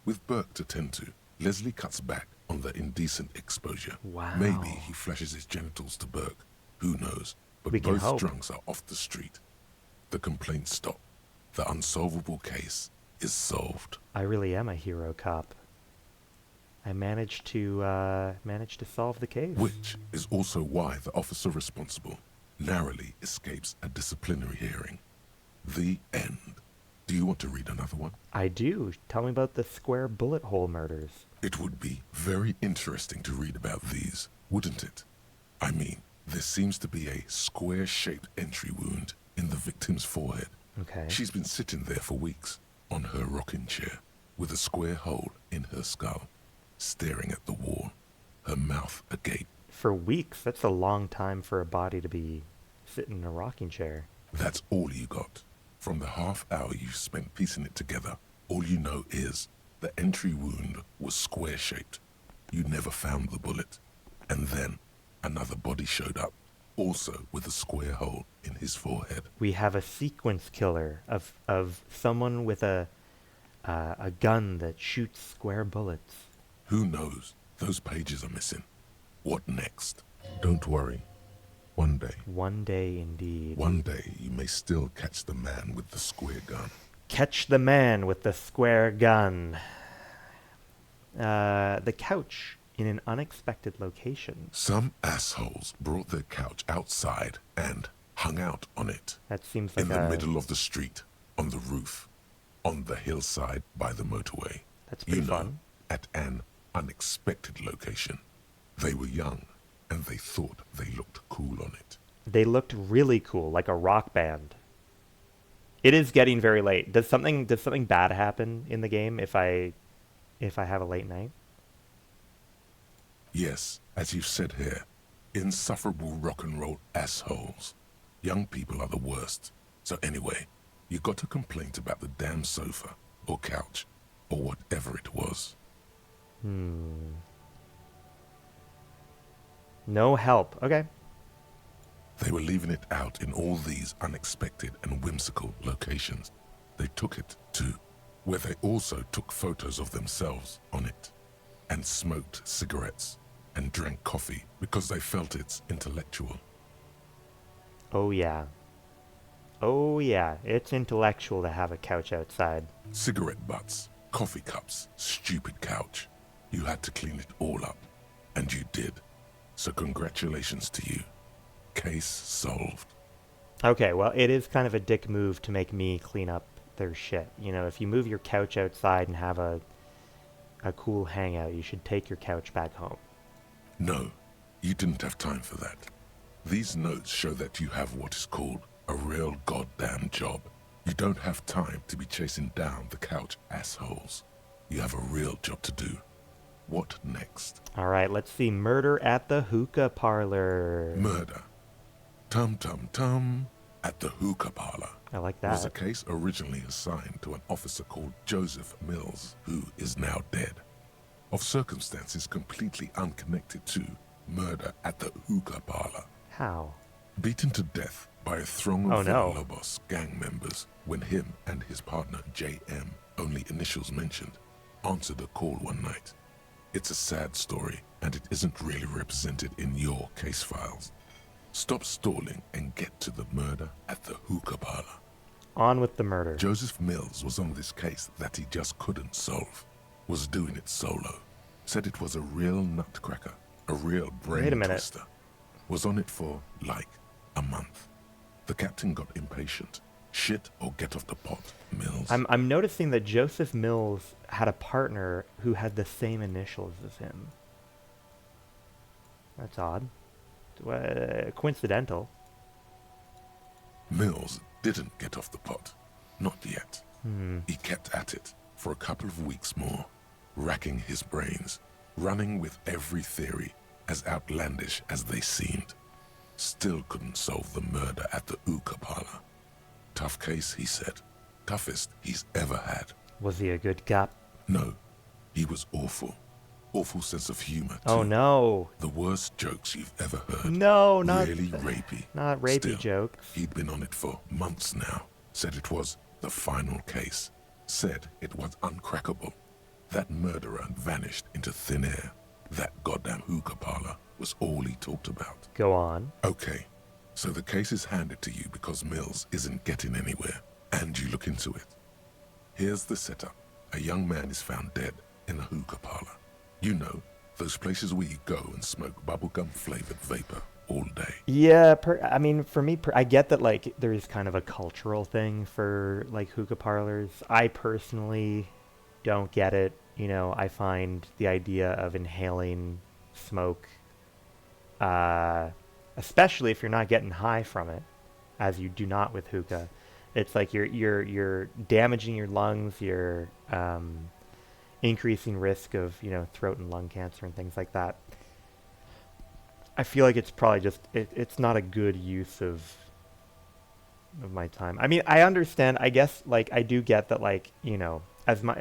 With Burke to tend to, Leslie cuts back on the indecent exposure. Wow. Maybe he flashes his genitals to Burke. Who knows? But We can both hope. drunks are off the street. The complaints stop. The unsolvable case is solved. I really am a hero cop. I managed to solve the case. Which is also why the officer responsible narrowly escapes a disciplinary hearing. The end. Do you want to read another one? I do. Tell me about the square bullet hole murders. It would be very interesting to read about these, wouldn't it? I mean, there seems to be a square-shaped entry wound in the victim's forehead. Okay. She's been sitting there for weeks, on her rocking chair, with a square hole in her skull, staring at the wall, her mouth agape. For weeks? That's a long time for a body to be sitting in a rocking chair. That's all you got. From the half hour you spent piecing it together, all you know is the entry wound was square-shaped. You never found the bullet. And then another body showed up, also with a square hole in his forehead. We have a sequence killer of someone with a gun that shoots square bullets. Who knows? Those pages are missing. What next? Don't worry. One day. One day indeed. One day you may still catch the man with the square gun. Catch the man with the square gun. The couch in an unexpected location. Some assholes brought their couch outside and hung out on it. That seems like in the middle of the street, on the roof, on the hillside by the motorway. That's pretty fun. At an unexpected location. They were young, and they thought they looked cool on it. They looked really cool, like a rock band. It is getting very late. Does something bad happen in the game if I have a late night? Yes, as you've said here, insufferable rock and roll assholes. Young people are the worst. So anyway, you got a complaint about the damn sofa, or couch, or whatever it was. No help. Okay. They were leaving it out in all these unexpected and whimsical locations. They took it to where they also took photos of themselves on it, and smoked cigarettes, and drank coffee because they felt it's intellectual. Oh yeah. Oh yeah, it's intellectual to have a couch outside. Cigarette butts, coffee cups, stupid couch. You had to clean it all up, and you did. So congratulations to you. Case solved. Okay, well, it is kind of a dick move to make me clean up their shit. You know, if you move your couch outside and have a cool hangout, you should take your couch back home. No, you didn't have time for that. These notes show that you have what is called a real goddamn job. You don't have time to be chasing down the couch assholes. You have a real job to do. What next? All right, let's see. Murder at the hookah parlor. Murder. Tum tum tum. At the hookah parlor. I like that. Was a case originally assigned to an officer called Joseph Mills, who is now dead. Of circumstances completely unconnected to murder at the hookah parlor. How? Beaten to death by a throng Oh, of no. Villalobos gang members when him and his partner J.M., only initials mentioned, answered a call one night. It's a sad story, and it isn't really represented in your case files. Stop stalling and get to the murder at the hookah parlor. On with the murder. Joseph Mills was on this case that he just couldn't solve. Was doing it solo. Said it was a real nutcracker, a real brain Wait a minute. twister. Was on it for, like, a month. The captain got impatient. Shit or get off the pot, Mills. I'm noticing that Joseph Mills had a partner who had the same initials as him. That's odd. Coincidental. Mills didn't get off the pot. Not yet. Hmm. He kept at it for a couple of weeks more, racking his brains, running with every theory as outlandish as they seemed. Still couldn't solve the murder at the hookah parlor. Tough case, he said. Toughest he's ever had. Was he a good cop? No, he was awful. Awful sense of humor, too. Oh no. The worst jokes you've ever heard. No, not really rapey. Not rapey Still, jokes. He'd been on it for months now. Said it was the final case. Said it was uncrackable. That murderer vanished into thin air. That goddamn hookah parlor was all he talked about. Go on. Okay, so the case is handed to you because Mills isn't getting anywhere, and you look into it. Here's the setup. A young man is found dead in a hookah parlor. You know, those places where you go and smoke bubblegum-flavored vapor all day. Yeah, I mean, for me, I get that, like, there's kind of a cultural thing for, like, hookah parlors. I personally don't get it. You know, I find the idea of inhaling smoke, especially if you're not getting high from it, as you do not with hookah, it's like you're damaging your lungs, you're increasing risk of, you know, throat and lung cancer and things like that. I feel like it's probably just it's not a good use of my time. I mean, I understand. I guess, like, I do get that, like, you know,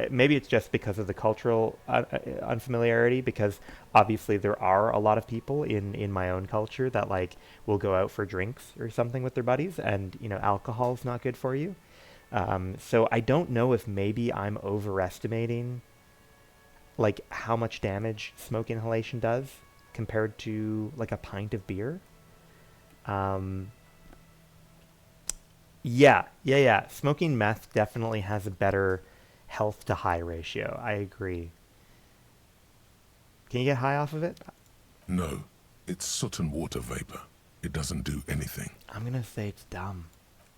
maybe it's just because of the cultural unfamiliarity, because obviously there are a lot of people in my own culture that, like, will go out for drinks or something with their buddies, and, you know, alcohol's not good for you. So I don't know if maybe I'm overestimating, like, how much damage smoke inhalation does compared to, like, a pint of beer. Yeah. Smoking meth definitely has a better health to high ratio. I agree. Can you get high off of it? No, it's soot and water vapor. It doesn't do anything. I'm gonna say it's dumb.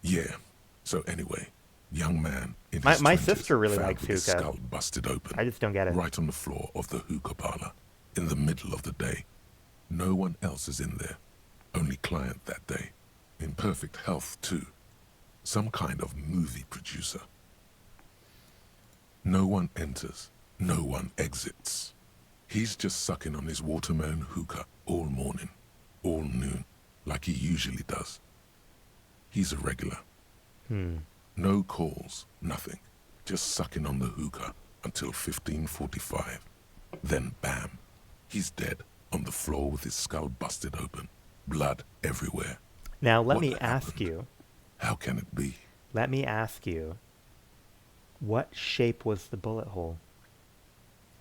Yeah. So anyway, young man in My his 20s sister really found likes with his hookah. skull busted open. I just don't get it. Right on the floor of the hookah parlor, in the middle of the day. No one else is in there. Only client that day. In perfect health, too. Some kind of movie producer. No one enters. No one exits. He's just sucking on his watermelon hookah all morning, all noon, like he usually does. He's a regular. No calls, nothing. Just sucking on the hookah until 15:45. Then bam, he's dead on the floor with his skull busted open, blood everywhere. Now let What me happened? ask you. How can it be? Let me ask you. What shape was the bullet hole?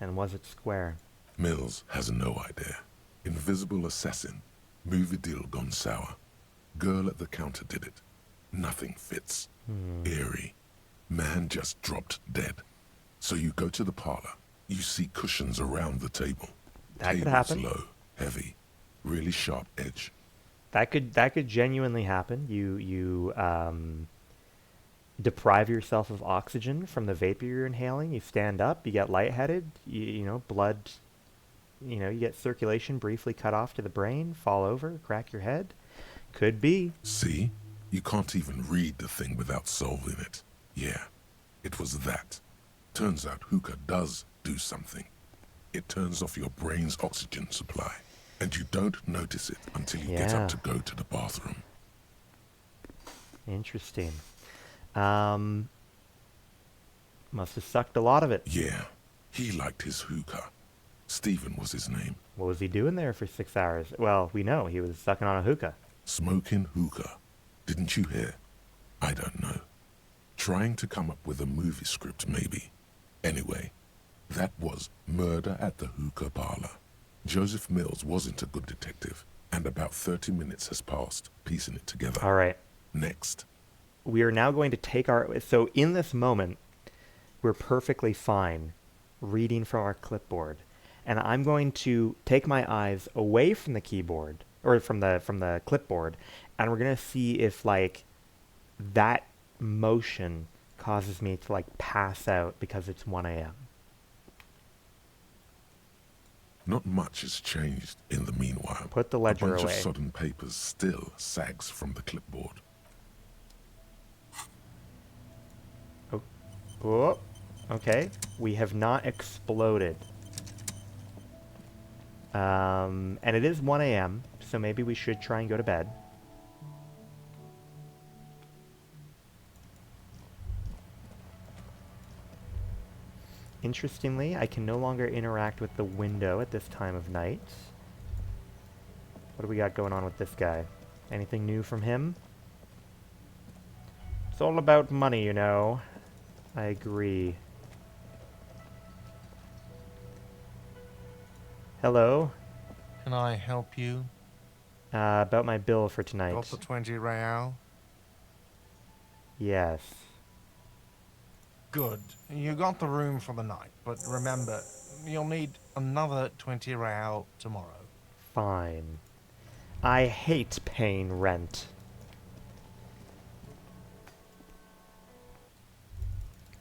And was it square? Mills has no idea. Invisible assassin. Movie deal gone sour. Girl at the counter did it. Nothing fits. Eerie. Man just dropped dead. So you go to the parlor. You see cushions around the table. That could Table's happen. low, heavy, really sharp edge. That could genuinely happen. You deprive yourself of oxygen from the vapor you're inhaling. You stand up. You get lightheaded. You know, blood. You know, you get circulation briefly cut off to the brain. Fall over. Crack your head. Could be. See? You can't even read the thing without solving it. Yeah, it was that. Turns out hookah does do something. It turns off your brain's oxygen supply, and you don't notice it until you get Yeah. up to go to the bathroom. Interesting. Must have sucked a lot of it. Yeah, he liked his hookah. Stephen was his name. What was he doing there for 6 hours? Well, we know he was sucking on a hookah. Smoking hookah. Didn't you hear? I don't know. Trying to come up with a movie script, maybe. Anyway, that was Murder at the Hookah Parlor. Joseph Mills wasn't a good detective. And about 30 minutes has passed, piecing it together. All right. Next. We are now going to take our... So in this moment, we're perfectly fine reading from our clipboard. And I'm going to take my eyes away from the keyboard, or from the clipboard, and we're going to see if, like, that motion causes me to, like, pass out because it's 1 a.m. Not much has changed in the meanwhile. Put the ledger away. A bunch away. of sodden papers still sags from the clipboard. Oh, okay. We have not exploded. And it is 1 a.m., so maybe we should try and go to bed. Interestingly, I can no longer interact with the window at this time of night. What do we got going on with this guy? Anything new from him? It's all about money, you know. I agree. Hello? Can I help you? About my bill for tonight. Got the 20 real? Yes. Good. You got the room for the night, but remember, you'll need another 20 real tomorrow. Fine. I hate paying rent.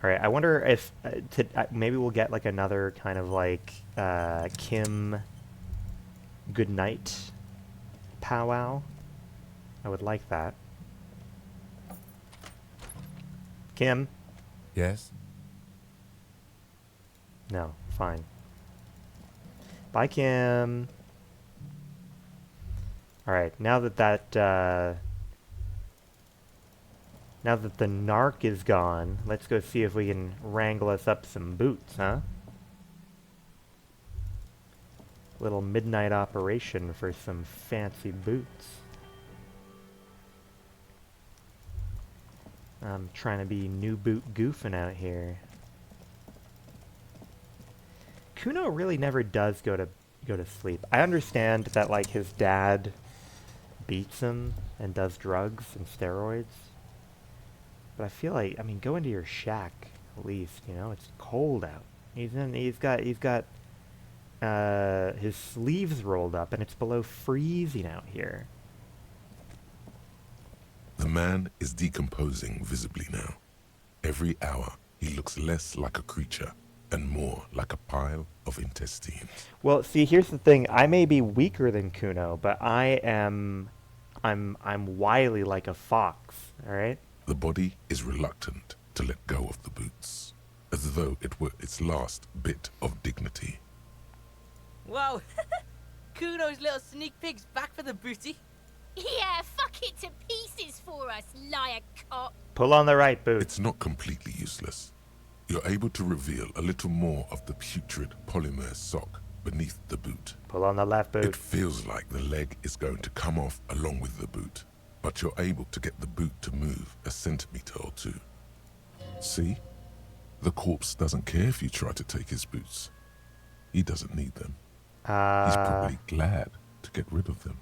Alright, I wonder if... maybe we'll get, like, another kind of, like, Kim goodnight powwow. I would like that. Kim? Yes? No, fine. Bye, Kim. Alright, now that now that the narc is gone, let's go see if we can wrangle us up some boots, huh? Little midnight operation for some fancy boots. I'm trying to be new boot goofing out here. Kuno really never does go to sleep. I understand that, like, his dad beats him and does drugs and steroids. But I feel like, I mean, go into your shack at least, you know, it's cold out. He's got his sleeves rolled up and it's below freezing out here. The man is decomposing visibly now. Every hour, he looks less like a creature and more like a pile of intestines. Well, see, here's the thing. I may be weaker than Kuno, but I'm wily like a fox, all right? The body is reluctant to let go of the boots, as though it were its last bit of dignity. Whoa! Kuno's little sneak pig's back for the booty. Yeah, fuck it to pieces for us, liar cop. Pull on the right boot. It's not completely useless. You're able to reveal a little more of the putrid polymer sock beneath the boot. Pull on the left boot. It feels like the leg is going to come off along with the boot, but you're able to get the boot to move a centimeter or two. See? The corpse doesn't care if you try to take his boots. He doesn't need them. He's probably glad to get rid of them.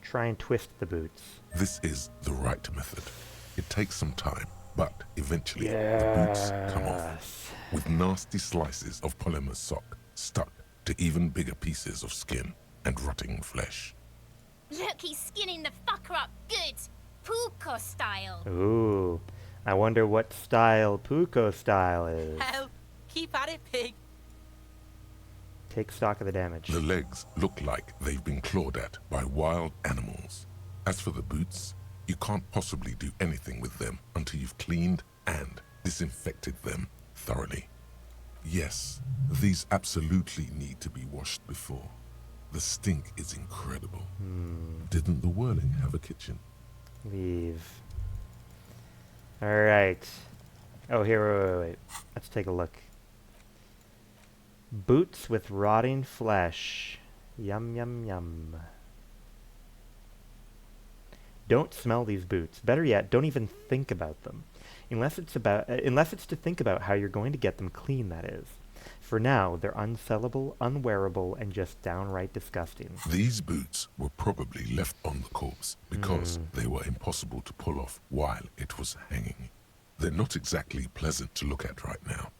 Try and twist the boots. This is the right method. It takes some time, but eventually the boots come off, with nasty slices of polymer sock stuck to even bigger pieces of skin and rotting flesh. Look, he's skinning the fucker up good. Puko style. Ooh, I wonder what style Puko style is. Hell, keep at it, pig. Take stock of the damage. The legs look like they've been clawed at by wild animals. As for the boots, you can't possibly do anything with them until you've cleaned and disinfected them thoroughly. Yes, these absolutely need to be washed before. The stink is incredible. Didn't the Whirling have a kitchen? Leave. Alright. Oh, here, wait. Let's take a look. Boots with rotting flesh. Yum, yum, yum. Don't smell these boots. Better yet, don't even think about them. Unless it's to think about how you're going to get them clean, that is. For now, they're unsellable, unwearable, and just downright disgusting. These boots were probably left on the corpse because they were impossible to pull off while it was hanging. They're not exactly pleasant to look at right now,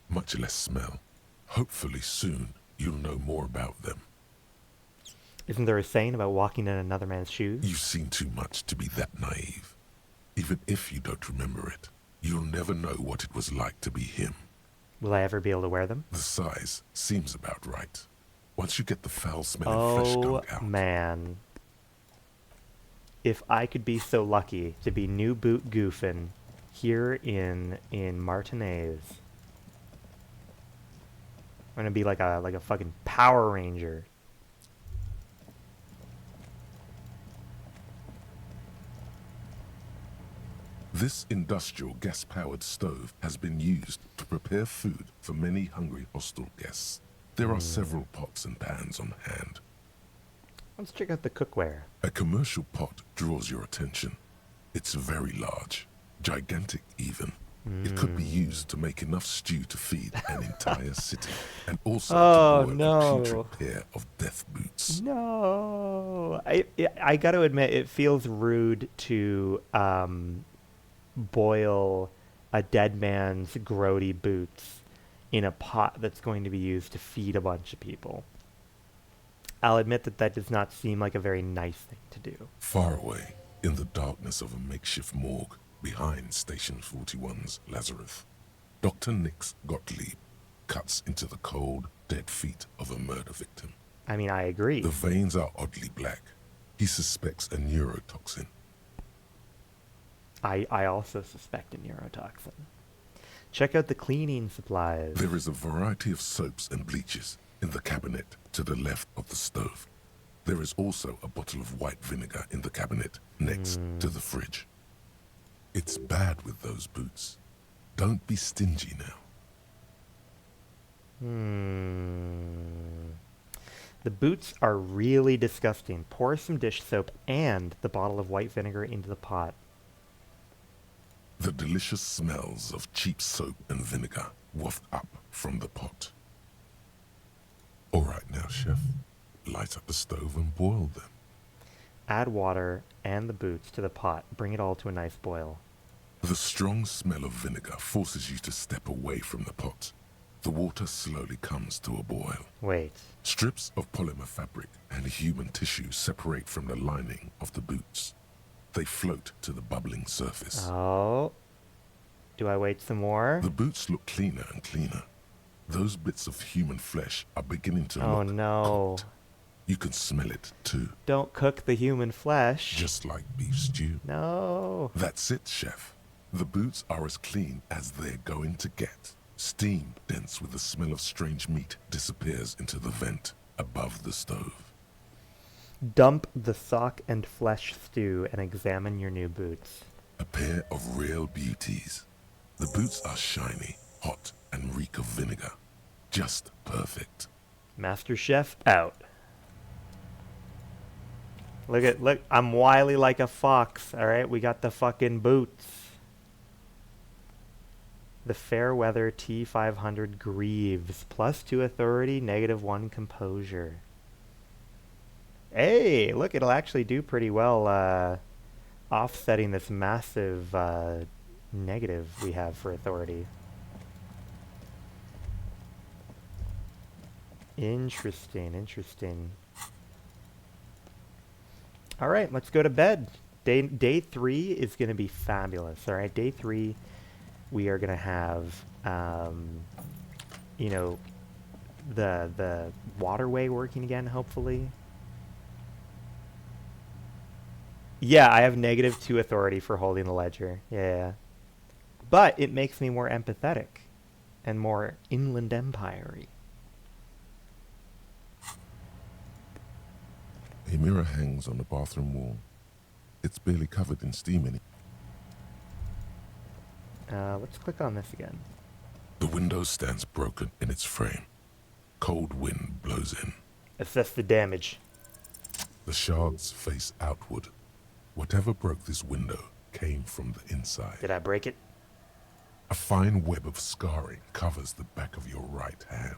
much less smell. Hopefully soon you'll know more about them. Isn't there a saying about walking in another man's shoes? You've seen too much to be that naive. Even if you don't remember it, you'll never know what it was like to be him. Will I ever be able to wear them? The size seems about right. Once you get the foul-smelling flesh gunk out. Oh, man. If I could be so lucky to be new boot goofing here in Martinez. I'm gonna be like a fucking Power Ranger. This industrial gas-powered stove has been used to prepare food for many hungry hostel guests. There are several pots and pans on hand. Let's check out the cookware. A commercial pot draws your attention. It's very large, gigantic even. It could be used to make enough stew to feed an entire city, and also to boil a putrid pair of death boots. No, I got to admit, it feels rude to boil a dead man's grody boots in a pot that's going to be used to feed a bunch of people. I'll admit that does not seem like a very nice thing to do. Far away, in the darkness of a makeshift morgue, behind Station 41's Lazarus, Dr. Nix Gottlieb cuts into the cold, dead feet of a murder victim. I mean, I agree. The veins are oddly black. He suspects a neurotoxin. I also suspect a neurotoxin. Check out the cleaning supplies. There is a variety of soaps and bleaches in the cabinet to the left of the stove. There is also a bottle of white vinegar in the cabinet next to the fridge. It's bad with those boots. Don't be stingy now. The boots are really disgusting. Pour some dish soap and the bottle of white vinegar into the pot. The delicious smells of cheap soap and vinegar waft up from the pot. All right now, Chef. Light up the stove and boil them. Add water and the boots to the pot. Bring it all to a nice boil. The strong smell of vinegar forces you to step away from the pot. The water slowly comes to a boil. Wait. Strips of polymer fabric and human tissue separate from the lining of the boots. They float to the bubbling surface. Oh. Do I wait some more? The boots look cleaner and cleaner. Those bits of human flesh are beginning to look cooked. You can smell it too. Don't cook the human flesh. Just like beef stew. No. That's it, Chef. The boots are as clean as they're going to get. Steam, dense with the smell of strange meat, disappears into the vent above the stove. Dump the sock and flesh stew and examine your new boots. A pair of real beauties. The boots are shiny, hot, and reek of vinegar. Just perfect. Master Chef out. Look, I'm wily like a fox, alright? We got the fucking boots. The Fairweather T500 Greaves. +2 authority, -1 composure. Hey, look, it'll actually do pretty well offsetting this massive negative we have for authority. Interesting. All right, let's go to bed. Day 3 is going to be fabulous. All right, day 3, we are going to have, the waterway working again, hopefully. Yeah, I have -2 authority for holding the ledger. Yeah. But it makes me more empathetic and more Inland Empire-y. A mirror hangs on the bathroom wall. It's barely covered in steam anymore. Let's click on this again. The window stands broken in its frame. Cold wind blows in. Assess the damage. The shards face outward. Whatever broke this window came from the inside. Did I break it? A fine web of scarring covers the back of your right hand,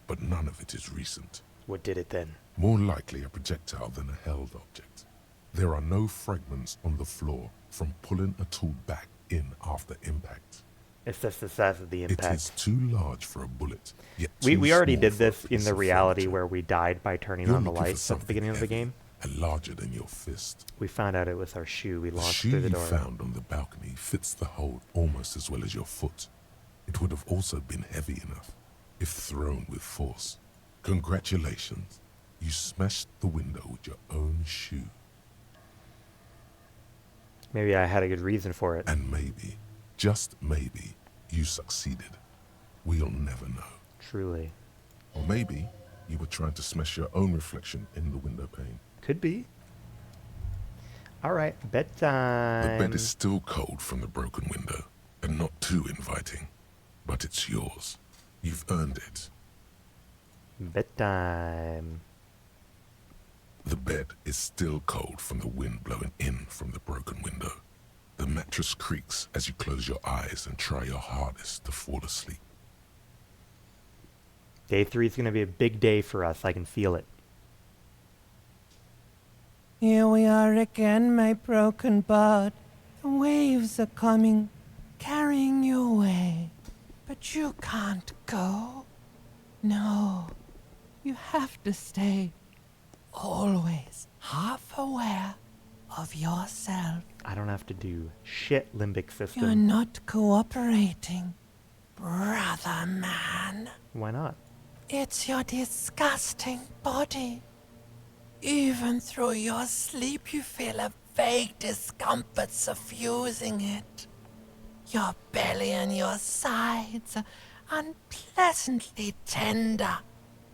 but none of it is recent. What did it then? More likely a projectile than a held object. There are no fragments on the floor from pulling a tool back in after impact. It's just the size of the impact. It is too large for a bullet, yet We already small did for this a in piece the of reality furniture. where we died by turning You're on the looking for lights at the beginning of the something game. and larger than your fist. We found out it was our shoe we The launched shoe through the you door. found on the balcony fits the hold almost as well as your foot. It would have also been heavy enough if thrown with force. Congratulations. You smashed the window with your own shoe. Maybe I had a good reason for it. And maybe, just maybe, you succeeded. We'll never know. Truly. Or maybe you were trying to smash your own reflection in the window pane. Could be. Alright, bedtime. The bed is still cold from the broken window, and not too inviting. But it's yours. You've earned it. Bedtime. The bed is still cold from the wind blowing in from the broken window. The mattress creaks as you close your eyes and try your hardest to fall asleep. Day 3 is going to be a big day for us. I can feel it. Here we are again, my broken bud. The waves are coming, carrying you away. But you can't go. No, you have to stay. Always half aware of yourself. I don't have to do shit, limbic system. You're not cooperating, brother man. Why not? It's your disgusting body. Even through your sleep, you feel a vague discomfort suffusing it. Your belly and your sides are unpleasantly tender.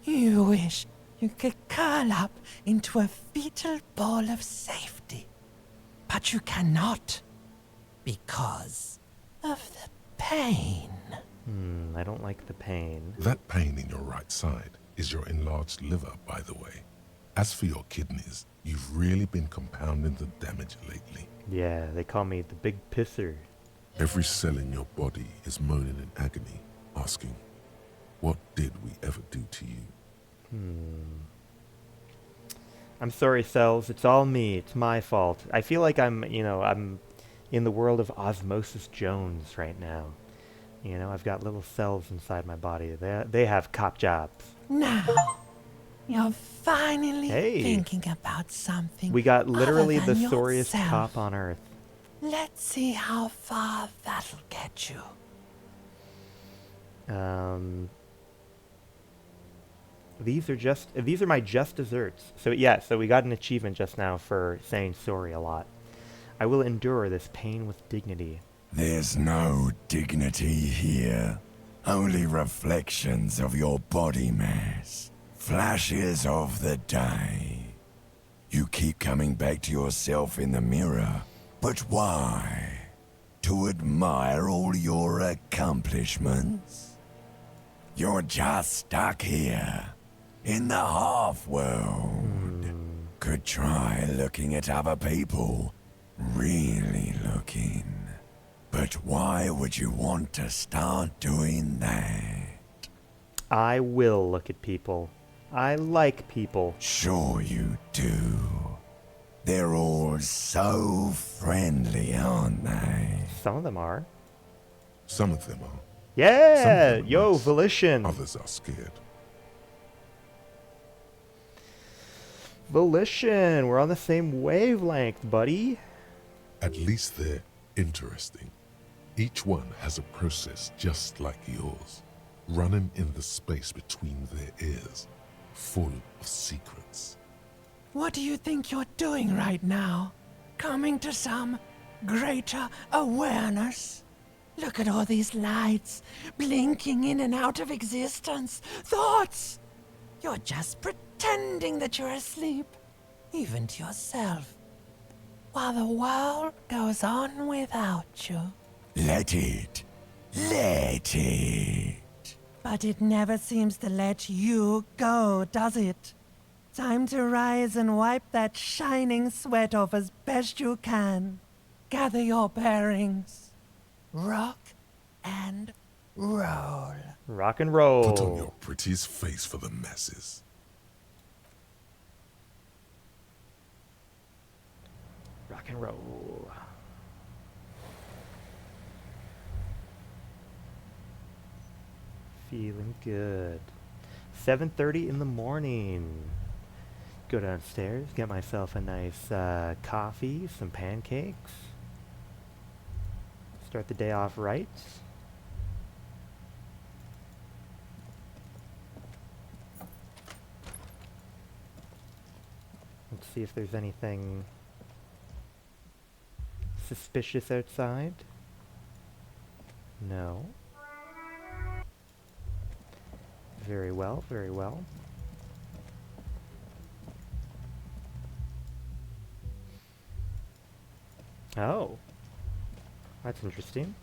You wish you could curl up into a fetal ball of safety. But you cannot, because of the pain. I don't like the pain. That pain in your right side is your enlarged liver, by the way. As for your kidneys, you've really been compounding the damage lately. Yeah, they call me the big pisser. Every cell in your body is moaning in agony, asking, what did we ever do to you? I'm sorry, cells. It's all me. It's my fault. I feel like I'm in the world of Osmosis Jones right now. You know, I've got little cells inside my body. They have cop jobs. Now, you're finally Hey. thinking about something. We got literally other the than sorriest yourself. cop on earth. Let's see how far that'll get you. These are my just desserts. So yeah, so we got an achievement just now for saying sorry a lot. I will endure this pain with dignity. There's no dignity here. Only reflections of your body mass. Flashes of the day. You keep coming back to yourself in the mirror. But why? To admire all your accomplishments? You're just stuck here. In the half-world. Could try looking at other people. Really looking. But why would you want to start doing that? I will look at people. I like people. Sure you do. They're all so friendly, aren't they? Some of them are. Some of them are. Yeah! Some Yo, nice. Volition! Others are scared. Volition! We're on the same wavelength, buddy. At least they're interesting. Each one has a process just like yours, running in the space between their ears, full of secrets. What do you think you're doing right now? Coming to some greater awareness? Look at all these lights, blinking in and out of existence. Thoughts! You're just pretending that you're asleep, even to yourself, while the world goes on without you. Let it. Let it. But it never seems to let you go, does it? Time to rise and wipe that shining sweat off as best you can. Gather your bearings. Rock and roll. Rock and roll. Put on your prettiest face for the masses. Rock and roll. Feeling good. 7:30 in the morning. Go downstairs, get myself a nice coffee, some pancakes. Start the day off right. Let's see if there's anything suspicious outside. No. Very well, very well. Oh. That's interesting.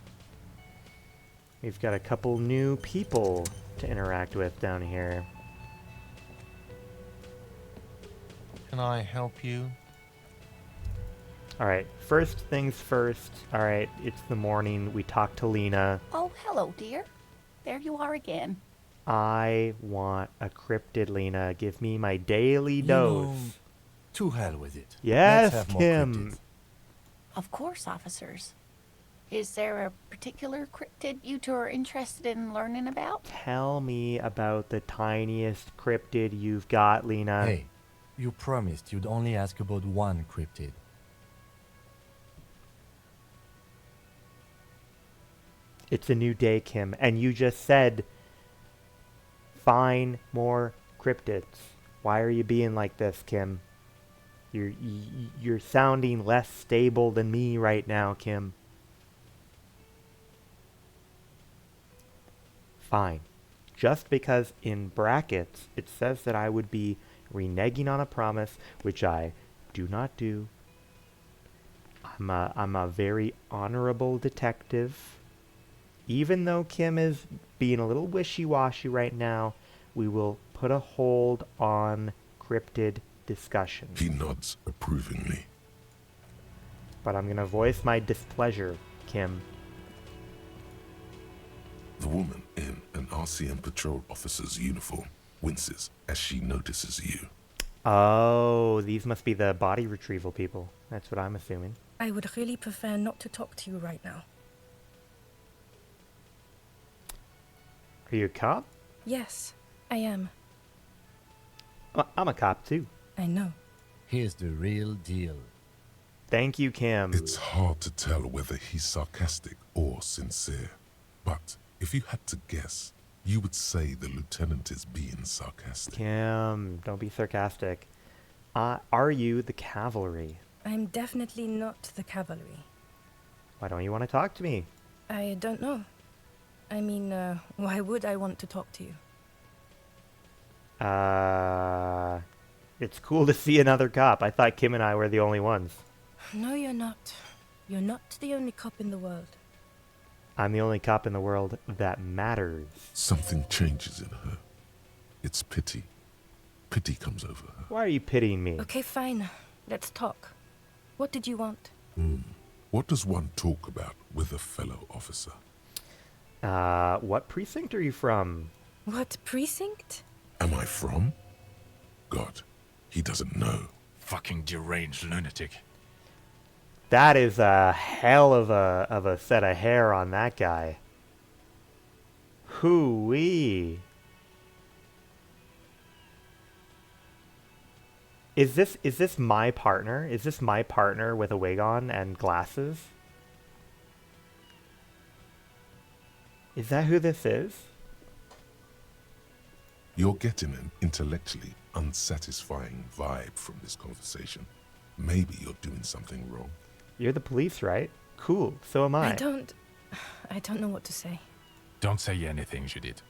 We've got a couple new people to interact with down here. Can I help you? Alright, first things first. Alright, it's the morning. We talked to Lena. Oh, hello, dear. There you are again. I want a cryptid, Lena. Give me my daily dose. To hell with it. Yes, Let's have more Kim. cryptids. Of course, officers. Is there a particular cryptid you two are interested in learning about? Tell me about the tiniest cryptid you've got, Lena. Hey, you promised you'd only ask about one cryptid. It's a new day, Kim, and you just said, find more cryptids. Why are you being like this, Kim? You're sounding less stable than me right now, Kim. Fine. Just because in brackets it says that I would be reneging on a promise, which I do not do. I'm a very honorable detective. Even though Kim is being a little wishy-washy right now, we will put a hold on cryptid discussion. He nods approvingly. But I'm going to voice my displeasure, Kim. The woman in an RCM patrol officer's uniform winces as she notices you. Oh, these must be the body retrieval people. That's what I'm assuming. I would really prefer not to talk to you right now. Are you a cop? Yes, I am. I'm a cop too. I know. Here's the real deal. Thank you, Kim. It's hard to tell whether he's sarcastic or sincere. But if you had to guess, you would say the lieutenant is being sarcastic. Kim, don't be sarcastic. Are you the cavalry? I'm definitely not the cavalry. Why don't you want to talk to me? I don't know. I mean, why would I want to talk to you? It's cool to see another cop. I thought Kim and I were the only ones. No, you're not. You're not the only cop in the world. I'm the only cop in the world that matters. Something changes in her. It's pity. Pity comes over her. Why are you pitying me? Okay, fine. Let's talk. What did you want? What does one talk about with a fellow officer? What precinct are you from? What precinct? Am I from? God, he doesn't know. Fucking deranged lunatic. That is a hell of a set of hair on that guy. Hoo-wee. Is this my partner? Is this my partner with a wig on and glasses? Is that who this is? You're getting an intellectually unsatisfying vibe from this conversation. Maybe you're doing something wrong. You're the police, right? Cool, so am I. I don't know what to say. Don't say anything, Judith.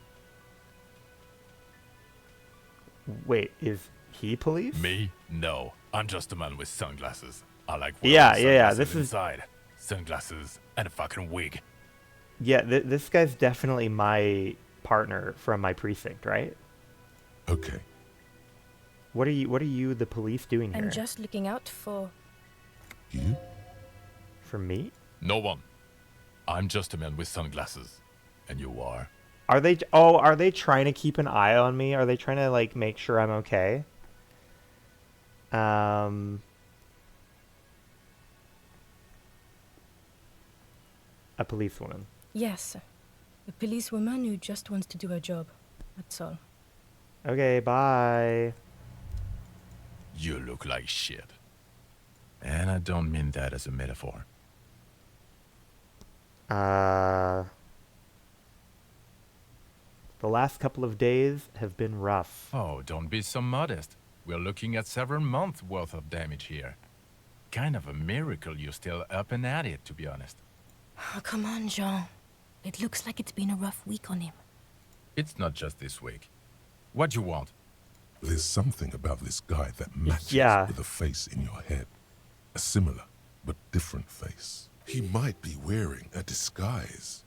Wait, is he police? Me? No. I'm just a man with sunglasses. I like Yeah. sunglasses This is inside. Sunglasses and a fucking wig. Yeah, this guy's definitely my partner from my precinct, right? Okay. What are you the police doing here? I'm just looking out for... You? For me? No one. I'm just a man with sunglasses. And you are? Are they trying to keep an eye on me? Are they trying to, like, make sure I'm okay? A policewoman. Yes. A policewoman who just wants to do her job. That's all. Okay, bye. You look like shit. And I don't mean that as a metaphor. The last couple of days have been rough. Oh, don't be so modest. We're looking at several months worth of damage here. Kind of a miracle you're still up and at it, to be honest. Oh, come on, Jean. It looks like it's been a rough week on him. It's not just this week. What do you want? There's something about this guy that matches with a face in your head. A similar, but different face. He might be wearing a disguise.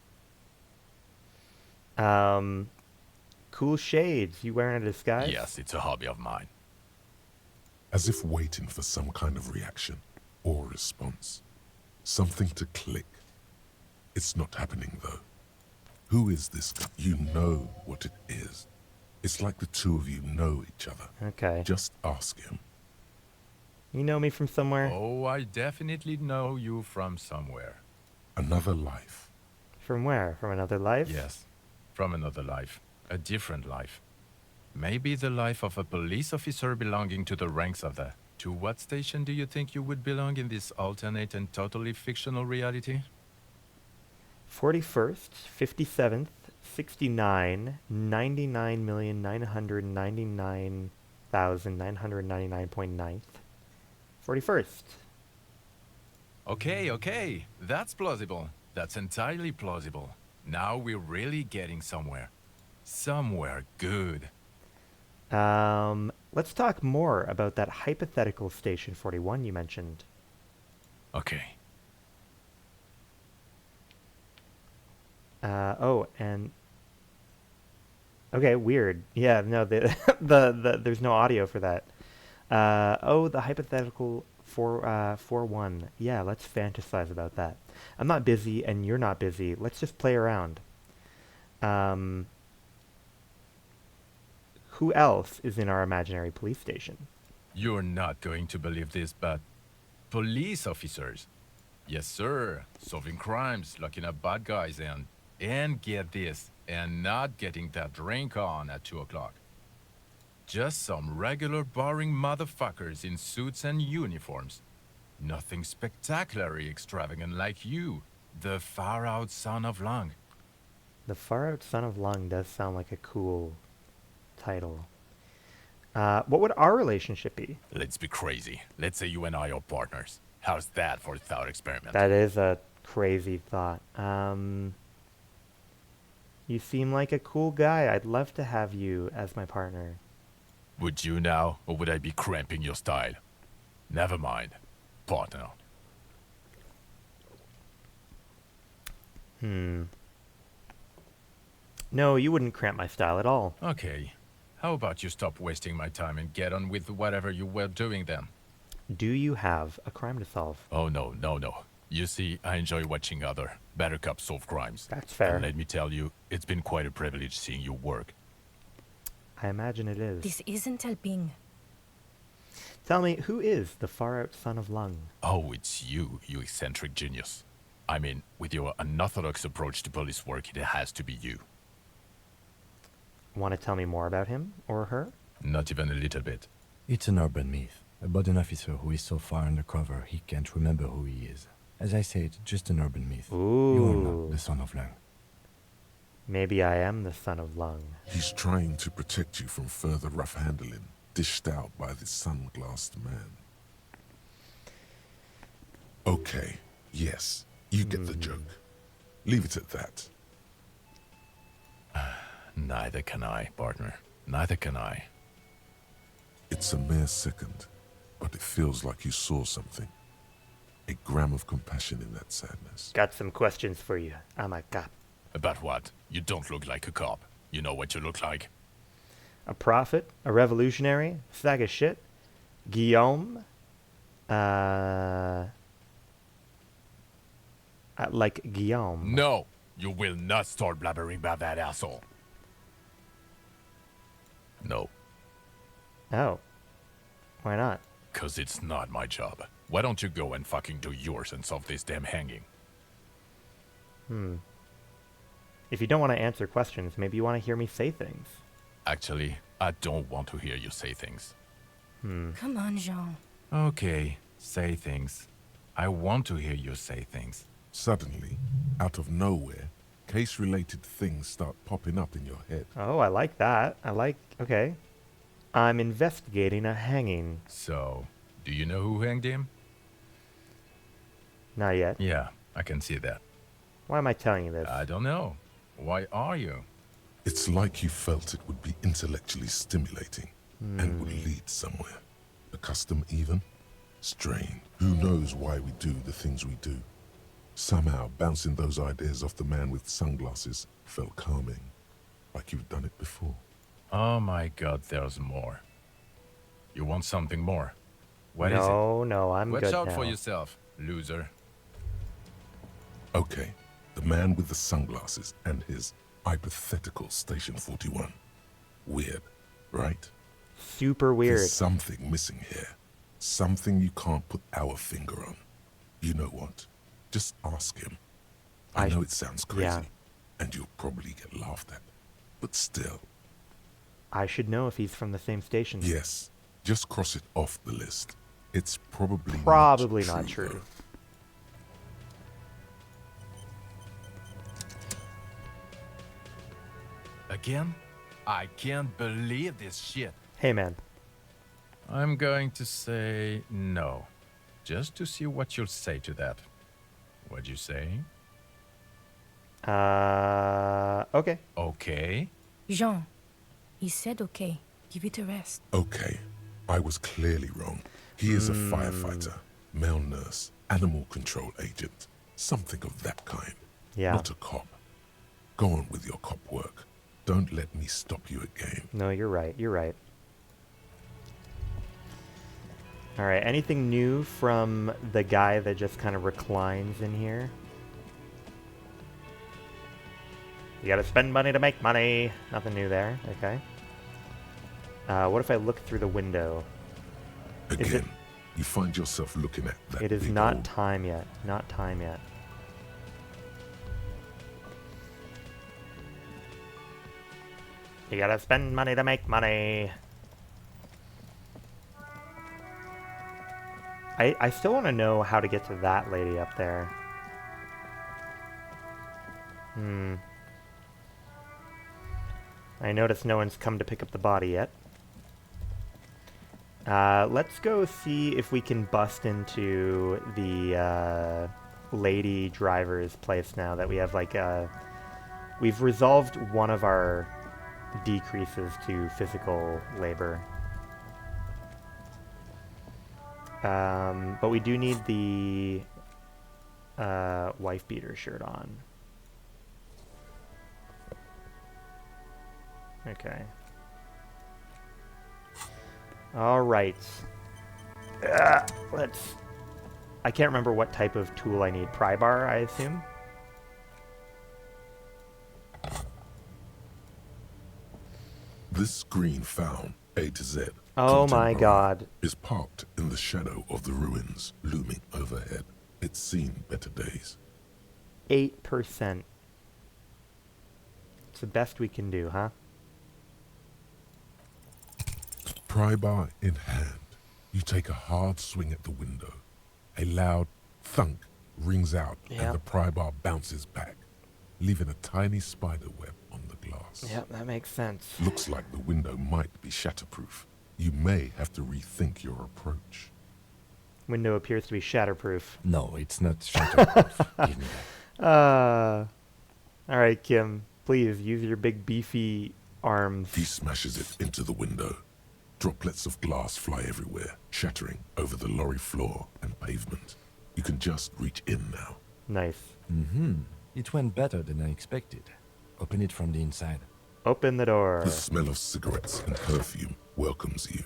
Cool shades. You wearing a disguise? Yes, it's a hobby of mine. As if waiting for some kind of reaction or response. Something to click. It's not happening, though. Who is this guy? You know what it is. It's like the two of you know each other. Okay. Just ask him. You know me from somewhere? Oh, I definitely know you from somewhere. Another life. From where? From another life? Yes, from another life. A different life. Maybe the life of a police officer belonging to the ranks of the... To what station do you think you would belong in this alternate and totally fictional reality? 41st, 57th, 69, 99,999,999.9th. 41st. Okay, that's plausible. That's entirely plausible. Now we're really getting somewhere. Somewhere good. Let's talk more about that hypothetical Station 41 you mentioned. Okay. Okay, weird. Yeah, no, the there's no audio for that. The hypothetical 4-1. Yeah, let's fantasize about that. I'm not busy and you're not busy. Let's just play around. Who else is in our imaginary police station? You're not going to believe this, but... Police officers. Yes, sir. Solving crimes, locking up bad guys, and get this, and not getting that drink on at 2 o'clock. Just some regular boring motherfuckers in suits and uniforms. Nothing spectacularly extravagant like you, the far-out son of Lung. The far-out son of Lung does sound like a cool title. What would our relationship be? Let's be crazy. Let's say you and I are partners. How's that for a thought experiment? That is a crazy thought. You seem like a cool guy. I'd love to have you as my partner. Would you now, or would I be cramping your style? Never mind. Partner. No, you wouldn't cramp my style at all. Okay. How about you stop wasting my time and get on with whatever you were doing then? Do you have a crime to solve? Oh, no. You see, I enjoy watching other better cops solve crimes. That's fair. And let me tell you, it's been quite a privilege seeing you work. I imagine it is. This isn't helping. Tell me, who is the far-out son of Lung? Oh, it's you eccentric genius. I mean, with your unorthodox approach to police work, it has to be you. Want to tell me more about him or her? Not even a little bit. It's an urban myth about an officer who is so far undercover he can't remember who he is. As I said, just an urban myth. Ooh. You are not the son of Lung. Maybe I am the son of Lung. He's trying to protect you from further rough handling, dished out by this sunglassed man. Okay, yes, you get the joke. Leave it at that. Neither can I, partner. Neither can I. It's a mere second, but it feels like you saw something. A gram of compassion in that sadness. Got some questions for you. I'm a cop. About what? You don't look like a cop. You know what you look like? A prophet? A revolutionary? Sack of shit? Guillaume? I Like Guillaume. No, you will not start blabbering about that asshole. No. Oh. Why not? 'Cause it's not my job. Why don't you go and fucking do yours and solve this damn hanging? If you don't want to answer questions, maybe you want to hear me say things. Actually, I don't want to hear you say things. Come on, Jean. Okay, say things. I want to hear you say things. Suddenly, out of nowhere, case-related things start popping up in your head. Oh, I like that. Okay. I'm investigating a hanging. So, do you know who hanged him? Not yet. Yeah, I can see that. Why am I telling you this? I don't know. Why are you? It's like you felt it would be intellectually stimulating and would lead somewhere. A custom even? Strange. Who knows why we do the things we do? Somehow, bouncing those ideas off the man with sunglasses felt calming, like you've done it before. Oh my god, there's more. You want something more? What is it? No, I'm Watch good out now. for yourself, loser. Okay, the man with the sunglasses and his hypothetical Station 41. Weird, right? Super weird. There's something missing here. Something you can't put our finger on. You know what? Just ask him. I know it sounds crazy, yeah. and you'll probably get laughed at. But still. I should know if he's from the same station. Yes, just cross it off the list. It's probably not true. Though. Again? I can't believe this shit. Hey, man. I'm going to say no. Just to see what you'll say to that. What'd you say? Okay. Okay? Jean, he said okay. Give it a rest. Okay, I was clearly wrong. He is a firefighter, male nurse, animal control agent, something of that kind. Yeah. Not a cop. Go on with your cop work. Don't let me stop you again. No, you're right. You're right. All right. Anything new from the guy that just kind of reclines in here? You gotta spend money to make money. Nothing new there. Okay. What if I look through the window? Again, you find yourself looking at that. It is big not old- time yet. Not time yet. You gotta spend money to make money. I still want to know how to get to that lady up there. I notice no one's come to pick up the body yet. Let's go see if we can bust into the lady driver's place now that we have like we've resolved one of our decreases to physical labor. But we do need the wife beater shirt on. Okay. All right. Let's... I can't remember what type of tool I need. Pry bar, I assume? This screen found A to Z. Oh my contemporary, god. Is parked in the shadow of the ruins looming overhead. It's seen better days. 8%. It's the best we can do, huh? Pry bar in hand, you take a hard swing at the window. A loud thunk rings out and the pry bar bounces back, leaving a tiny spider web on the glass. Yep, that makes sense. Looks like the window might be shatterproof. You may have to rethink your approach. Window appears to be shatterproof. No, it's not shatterproof. Give me that. Alright, Kim. Please, use your big beefy arms. He smashes it into the window. Droplets of glass fly everywhere, shattering over the lorry floor and pavement. You can just reach in now. Nice. It went better than I expected. Open it from the inside. Open the door. The smell of cigarettes and perfume welcomes you.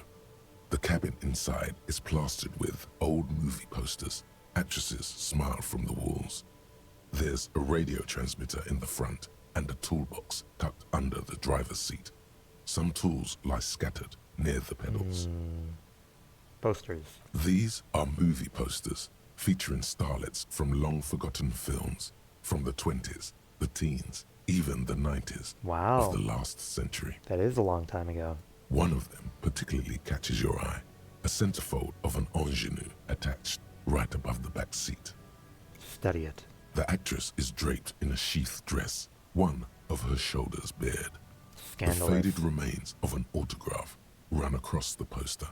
The cabin inside is plastered with old movie posters. Actresses smile from the walls. There's a radio transmitter in the front and a toolbox tucked under the driver's seat. Some tools lie scattered near the pedals. Posters. These are movie posters featuring starlets from long-forgotten films from the 20s, the teens, even the 90s Wow. of the last century. That is a long time ago. One of them particularly catches your eye, a centerfold of an ingenue attached right above the back seat. Study it. The actress is draped in a sheath dress, one of her shoulders bared. Scandalous. The faded remains of an autograph run across the poster.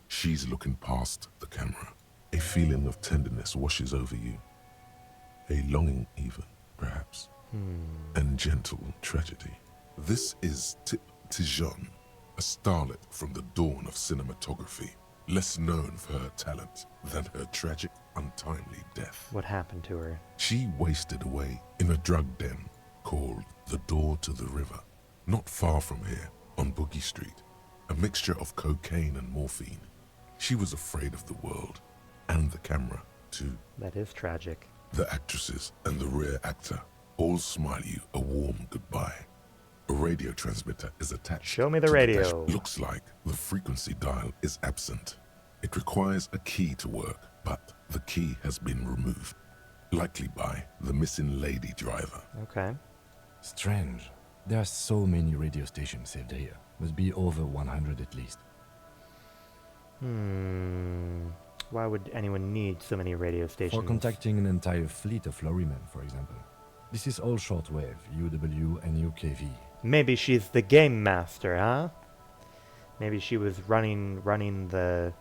She's looking past the camera. A feeling of tenderness washes over you. A longing even, perhaps. And gentle tragedy. This is Tip Tijon, a starlet from the dawn of cinematography, less known for her talent than her tragic, untimely death. What happened to her? She wasted away in a drug den called the Door to the River, not far from here, on Boogie Street, a mixture of cocaine and morphine. She was afraid of the world, and the camera, too. That is tragic. The actresses and the rear actor all smile you a warm goodbye. A radio transmitter is attached. Show me the to radio. Looks like the frequency dial is absent. It requires a key to work, but the key has been removed, likely by the missing lady driver. Okay. Strange. There are so many radio stations saved here. Must be over 100 at least. Why would anyone need so many radio stations? For contacting an entire fleet of lorrymen, for example. This is all shortwave, UW and UKV. Maybe she's the game master, huh? Maybe she was running a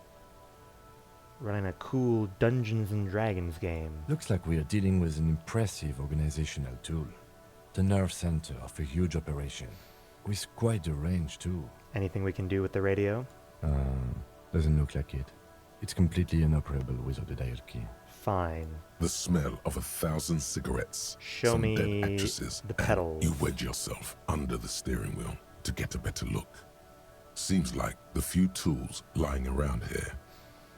cool Dungeons and Dragons game. Looks like we are dealing with an impressive organizational tool. The nerve center of a huge operation. With quite a range, too. Anything we can do with the radio? Doesn't look like it. It's completely inoperable without a dial key. Fine. The smell of 1,000 cigarettes. Show some me dead actresses, the and pedals. you wedge yourself under the steering wheel to get a better look. Seems like the few tools lying around here,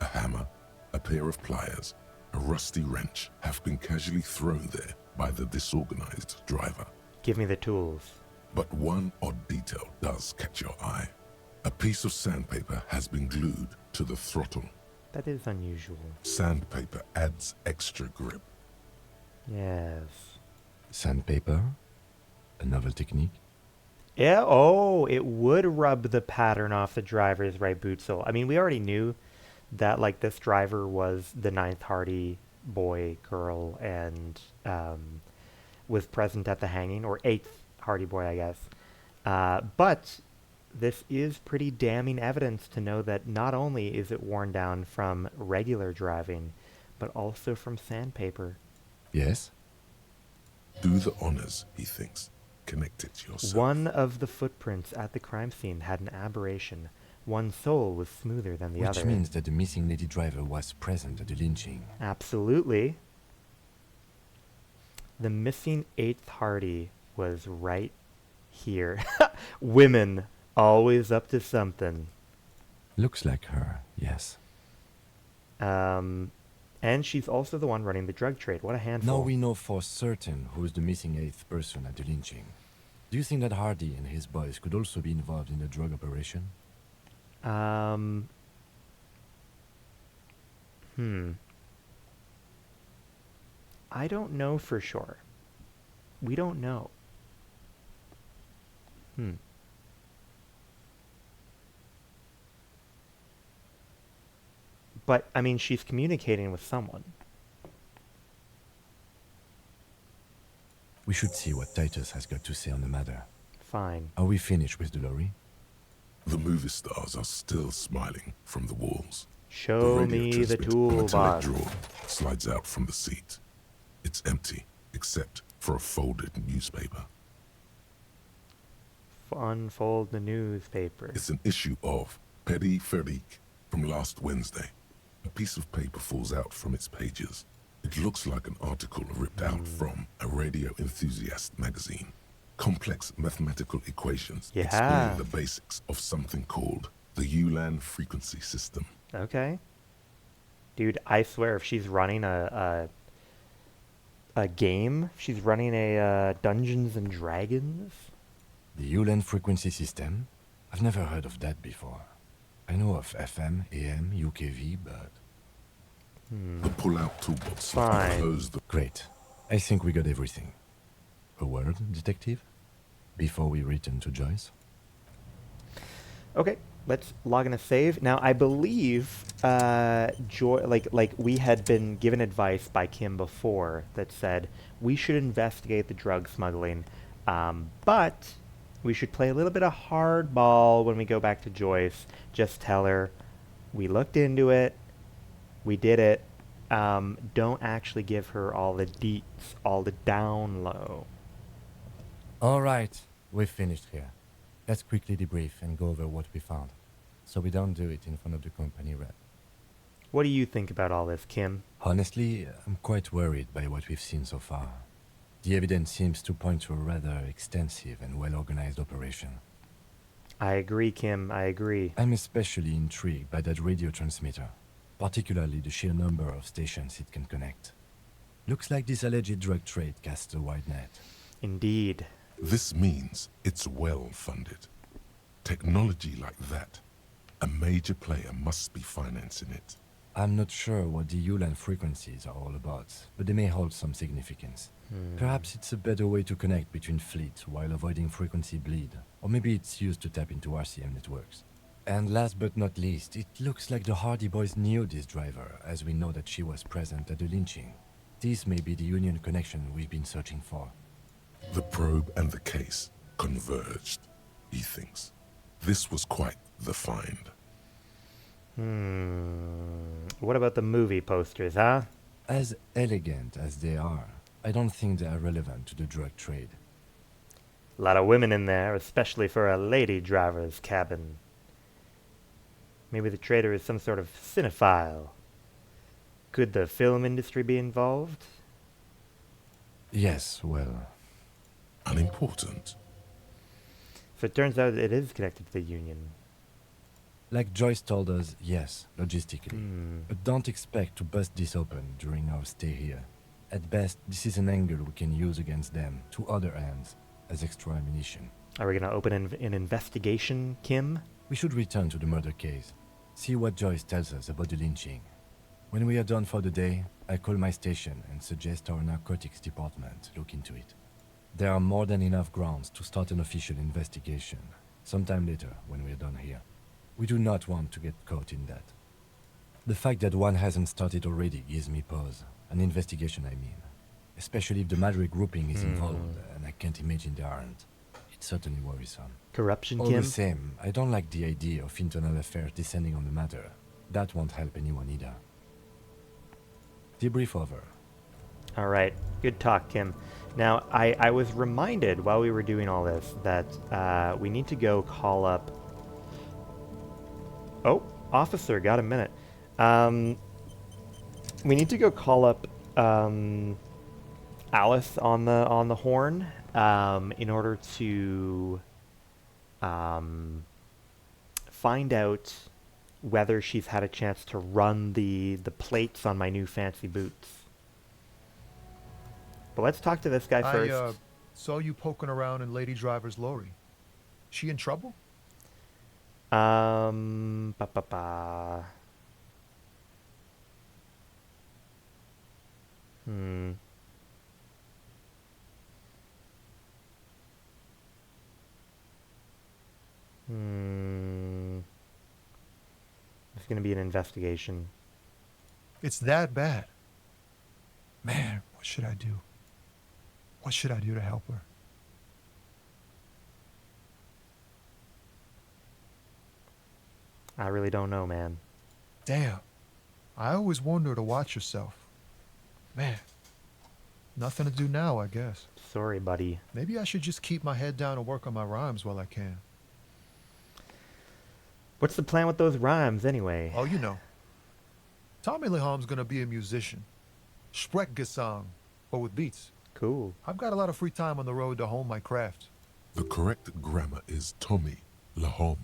a hammer, a pair of pliers, a rusty wrench, have been casually thrown there by the disorganized driver. Give me the tools. But one odd detail does catch your eye. A piece of sandpaper has been glued to the throttle. That is unusual. Sandpaper adds extra grip. Yes. Sandpaper? A novel technique? Yeah, oh, it would rub the pattern off the driver's right boot sole. I mean, we already knew that, like, this driver was the 9th Hardy boy, girl, and was present at the hanging, or 8th Hardy boy, I guess. But this is pretty damning evidence to know that not only is it worn down from regular driving, but also from sandpaper. Yes? Do the honors, he thinks. Connect it yourself. One of the footprints at the crime scene had an aberration. One sole was smoother than the other. Which means that the missing lady driver was present at the lynching. Absolutely. The missing 8th Hardy was right here. Women, always up to something. Looks like her, yes. And she's also the one running the drug trade. What a handful. Now we know for certain who is the missing 8th person at the lynching. Do you think that Hardy and his boys could also be involved in the drug operation? I don't know for sure. We don't know. But, I mean, she's communicating with someone. We should see what Titus has got to say on the matter. Fine. Are we finished with the lorry? The movie stars are still smiling from the walls. Show me the toolbox. A drawer slides out from the seat. It's empty, except for a folded newspaper. Unfold the newspaper. It's an issue of Petit Ferique from last Wednesday. A piece of paper falls out from its pages. It looks like an article ripped out from a radio enthusiast magazine. Complex mathematical equations explain the basics of something called the ULAN frequency system. Okay. Dude, I swear if she's running a a game? She's running a Dungeons and Dragons? The Ulan frequency system? I've never heard of that before. I know of FM, AM, UKV, but... The pull-out toolbox. Fine. Great. I think we got everything. A word, detective? Before we return to Joyce? Okay, let's log in a save. Now, I believe like we had been given advice by Kim before that said we should investigate the drug smuggling, but we should play a little bit of hardball when we go back to Joyce. Just tell her we looked into it, we did it. Don't actually give her all the deets, all the down low. All right, we've finished here. Let's quickly debrief and go over what we found, so we don't do it in front of the company rep. What do you think about all this, Kim? Honestly, I'm quite worried by what we've seen so far. The evidence seems to point to a rather extensive and well-organized operation. I agree, Kim, I agree. I'm especially intrigued by that radio transmitter, particularly the sheer number of stations it can connect. Looks like this alleged drug trade casts a wide net. Indeed. This means it's well funded. Technology like that, a major player must be financing it. I'm not sure what the Ulan frequencies are all about, but they may hold some significance. Perhaps it's a better way to connect between fleets while avoiding frequency bleed, or maybe it's used to tap into RCM networks. And last but not least, it looks like the Hardy Boys knew this driver, as we know that she was present at the lynching. This may be the Union connection we've been searching for. The probe and the case converged, he thinks. This was quite the find. What about the movie posters, huh? As elegant as they are, I don't think they are relevant to the drug trade. A lot of women in there, especially for a lady driver's cabin. Maybe the trader is some sort of cinephile. Could the film industry be involved? Yes, well... Unimportant. So it turns out it is connected to the Union. Like Joyce told us, yes, logistically. But don't expect to bust this open during our stay here. At best, this is an angle we can use against them, to other ends, as extra ammunition. Are we going to open an investigation, Kim? We should return to the murder case. See what Joyce tells us about the lynching. When we are done for the day, I call my station and suggest our narcotics department look into it. There are more than enough grounds to start an official investigation, sometime later when we are done here. We do not want to get caught in that. The fact that one hasn't started already gives me pause. An investigation, I mean. Especially if the Madrid grouping is involved, and I can't imagine they aren't. It's certainly worrisome. Corruption, All Kim? the same, I don't like the idea of internal affairs descending on the matter. That won't help anyone either. Debrief over. All right. Good talk, Kim. Now, I was reminded while we were doing all this that we need to go call up... Oh, officer, got a minute. We need to go call up Alice on the horn in order to find out whether she's had a chance to run the plates on my new fancy boots. But let's talk to this guy first. I saw you poking around in Lady Driver's lorry. She in trouble? Ba-ba-ba. It's gonna be an investigation. It's that bad. Man, what should I do? What should I do to help her? I really don't know, man. Damn. I always warned her to watch herself. Man. Nothing to do now, I guess. Sorry, buddy. Maybe I should just keep my head down and work on my rhymes while I can. What's the plan with those rhymes, anyway? Oh, you know. Tommy Leham's gonna be a musician. Sprechgesang, but with beats. Cool. I've got a lot of free time on the road to hone my craft. The correct grammar is Tommy Lahom.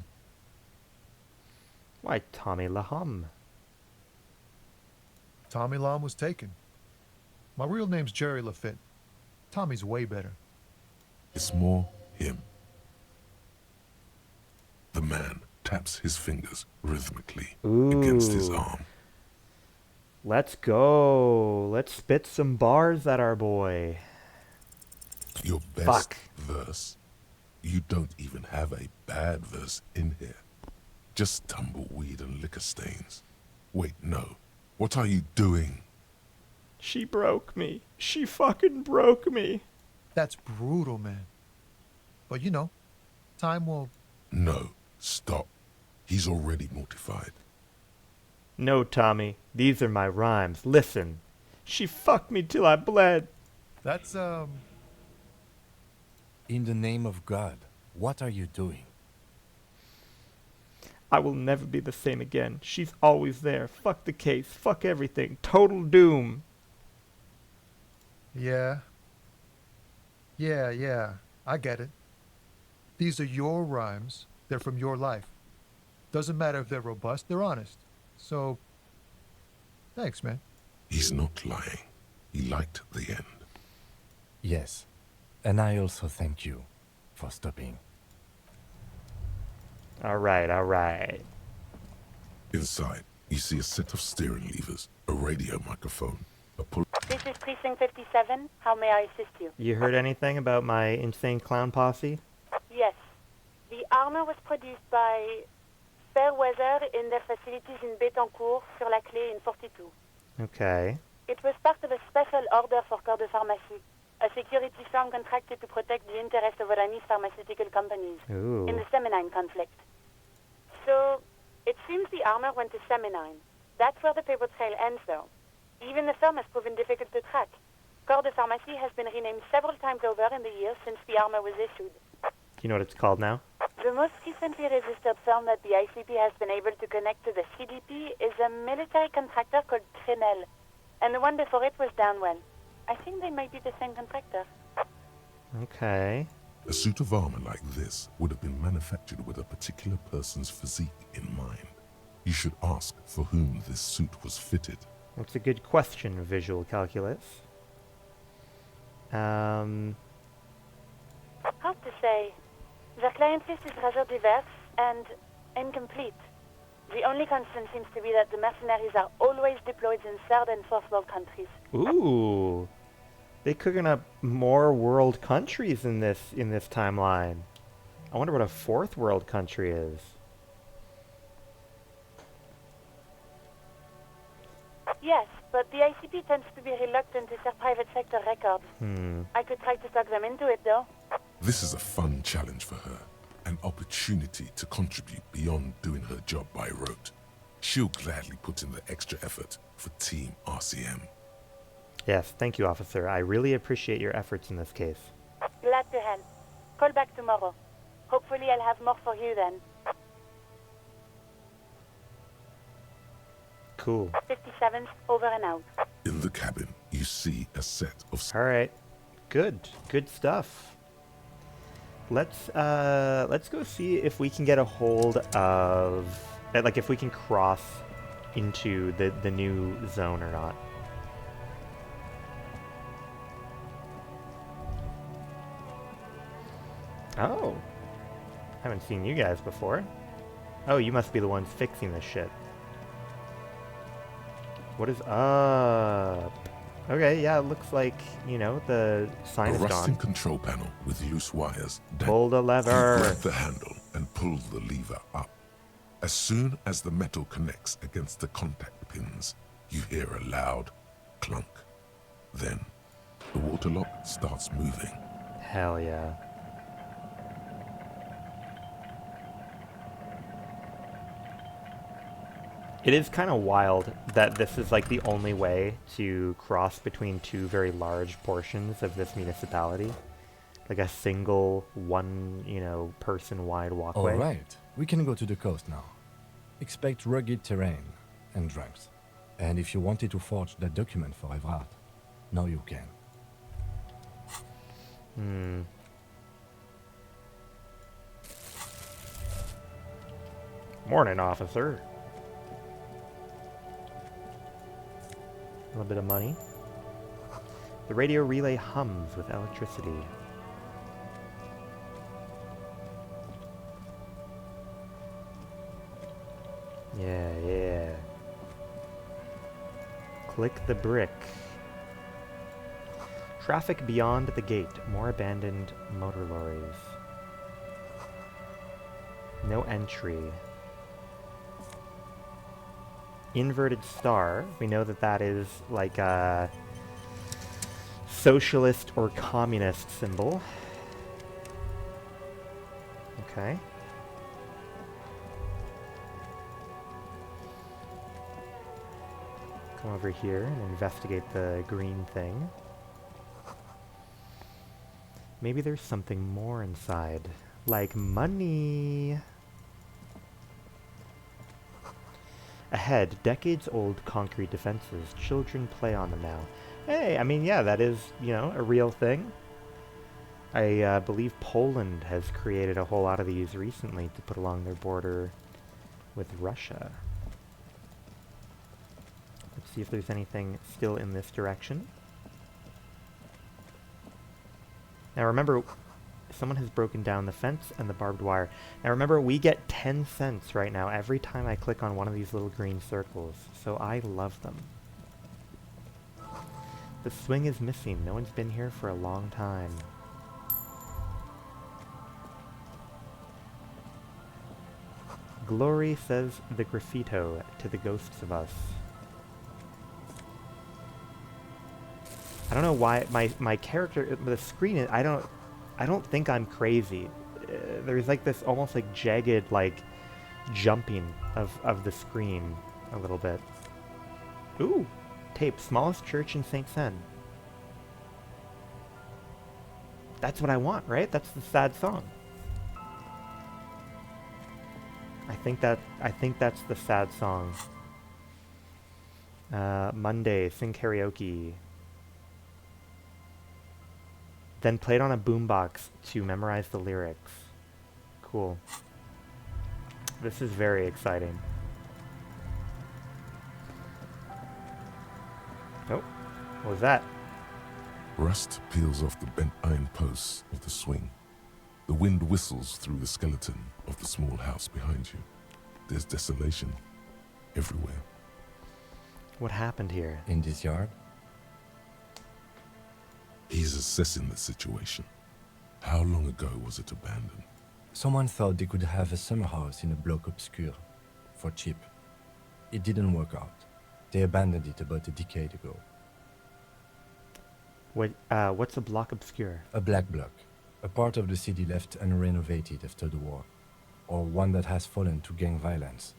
Why, Tommy Laham? Tommy Lam was taken. My real name's Jerry Lafitte. Tommy's way better. It's more him. The man taps his fingers rhythmically against his arm. Let's go. Let's spit some bars at our boy. Your best verse? You don't even have a bad verse in here. Just tumbleweed and liquor stains. Wait, no. What are you doing? She broke me. She fucking broke me. That's brutal, man. But you know, time will... No, stop. He's already mortified. No, Tommy. These are my rhymes. Listen. She fucked me till I bled. That's, In the name of God, what are you doing? I will never be the same again. She's always there. Fuck the case. Fuck everything. Total doom. Yeah. Yeah. I get it. These are your rhymes. They're from your life. Doesn't matter if they're robust, they're honest. So, thanks, man. He's not lying. He liked the end. Yes. And I also thank you for stopping. Alright. Inside, you see a set of steering levers, a radio microphone, a pull... This is Precinct 57. How may I assist you? You heard anything about my insane clown posse? Yes. The armor was produced by Fairweather in their facilities in Bétancourt, sur la Clé in 42. Okay. It was part of a special order for Corps de Pharmacie, a security firm contracted to protect the interests of Aramis pharmaceutical companies in the Semenine conflict. So, it seems the armor went to Semenine. That's where the paper trail ends, though. Even the firm has proven difficult to track. Corps de Pharmacie has been renamed several times over in the years since the armor was issued. Do you know what it's called now? The most recently registered firm that the ICP has been able to connect to the CDP is a military contractor called Trinel, and the one before it was Downwell. I think they might be the same contractor. Okay. A suit of armor like this would have been manufactured with a particular person's physique in mind. You should ask for whom this suit was fitted. That's a good question, Visual Calculus. Hard to say. Their client list is rather diverse and incomplete. The only constant seems to be that the mercenaries are always deployed in third and fourth world countries. Ooh. They cooking up more world countries in this timeline. I wonder what a fourth world country is. Yes, but the ICP tends to be reluctant to share private sector records. I could try to talk them into it, though. This is a fun challenge for her. An opportunity to contribute beyond doing her job by rote. She'll gladly put in the extra effort for Team RCM. Yes, thank you, officer. I really appreciate your efforts in this case. Glad to help. Call back tomorrow. Hopefully I'll have more for you then. Cool. 57's over and out. In the cabin, you see a set of... Alright. Good stuff. Let's go see if we can get a hold of... like, if we can cross into the new zone or not. Oh. Haven't seen you guys before. Oh, you must be the ones fixing this shit. What is up? Okay, yeah, it looks like, you know, the sign is gone. A rusting control panel with loose wires. Pull the lever. You grab the handle and pull the lever up. As soon as the metal connects against the contact pins, you hear a loud clunk. Then, the water lock starts moving. Hell yeah. It is kind of wild that this is like the only way to cross between two very large portions of this municipality. Like a single one, you know, person-wide walkway. All right, we can go to the coast now. Expect rugged terrain and drunks. And if you wanted to forge that document for Evrard, now you can. Morning, officer. A little bit of money. The radio relay hums with electricity. Yeah. Click the brick. Traffic beyond the gate. More abandoned motor lorries. No entry. Inverted star. We know that that is like a socialist or communist symbol. Okay. Come over here and investigate the green thing. Maybe there's something more inside. Like money. Ahead, decades-old concrete defenses. Children play on them now. Hey, I mean, yeah, that is, you know, a real thing. I believe Poland has created a whole lot of these recently to put along their border with Russia. Let's see if there's anything still in this direction. Now remember, someone has broken down the fence and the barbed wire. Now remember, we get 10 cents right now every time I click on one of these little green circles, so I love them. The swing is missing. No one's been here for a long time. Glory, says the graffito, to the ghosts of us. I don't know why my character, the screen is, I don't think I'm crazy. There's like this almost like jagged like jumping of the screen a little bit. Ooh, tape, smallest church in St. Seine. That's what I want, right? That's the sad song. I think that's the sad song. Monday, sing karaoke. Then played on a boombox to memorize the lyrics. Cool. This is very exciting. Oh, what was that? Rust peels off the bent iron posts of the swing. The wind whistles through the skeleton of the small house behind you. There's desolation everywhere. What happened here? In this yard? He's assessing the situation. How long ago was it abandoned? Someone thought they could have a summer house in a bloc obscur for cheap. It didn't work out. They abandoned it about a decade ago. What's a bloc obscur? A black bloc. A part of the city left unrenovated after the war. Or one that has fallen to gang violence.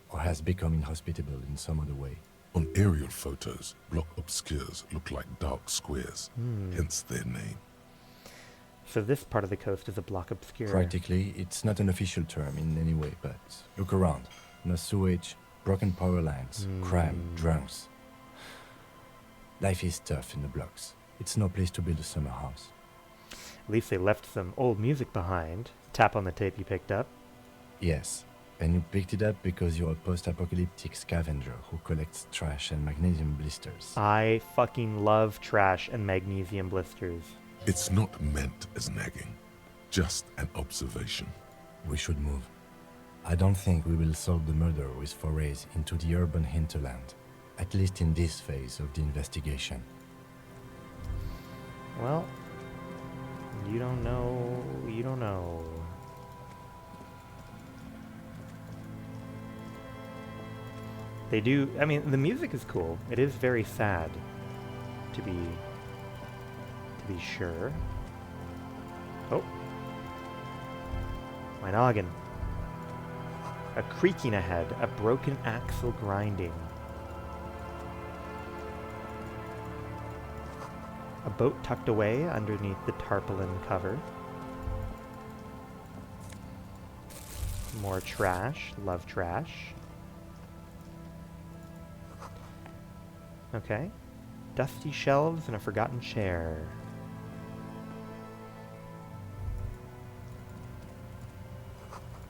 Or has become inhospitable in some other way. On aerial photos, bloc obscurs look like dark squares, hence their name. So this part of the coast is a bloc obscur. Practically, it's not an official term in any way, but look around. No sewage, broken power lines, crime, drunks. Life is tough in the blocks. It's no place to build a summer house. At least they left some old music behind. Tap on the tape you picked up. Yes. And you picked it up because you're a post-apocalyptic scavenger who collects trash and magnesium blisters. I fucking love trash and magnesium blisters. It's not meant as nagging, just an observation. We should move. I don't think we will solve the murder with forays into the urban hinterland, at least in this phase of the investigation. Well, you don't know, you don't know. They do, I mean, the music is cool. It is very sad, to be sure. Oh. My noggin. A creaking ahead, a broken axle grinding. A boat tucked away underneath the tarpaulin cover. More trash, love trash. Okay. Dusty shelves and a forgotten chair.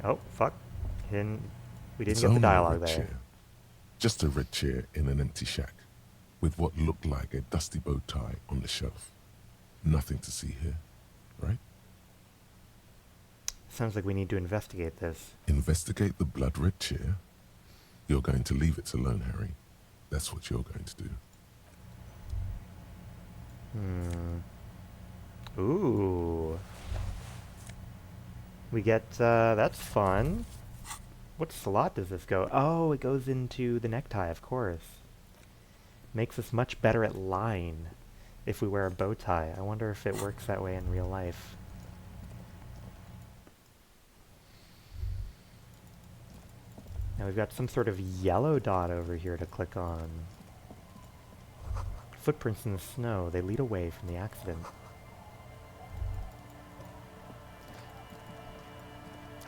Oh, fuck. We didn't It's get the only a dialogue red there. chair. Just a red chair in an empty shack. with what looked like a dusty bow tie on the shelf. Nothing to see here, right? Sounds like we need to investigate this. Investigate the blood-red chair? You're going to leave it alone, Harry. That's what you're going to do. Ooh. We get, that's fun. What slot does this go? Oh, it goes into the necktie, of course. Makes us much better at line if we wear a bow tie. I wonder if it works that way in real life. Now we've got some sort of yellow dot over here to click on. Footprints in the snow. They lead away from the accident.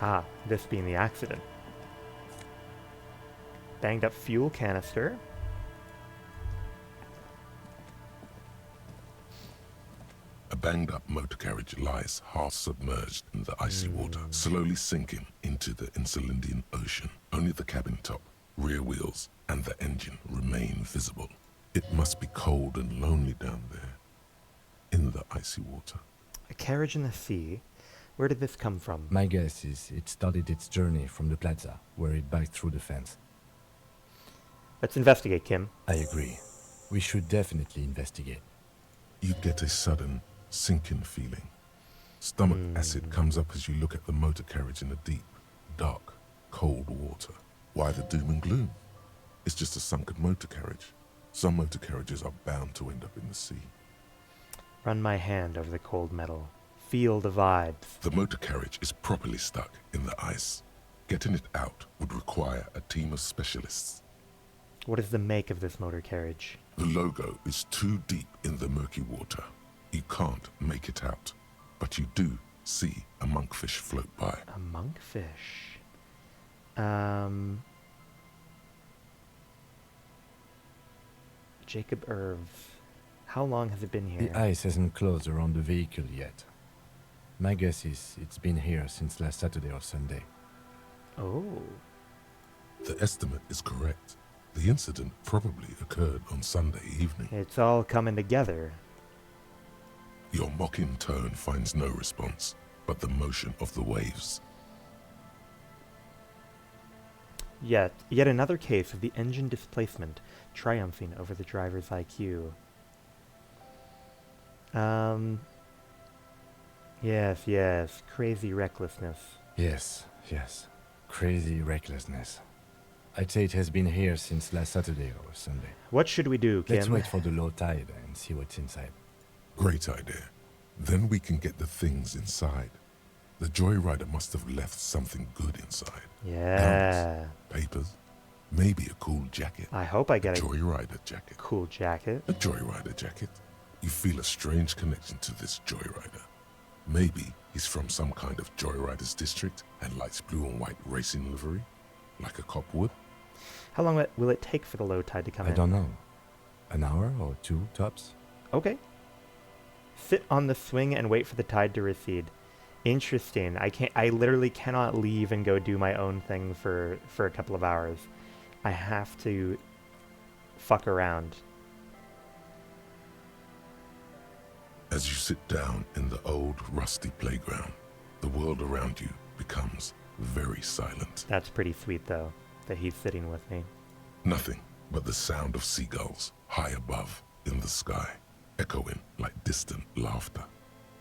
Ah, this being the accident. Banged up fuel canister. A banged-up motor carriage lies half submerged in the icy water, slowly sinking into the Insulindian Ocean. Only the cabin top, rear wheels, and the engine remain visible. It must be cold and lonely down there, in the icy water. A carriage in the sea? Where did this come from? My guess is it started its journey from the plaza, where it backed through the fence. Let's investigate, Kim. I agree. We should definitely investigate. You get a sudden sinking feeling. Stomach acid comes up as you look at the motor carriage in the deep, dark, cold water. Why the doom and gloom? It's just a sunken motor carriage. Some motor carriages are bound to end up in the sea. Run my hand over the cold metal. Feel the vibes. The motor carriage is properly stuck in the ice. Getting it out would require a team of specialists. What is the make of this motor carriage? The logo is too deep in the murky water. You can't make it out, but you do see a monkfish float by. A monkfish? Jacob Irv. How long has it been here? The ice hasn't closed around the vehicle yet. My guess is it's been here since last Saturday or Sunday. Oh. The estimate is correct. The incident probably occurred on Sunday evening. It's all coming together. Your mocking tone finds no response, but the motion of the waves. Yet another case of the engine displacement triumphing over the driver's IQ. Yes, crazy recklessness. Yes. Crazy recklessness. I'd say it has been here since last Saturday or Sunday. What should we do, Kim? Let's wait for the low tide and see what's inside. Great idea. Then we can get the things inside. The joyrider must have left something good inside. Yeah. Guns, papers, maybe a cool jacket. I hope I get a joyrider jacket. Cool jacket. A joyrider jacket. You feel a strange connection to this joyrider. Maybe he's from some kind of joyriders district and likes blue and white racing livery, like a cop would. How long will it take for the low tide to come in? I don't know. An hour or two, tops? Okay. Sit on the swing and wait for the tide to recede. Interesting. I literally cannot leave and go do my own thing for a couple of hours. I have to fuck around. As you sit down in the old rusty playground, the world around you becomes very silent. That's pretty sweet though, that he's sitting with me. Nothing but the sound of seagulls high above in the sky, echoing like distant laughter.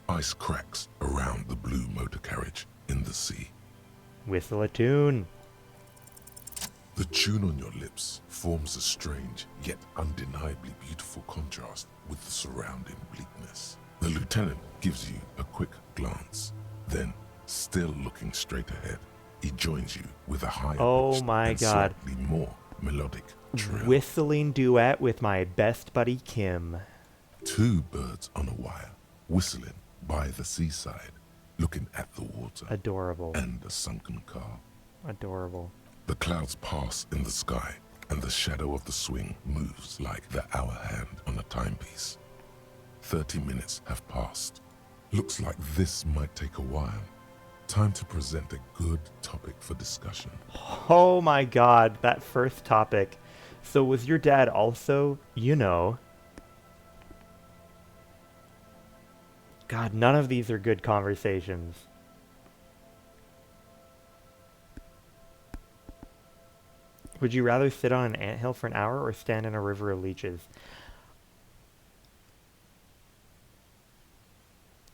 Ice cracks around the blue motor carriage in the sea. Whistle a tune. The tune on your lips forms a strange yet undeniably beautiful contrast with the surrounding bleakness. The lieutenant gives you a quick glance, then, still looking straight ahead, he joins you with a higher oh my god, slightly more melodic trill. Whistling duet with my best buddy Kim. Two birds on a wire, whistling by the seaside, looking at the water. Adorable. And a sunken car. Adorable. The clouds pass in the sky, and the shadow of the swing moves like the hour hand on a timepiece. 30 minutes have passed. Looks like this might take a while. Time to present a good topic for discussion. Oh my god, that first topic. So was your dad also, you know... God, none of these are good conversations. Would you rather sit on an anthill for an hour or stand in a river of leeches?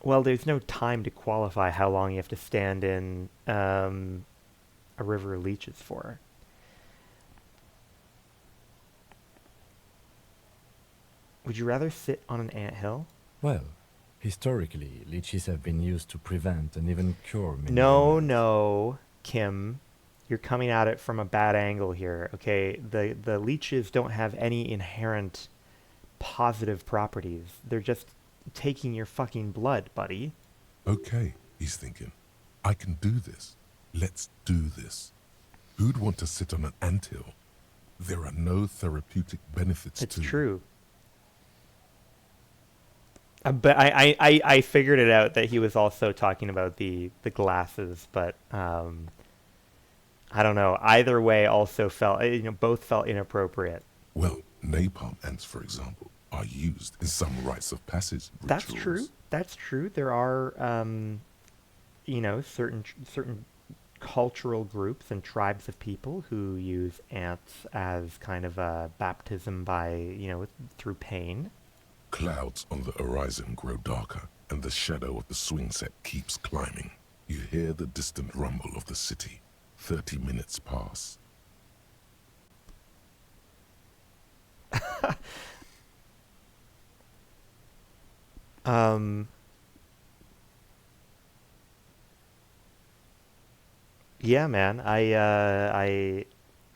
Well, there's no time to qualify how long you have to stand in a river of leeches for. Would you rather sit on an anthill? Well, historically, leeches have been used to prevent and even cure many No, ailments. Kim. You're coming at it from a bad angle here, okay? The leeches don't have any inherent positive properties. They're just taking your fucking blood, buddy. Okay, he's thinking. I can do this. Let's do this. Who'd want to sit on an anthill? There are no therapeutic benefits to it. It's true. But I figured it out that he was also talking about the glasses, but I don't know. Either way also felt, both felt inappropriate. Well, napalm ants, for example, are used in some rites of passage rituals. That's true. That's true. There are, certain cultural groups and tribes of people who use ants as kind of a baptism by, through pain. Clouds on the horizon grow darker, and the shadow of the swing set keeps climbing. You hear the distant rumble of the city. 30 minutes pass. Yeah, man. I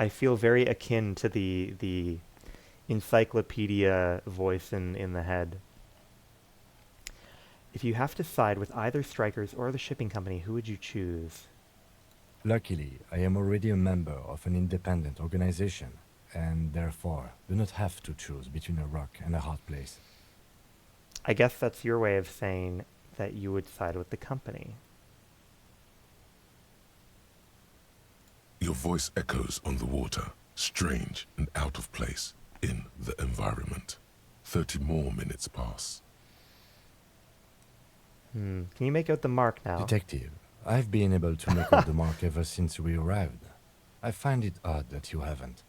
feel very akin to the encyclopedia voice in the head. If you have to side with either Strikers or the shipping company, who would you choose? Luckily, I am already a member of an independent organization, and therefore do not have to choose between a rock and a hard place. I guess that's your way of saying that you would side with the company. Your voice echoes on the water, strange and out of place in the environment. 30 more minutes pass. Can you make out the mark now? Detective, I've been able to make out the mark ever since we arrived. I find it odd that you haven't.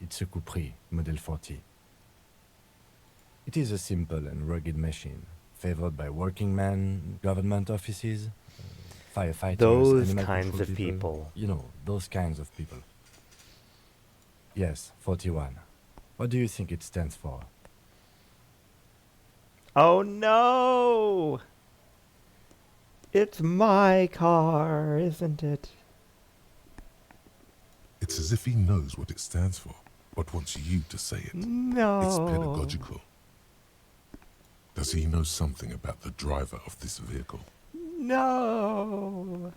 It's a Coupris, Model 40. It is a simple and rugged machine, favored by working men, government offices, firefighters, those animal kinds control of people. You know, those kinds of people. Yes, 41. What do you think it stands for? Oh no! It's my car, isn't it? It's as if he knows what it stands for, but wants you to say it. No. It's pedagogical. Does he know something about the driver of this vehicle? No.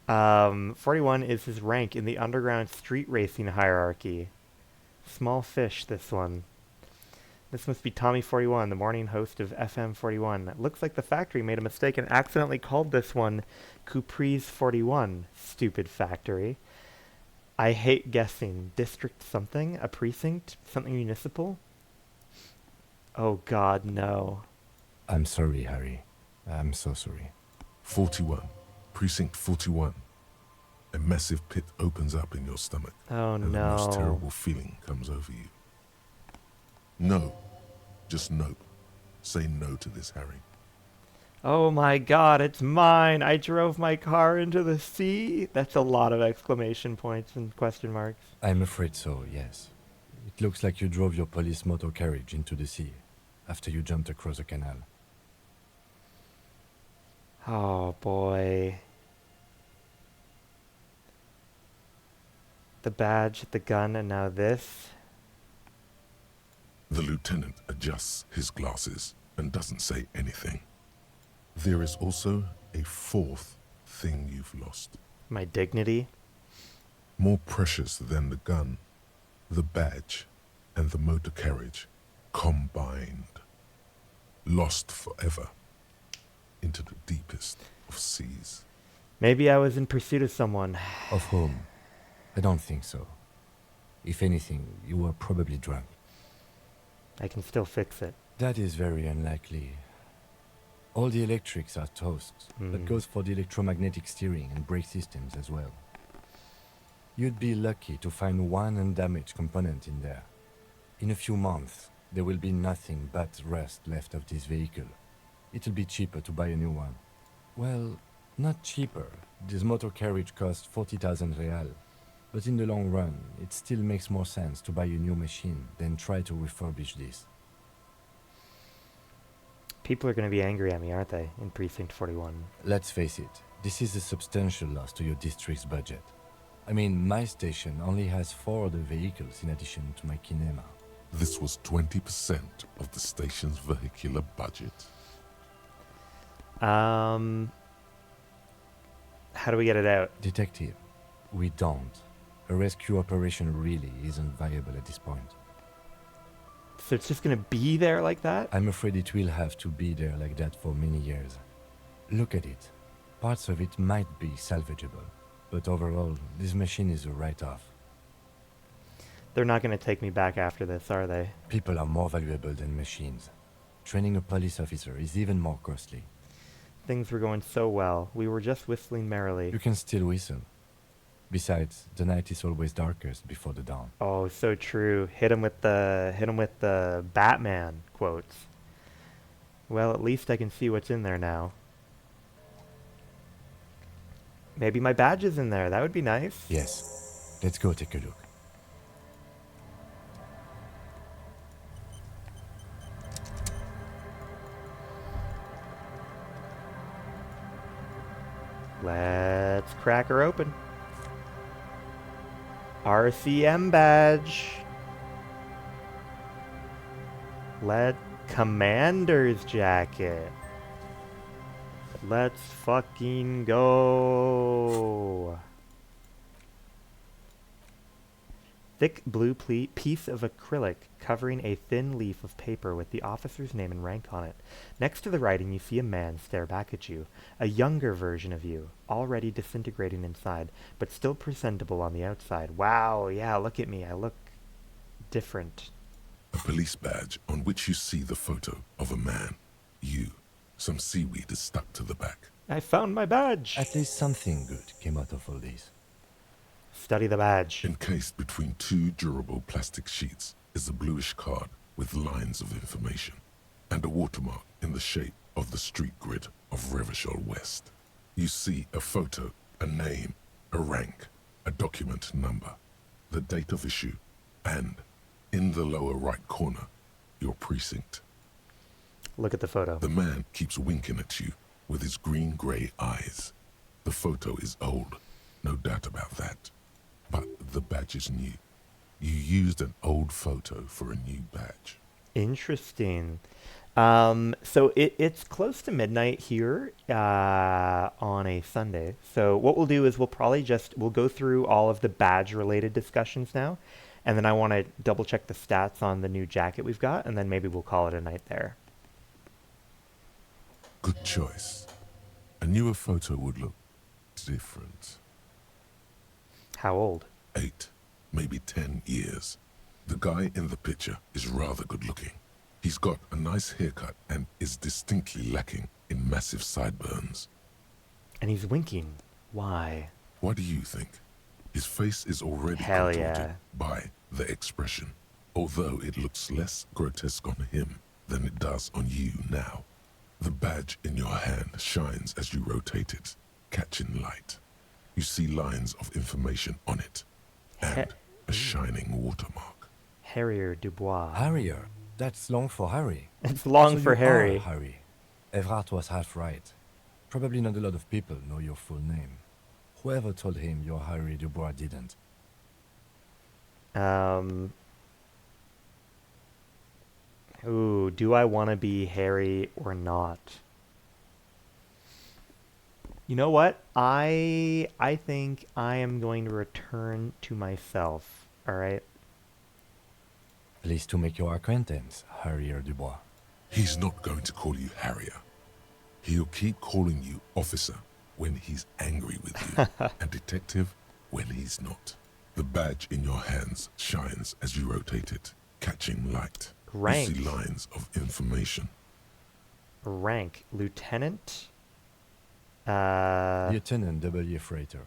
41 is his rank in the underground street racing hierarchy. Small fish, this one. This must be Tommy 41, the morning host of FM 41. It looks like the factory made a mistake and accidentally called this one Coupris 41. Stupid factory. I hate guessing. District something? A precinct? Something municipal? Oh God, no. I'm sorry, Harry. I'm so sorry. 41. Precinct 41. A massive pit opens up in your stomach. Oh and no. the most terrible feeling comes over you. No. Just no. Say no to this, Harry. Oh my God, it's mine. I drove my car into the sea. That's a lot of exclamation points and question marks. I'm afraid so, yes. It looks like you drove your police motor carriage into the sea after you jumped across a canal. Oh boy. The badge, the gun, and now this. The lieutenant adjusts his glasses and doesn't say anything. There is also a fourth thing you've lost. My dignity? More precious than the gun, the badge, and the motor carriage combined. Lost forever into the deepest of seas. Maybe I was in pursuit of someone. Of whom? I don't think so. If anything, you were probably drunk. I can still fix it. That is very unlikely. All the electrics are toast. That goes for the electromagnetic steering and brake systems as well. You'd be lucky to find one undamaged component in there. In a few months, there will be nothing but rust left of this vehicle. It'll be cheaper to buy a new one. Well, not cheaper. This motor carriage costs 40,000 real. But in the long run, it still makes more sense to buy a new machine than try to refurbish this. People are going to be angry at me, aren't they, in Precinct 41? Let's face it, this is a substantial loss to your district's budget. I mean, my station only has 4 other vehicles in addition to my kinema. This was 20% of the station's vehicular budget. How do we get it out? Detective, we don't. A rescue operation really isn't viable at this point. So it's just going to be there like that? I'm afraid it will have to be there like that for many years. Look at it. Parts of it might be salvageable, but overall, this machine is a write-off. They're not going to take me back after this, are they? People are more valuable than machines. Training a police officer is even more costly. Things were going so well. We were just whistling merrily. You can still whistle. Besides, the night is always darkest before the dawn. Oh, so true. Hit him with the Batman quotes. Well, at least I can see what's in there now. Maybe my badge is in there. That would be nice. Yes. Let's go take a look. Let's crack her open. RCM badge. Commander's jacket. Let's fucking go. Thick blue piece of acrylic covering a thin leaf of paper with the officer's name and rank on it. Next to the writing, you see a man stare back at you. A younger version of you, already disintegrating inside, but still presentable on the outside. Wow, yeah, look at me. I look different. A police badge on which you see the photo of a man. You. Some seaweed is stuck to the back. I found my badge. At least something good came out of all this. Study the badge. Encased between 2 durable plastic sheets is a bluish card with lines of information and a watermark in the shape of the street grid of Revachol West. You see a photo, a name, a rank, a document number, the date of issue, and, in the lower right corner, your precinct. Look at the photo. The man keeps winking at you with his green-grey eyes. The photo is old, no doubt about that. But the badge is new. You used an old photo for a new badge. Interesting. So it's close to midnight here on a Sunday. So what we'll do is we'll go through all of the badge-related discussions now. And then I want to double-check the stats on the new jacket we've got. And then maybe we'll call it a night there. Good choice. A newer photo would look different. How old? 8, maybe 10 years. The guy in the picture is rather good looking. He's got a nice haircut and is distinctly lacking in massive sideburns. And he's winking. Why? What do you think? His face is already contorted by the expression, although it looks less grotesque on him than it does on you now. The badge in your hand shines as you rotate it, catching light. You see lines of information on it, and a shining watermark. Harrier Dubois. Harrier? That's long for Harry. It's long for Harry. Harry. Evrard was half right. Probably not a lot of people know your full name. Whoever told him you're Harry Dubois didn't. Ooh, do I want to be Harry or not? You know what? I think I am going to return to myself. All right? Pleased to make your acquaintance, Harrier Dubois. He's not going to call you Harrier. He'll keep calling you officer when he's angry with you, and detective when he's not. The badge in your hands shines as you rotate it, catching light. Rank. You see lines of information. Rank. Lieutenant? Lieutenant W. Freighter.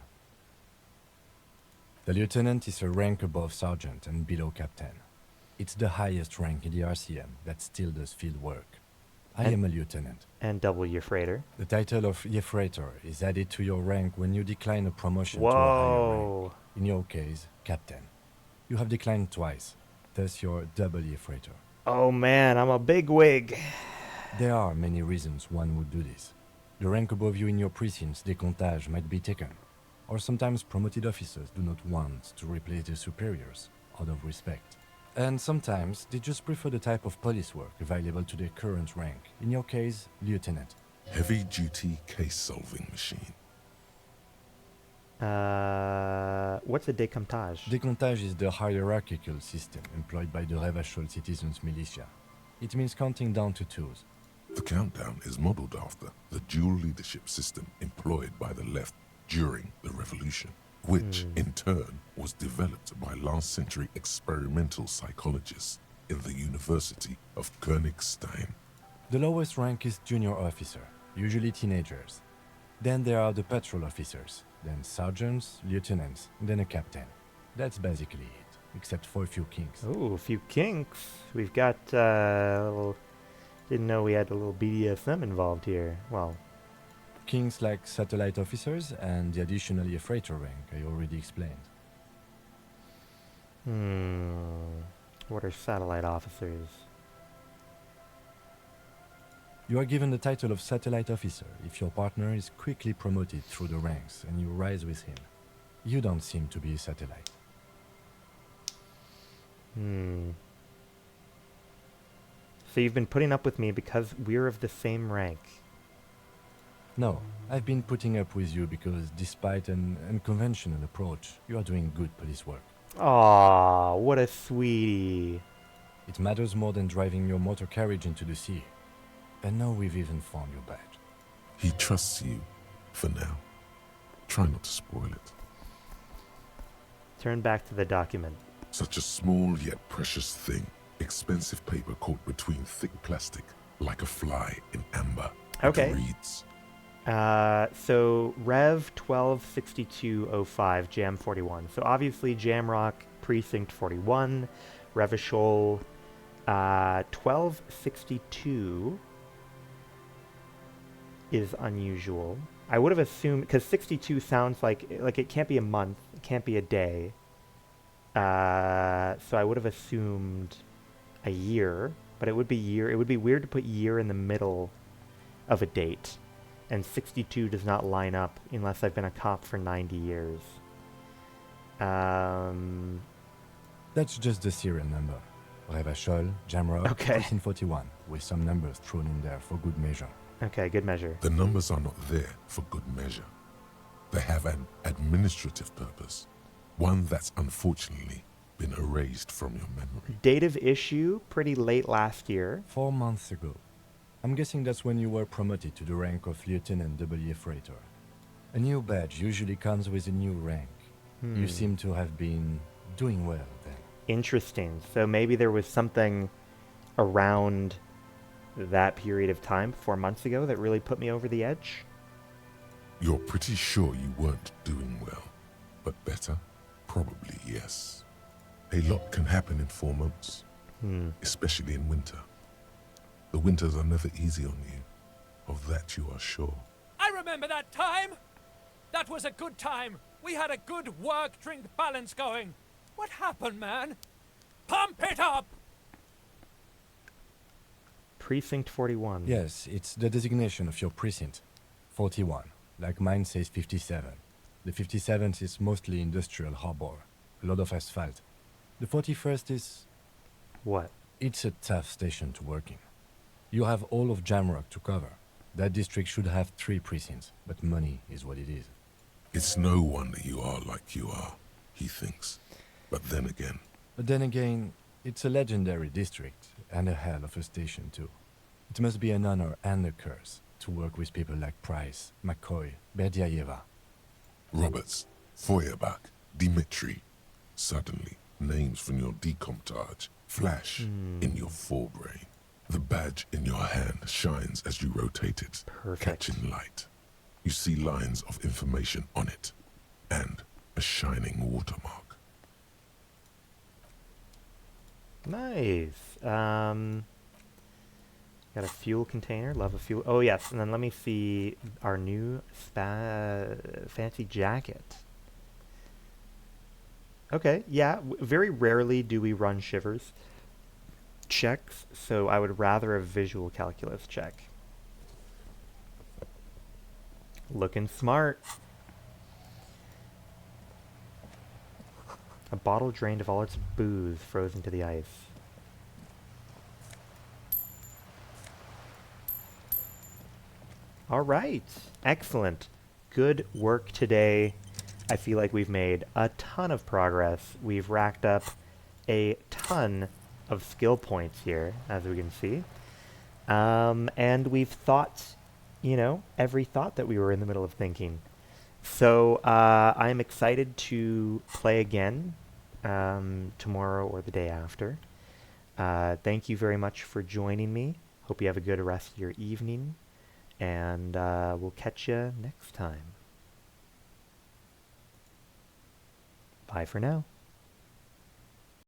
The lieutenant is a rank above sergeant and below captain. It's the highest rank in the RCM that still does field work. I am a lieutenant. And W. Freighter. The title of Freighter is added to your rank when you decline a promotion Whoa. to a higher rank. In your case, captain. You have declined twice, thus you're W. Freighter. Oh man, I'm a bigwig. There are many reasons one would do this. The rank above you in your precinct's décomptage might be taken, or sometimes promoted officers do not want to replace their superiors out of respect. And sometimes they just prefer the type of police work available to their current rank. In your case, lieutenant. Heavy-duty case-solving machine. What's a décomptage? Décomptage is the hierarchical system employed by the Revachol citizens militia. It means counting down to twos. The countdown is modeled after the dual leadership system employed by the left during the revolution, which in turn was developed by last-century experimental psychologists in the University of Königstein. The lowest rank is junior officer, usually teenagers. Then there are the patrol officers, then sergeants, lieutenants, then a captain. That's basically it, except for a few kinks. Ooh, a few kinks. We've got didn't know we had a little BDSM involved here. Well, kinks like satellite officers and the additional freighter rank I already explained. What are satellite officers? You are given the title of satellite officer if your partner is quickly promoted through the ranks and you rise with him. You don't seem to be a satellite. So you've been putting up with me because we're of the same rank. No, I've been putting up with you because despite an unconventional approach, you are doing good police work. Aw, what a sweetie. It matters more than driving your motor carriage into the sea. And now we've even found your badge. He trusts you, for now. Try not to spoil it. Turn back to the document. Such a small yet precious thing. Expensive paper caught between thick plastic, like a fly in amber. Okay. It reads. So Rev 126205, Jam 41. So obviously Jamrock Precinct 41, Revachol 1262 is unusual. I would have assumed, because 62 sounds like it can't be a month, it can't be a day. So I would have assumed a year, but it would be year. It would be weird to put year in the middle of a date. And 62 does not line up unless I've been a cop for 90 years. That's just the serial number. Revachol, Jamrock, Precinct 41, with some numbers thrown in there for good measure. Okay, good measure. The numbers are not there for good measure. They have an administrative purpose, one that's unfortunately been erased from your memory. Date of issue, pretty late last year. 4 months ago. I'm guessing that's when you were promoted to the rank of Lieutenant W. Freighter. A new badge usually comes with a new rank. You seem to have been doing well then. Interesting. So maybe there was something around that period of time, 4 months ago, that really put me over the edge? You're pretty sure you weren't doing well, but better? Probably yes. A lot can happen in 4 months, especially in winter. The winters are never easy on you. Of that you are sure. I remember that time! That was a good time. We had a good work-drink balance going. What happened, man? Pump it up! Precinct 41. Yes, it's the designation of your precinct. 41. Like mine says 57. The 57th is mostly industrial harbor. A lot of asphalt. The 41st is... What? It's a tough station to work in. You have all of Jamrock to cover. That district should have 3 precincts, but money is what it is. It's no wonder you are like you are, he thinks. But then again, it's a legendary district, and a hell of a station too. It must be an honor and a curse to work with people like Price, McCoy, Berdiaeva. Roberts, Feuerbach, Dimitri. Suddenly, names from your decomptage flash in your forebrain. The badge in your hand shines as you rotate it, catching light. You see lines of information on it, and a shining watermark. Nice. Got a fuel container. Love a fuel. Oh, yes. And then let me see our new fancy jacket. Okay, yeah. Very rarely do we run shivers checks, so I would rather a visual calculus check. Looking smart. A bottle drained of all its booze, frozen to the ice. All right, excellent. Good work today. I feel like we've made a ton of progress. We've racked up a ton of skill points here, as we can see. And we've thought, you know, every thought that we were in the middle of thinking. So I'm excited to play again tomorrow or the day after. Thank you very much for joining me. Hope you have a good rest of your evening. And we'll catch you next time. Bye for now.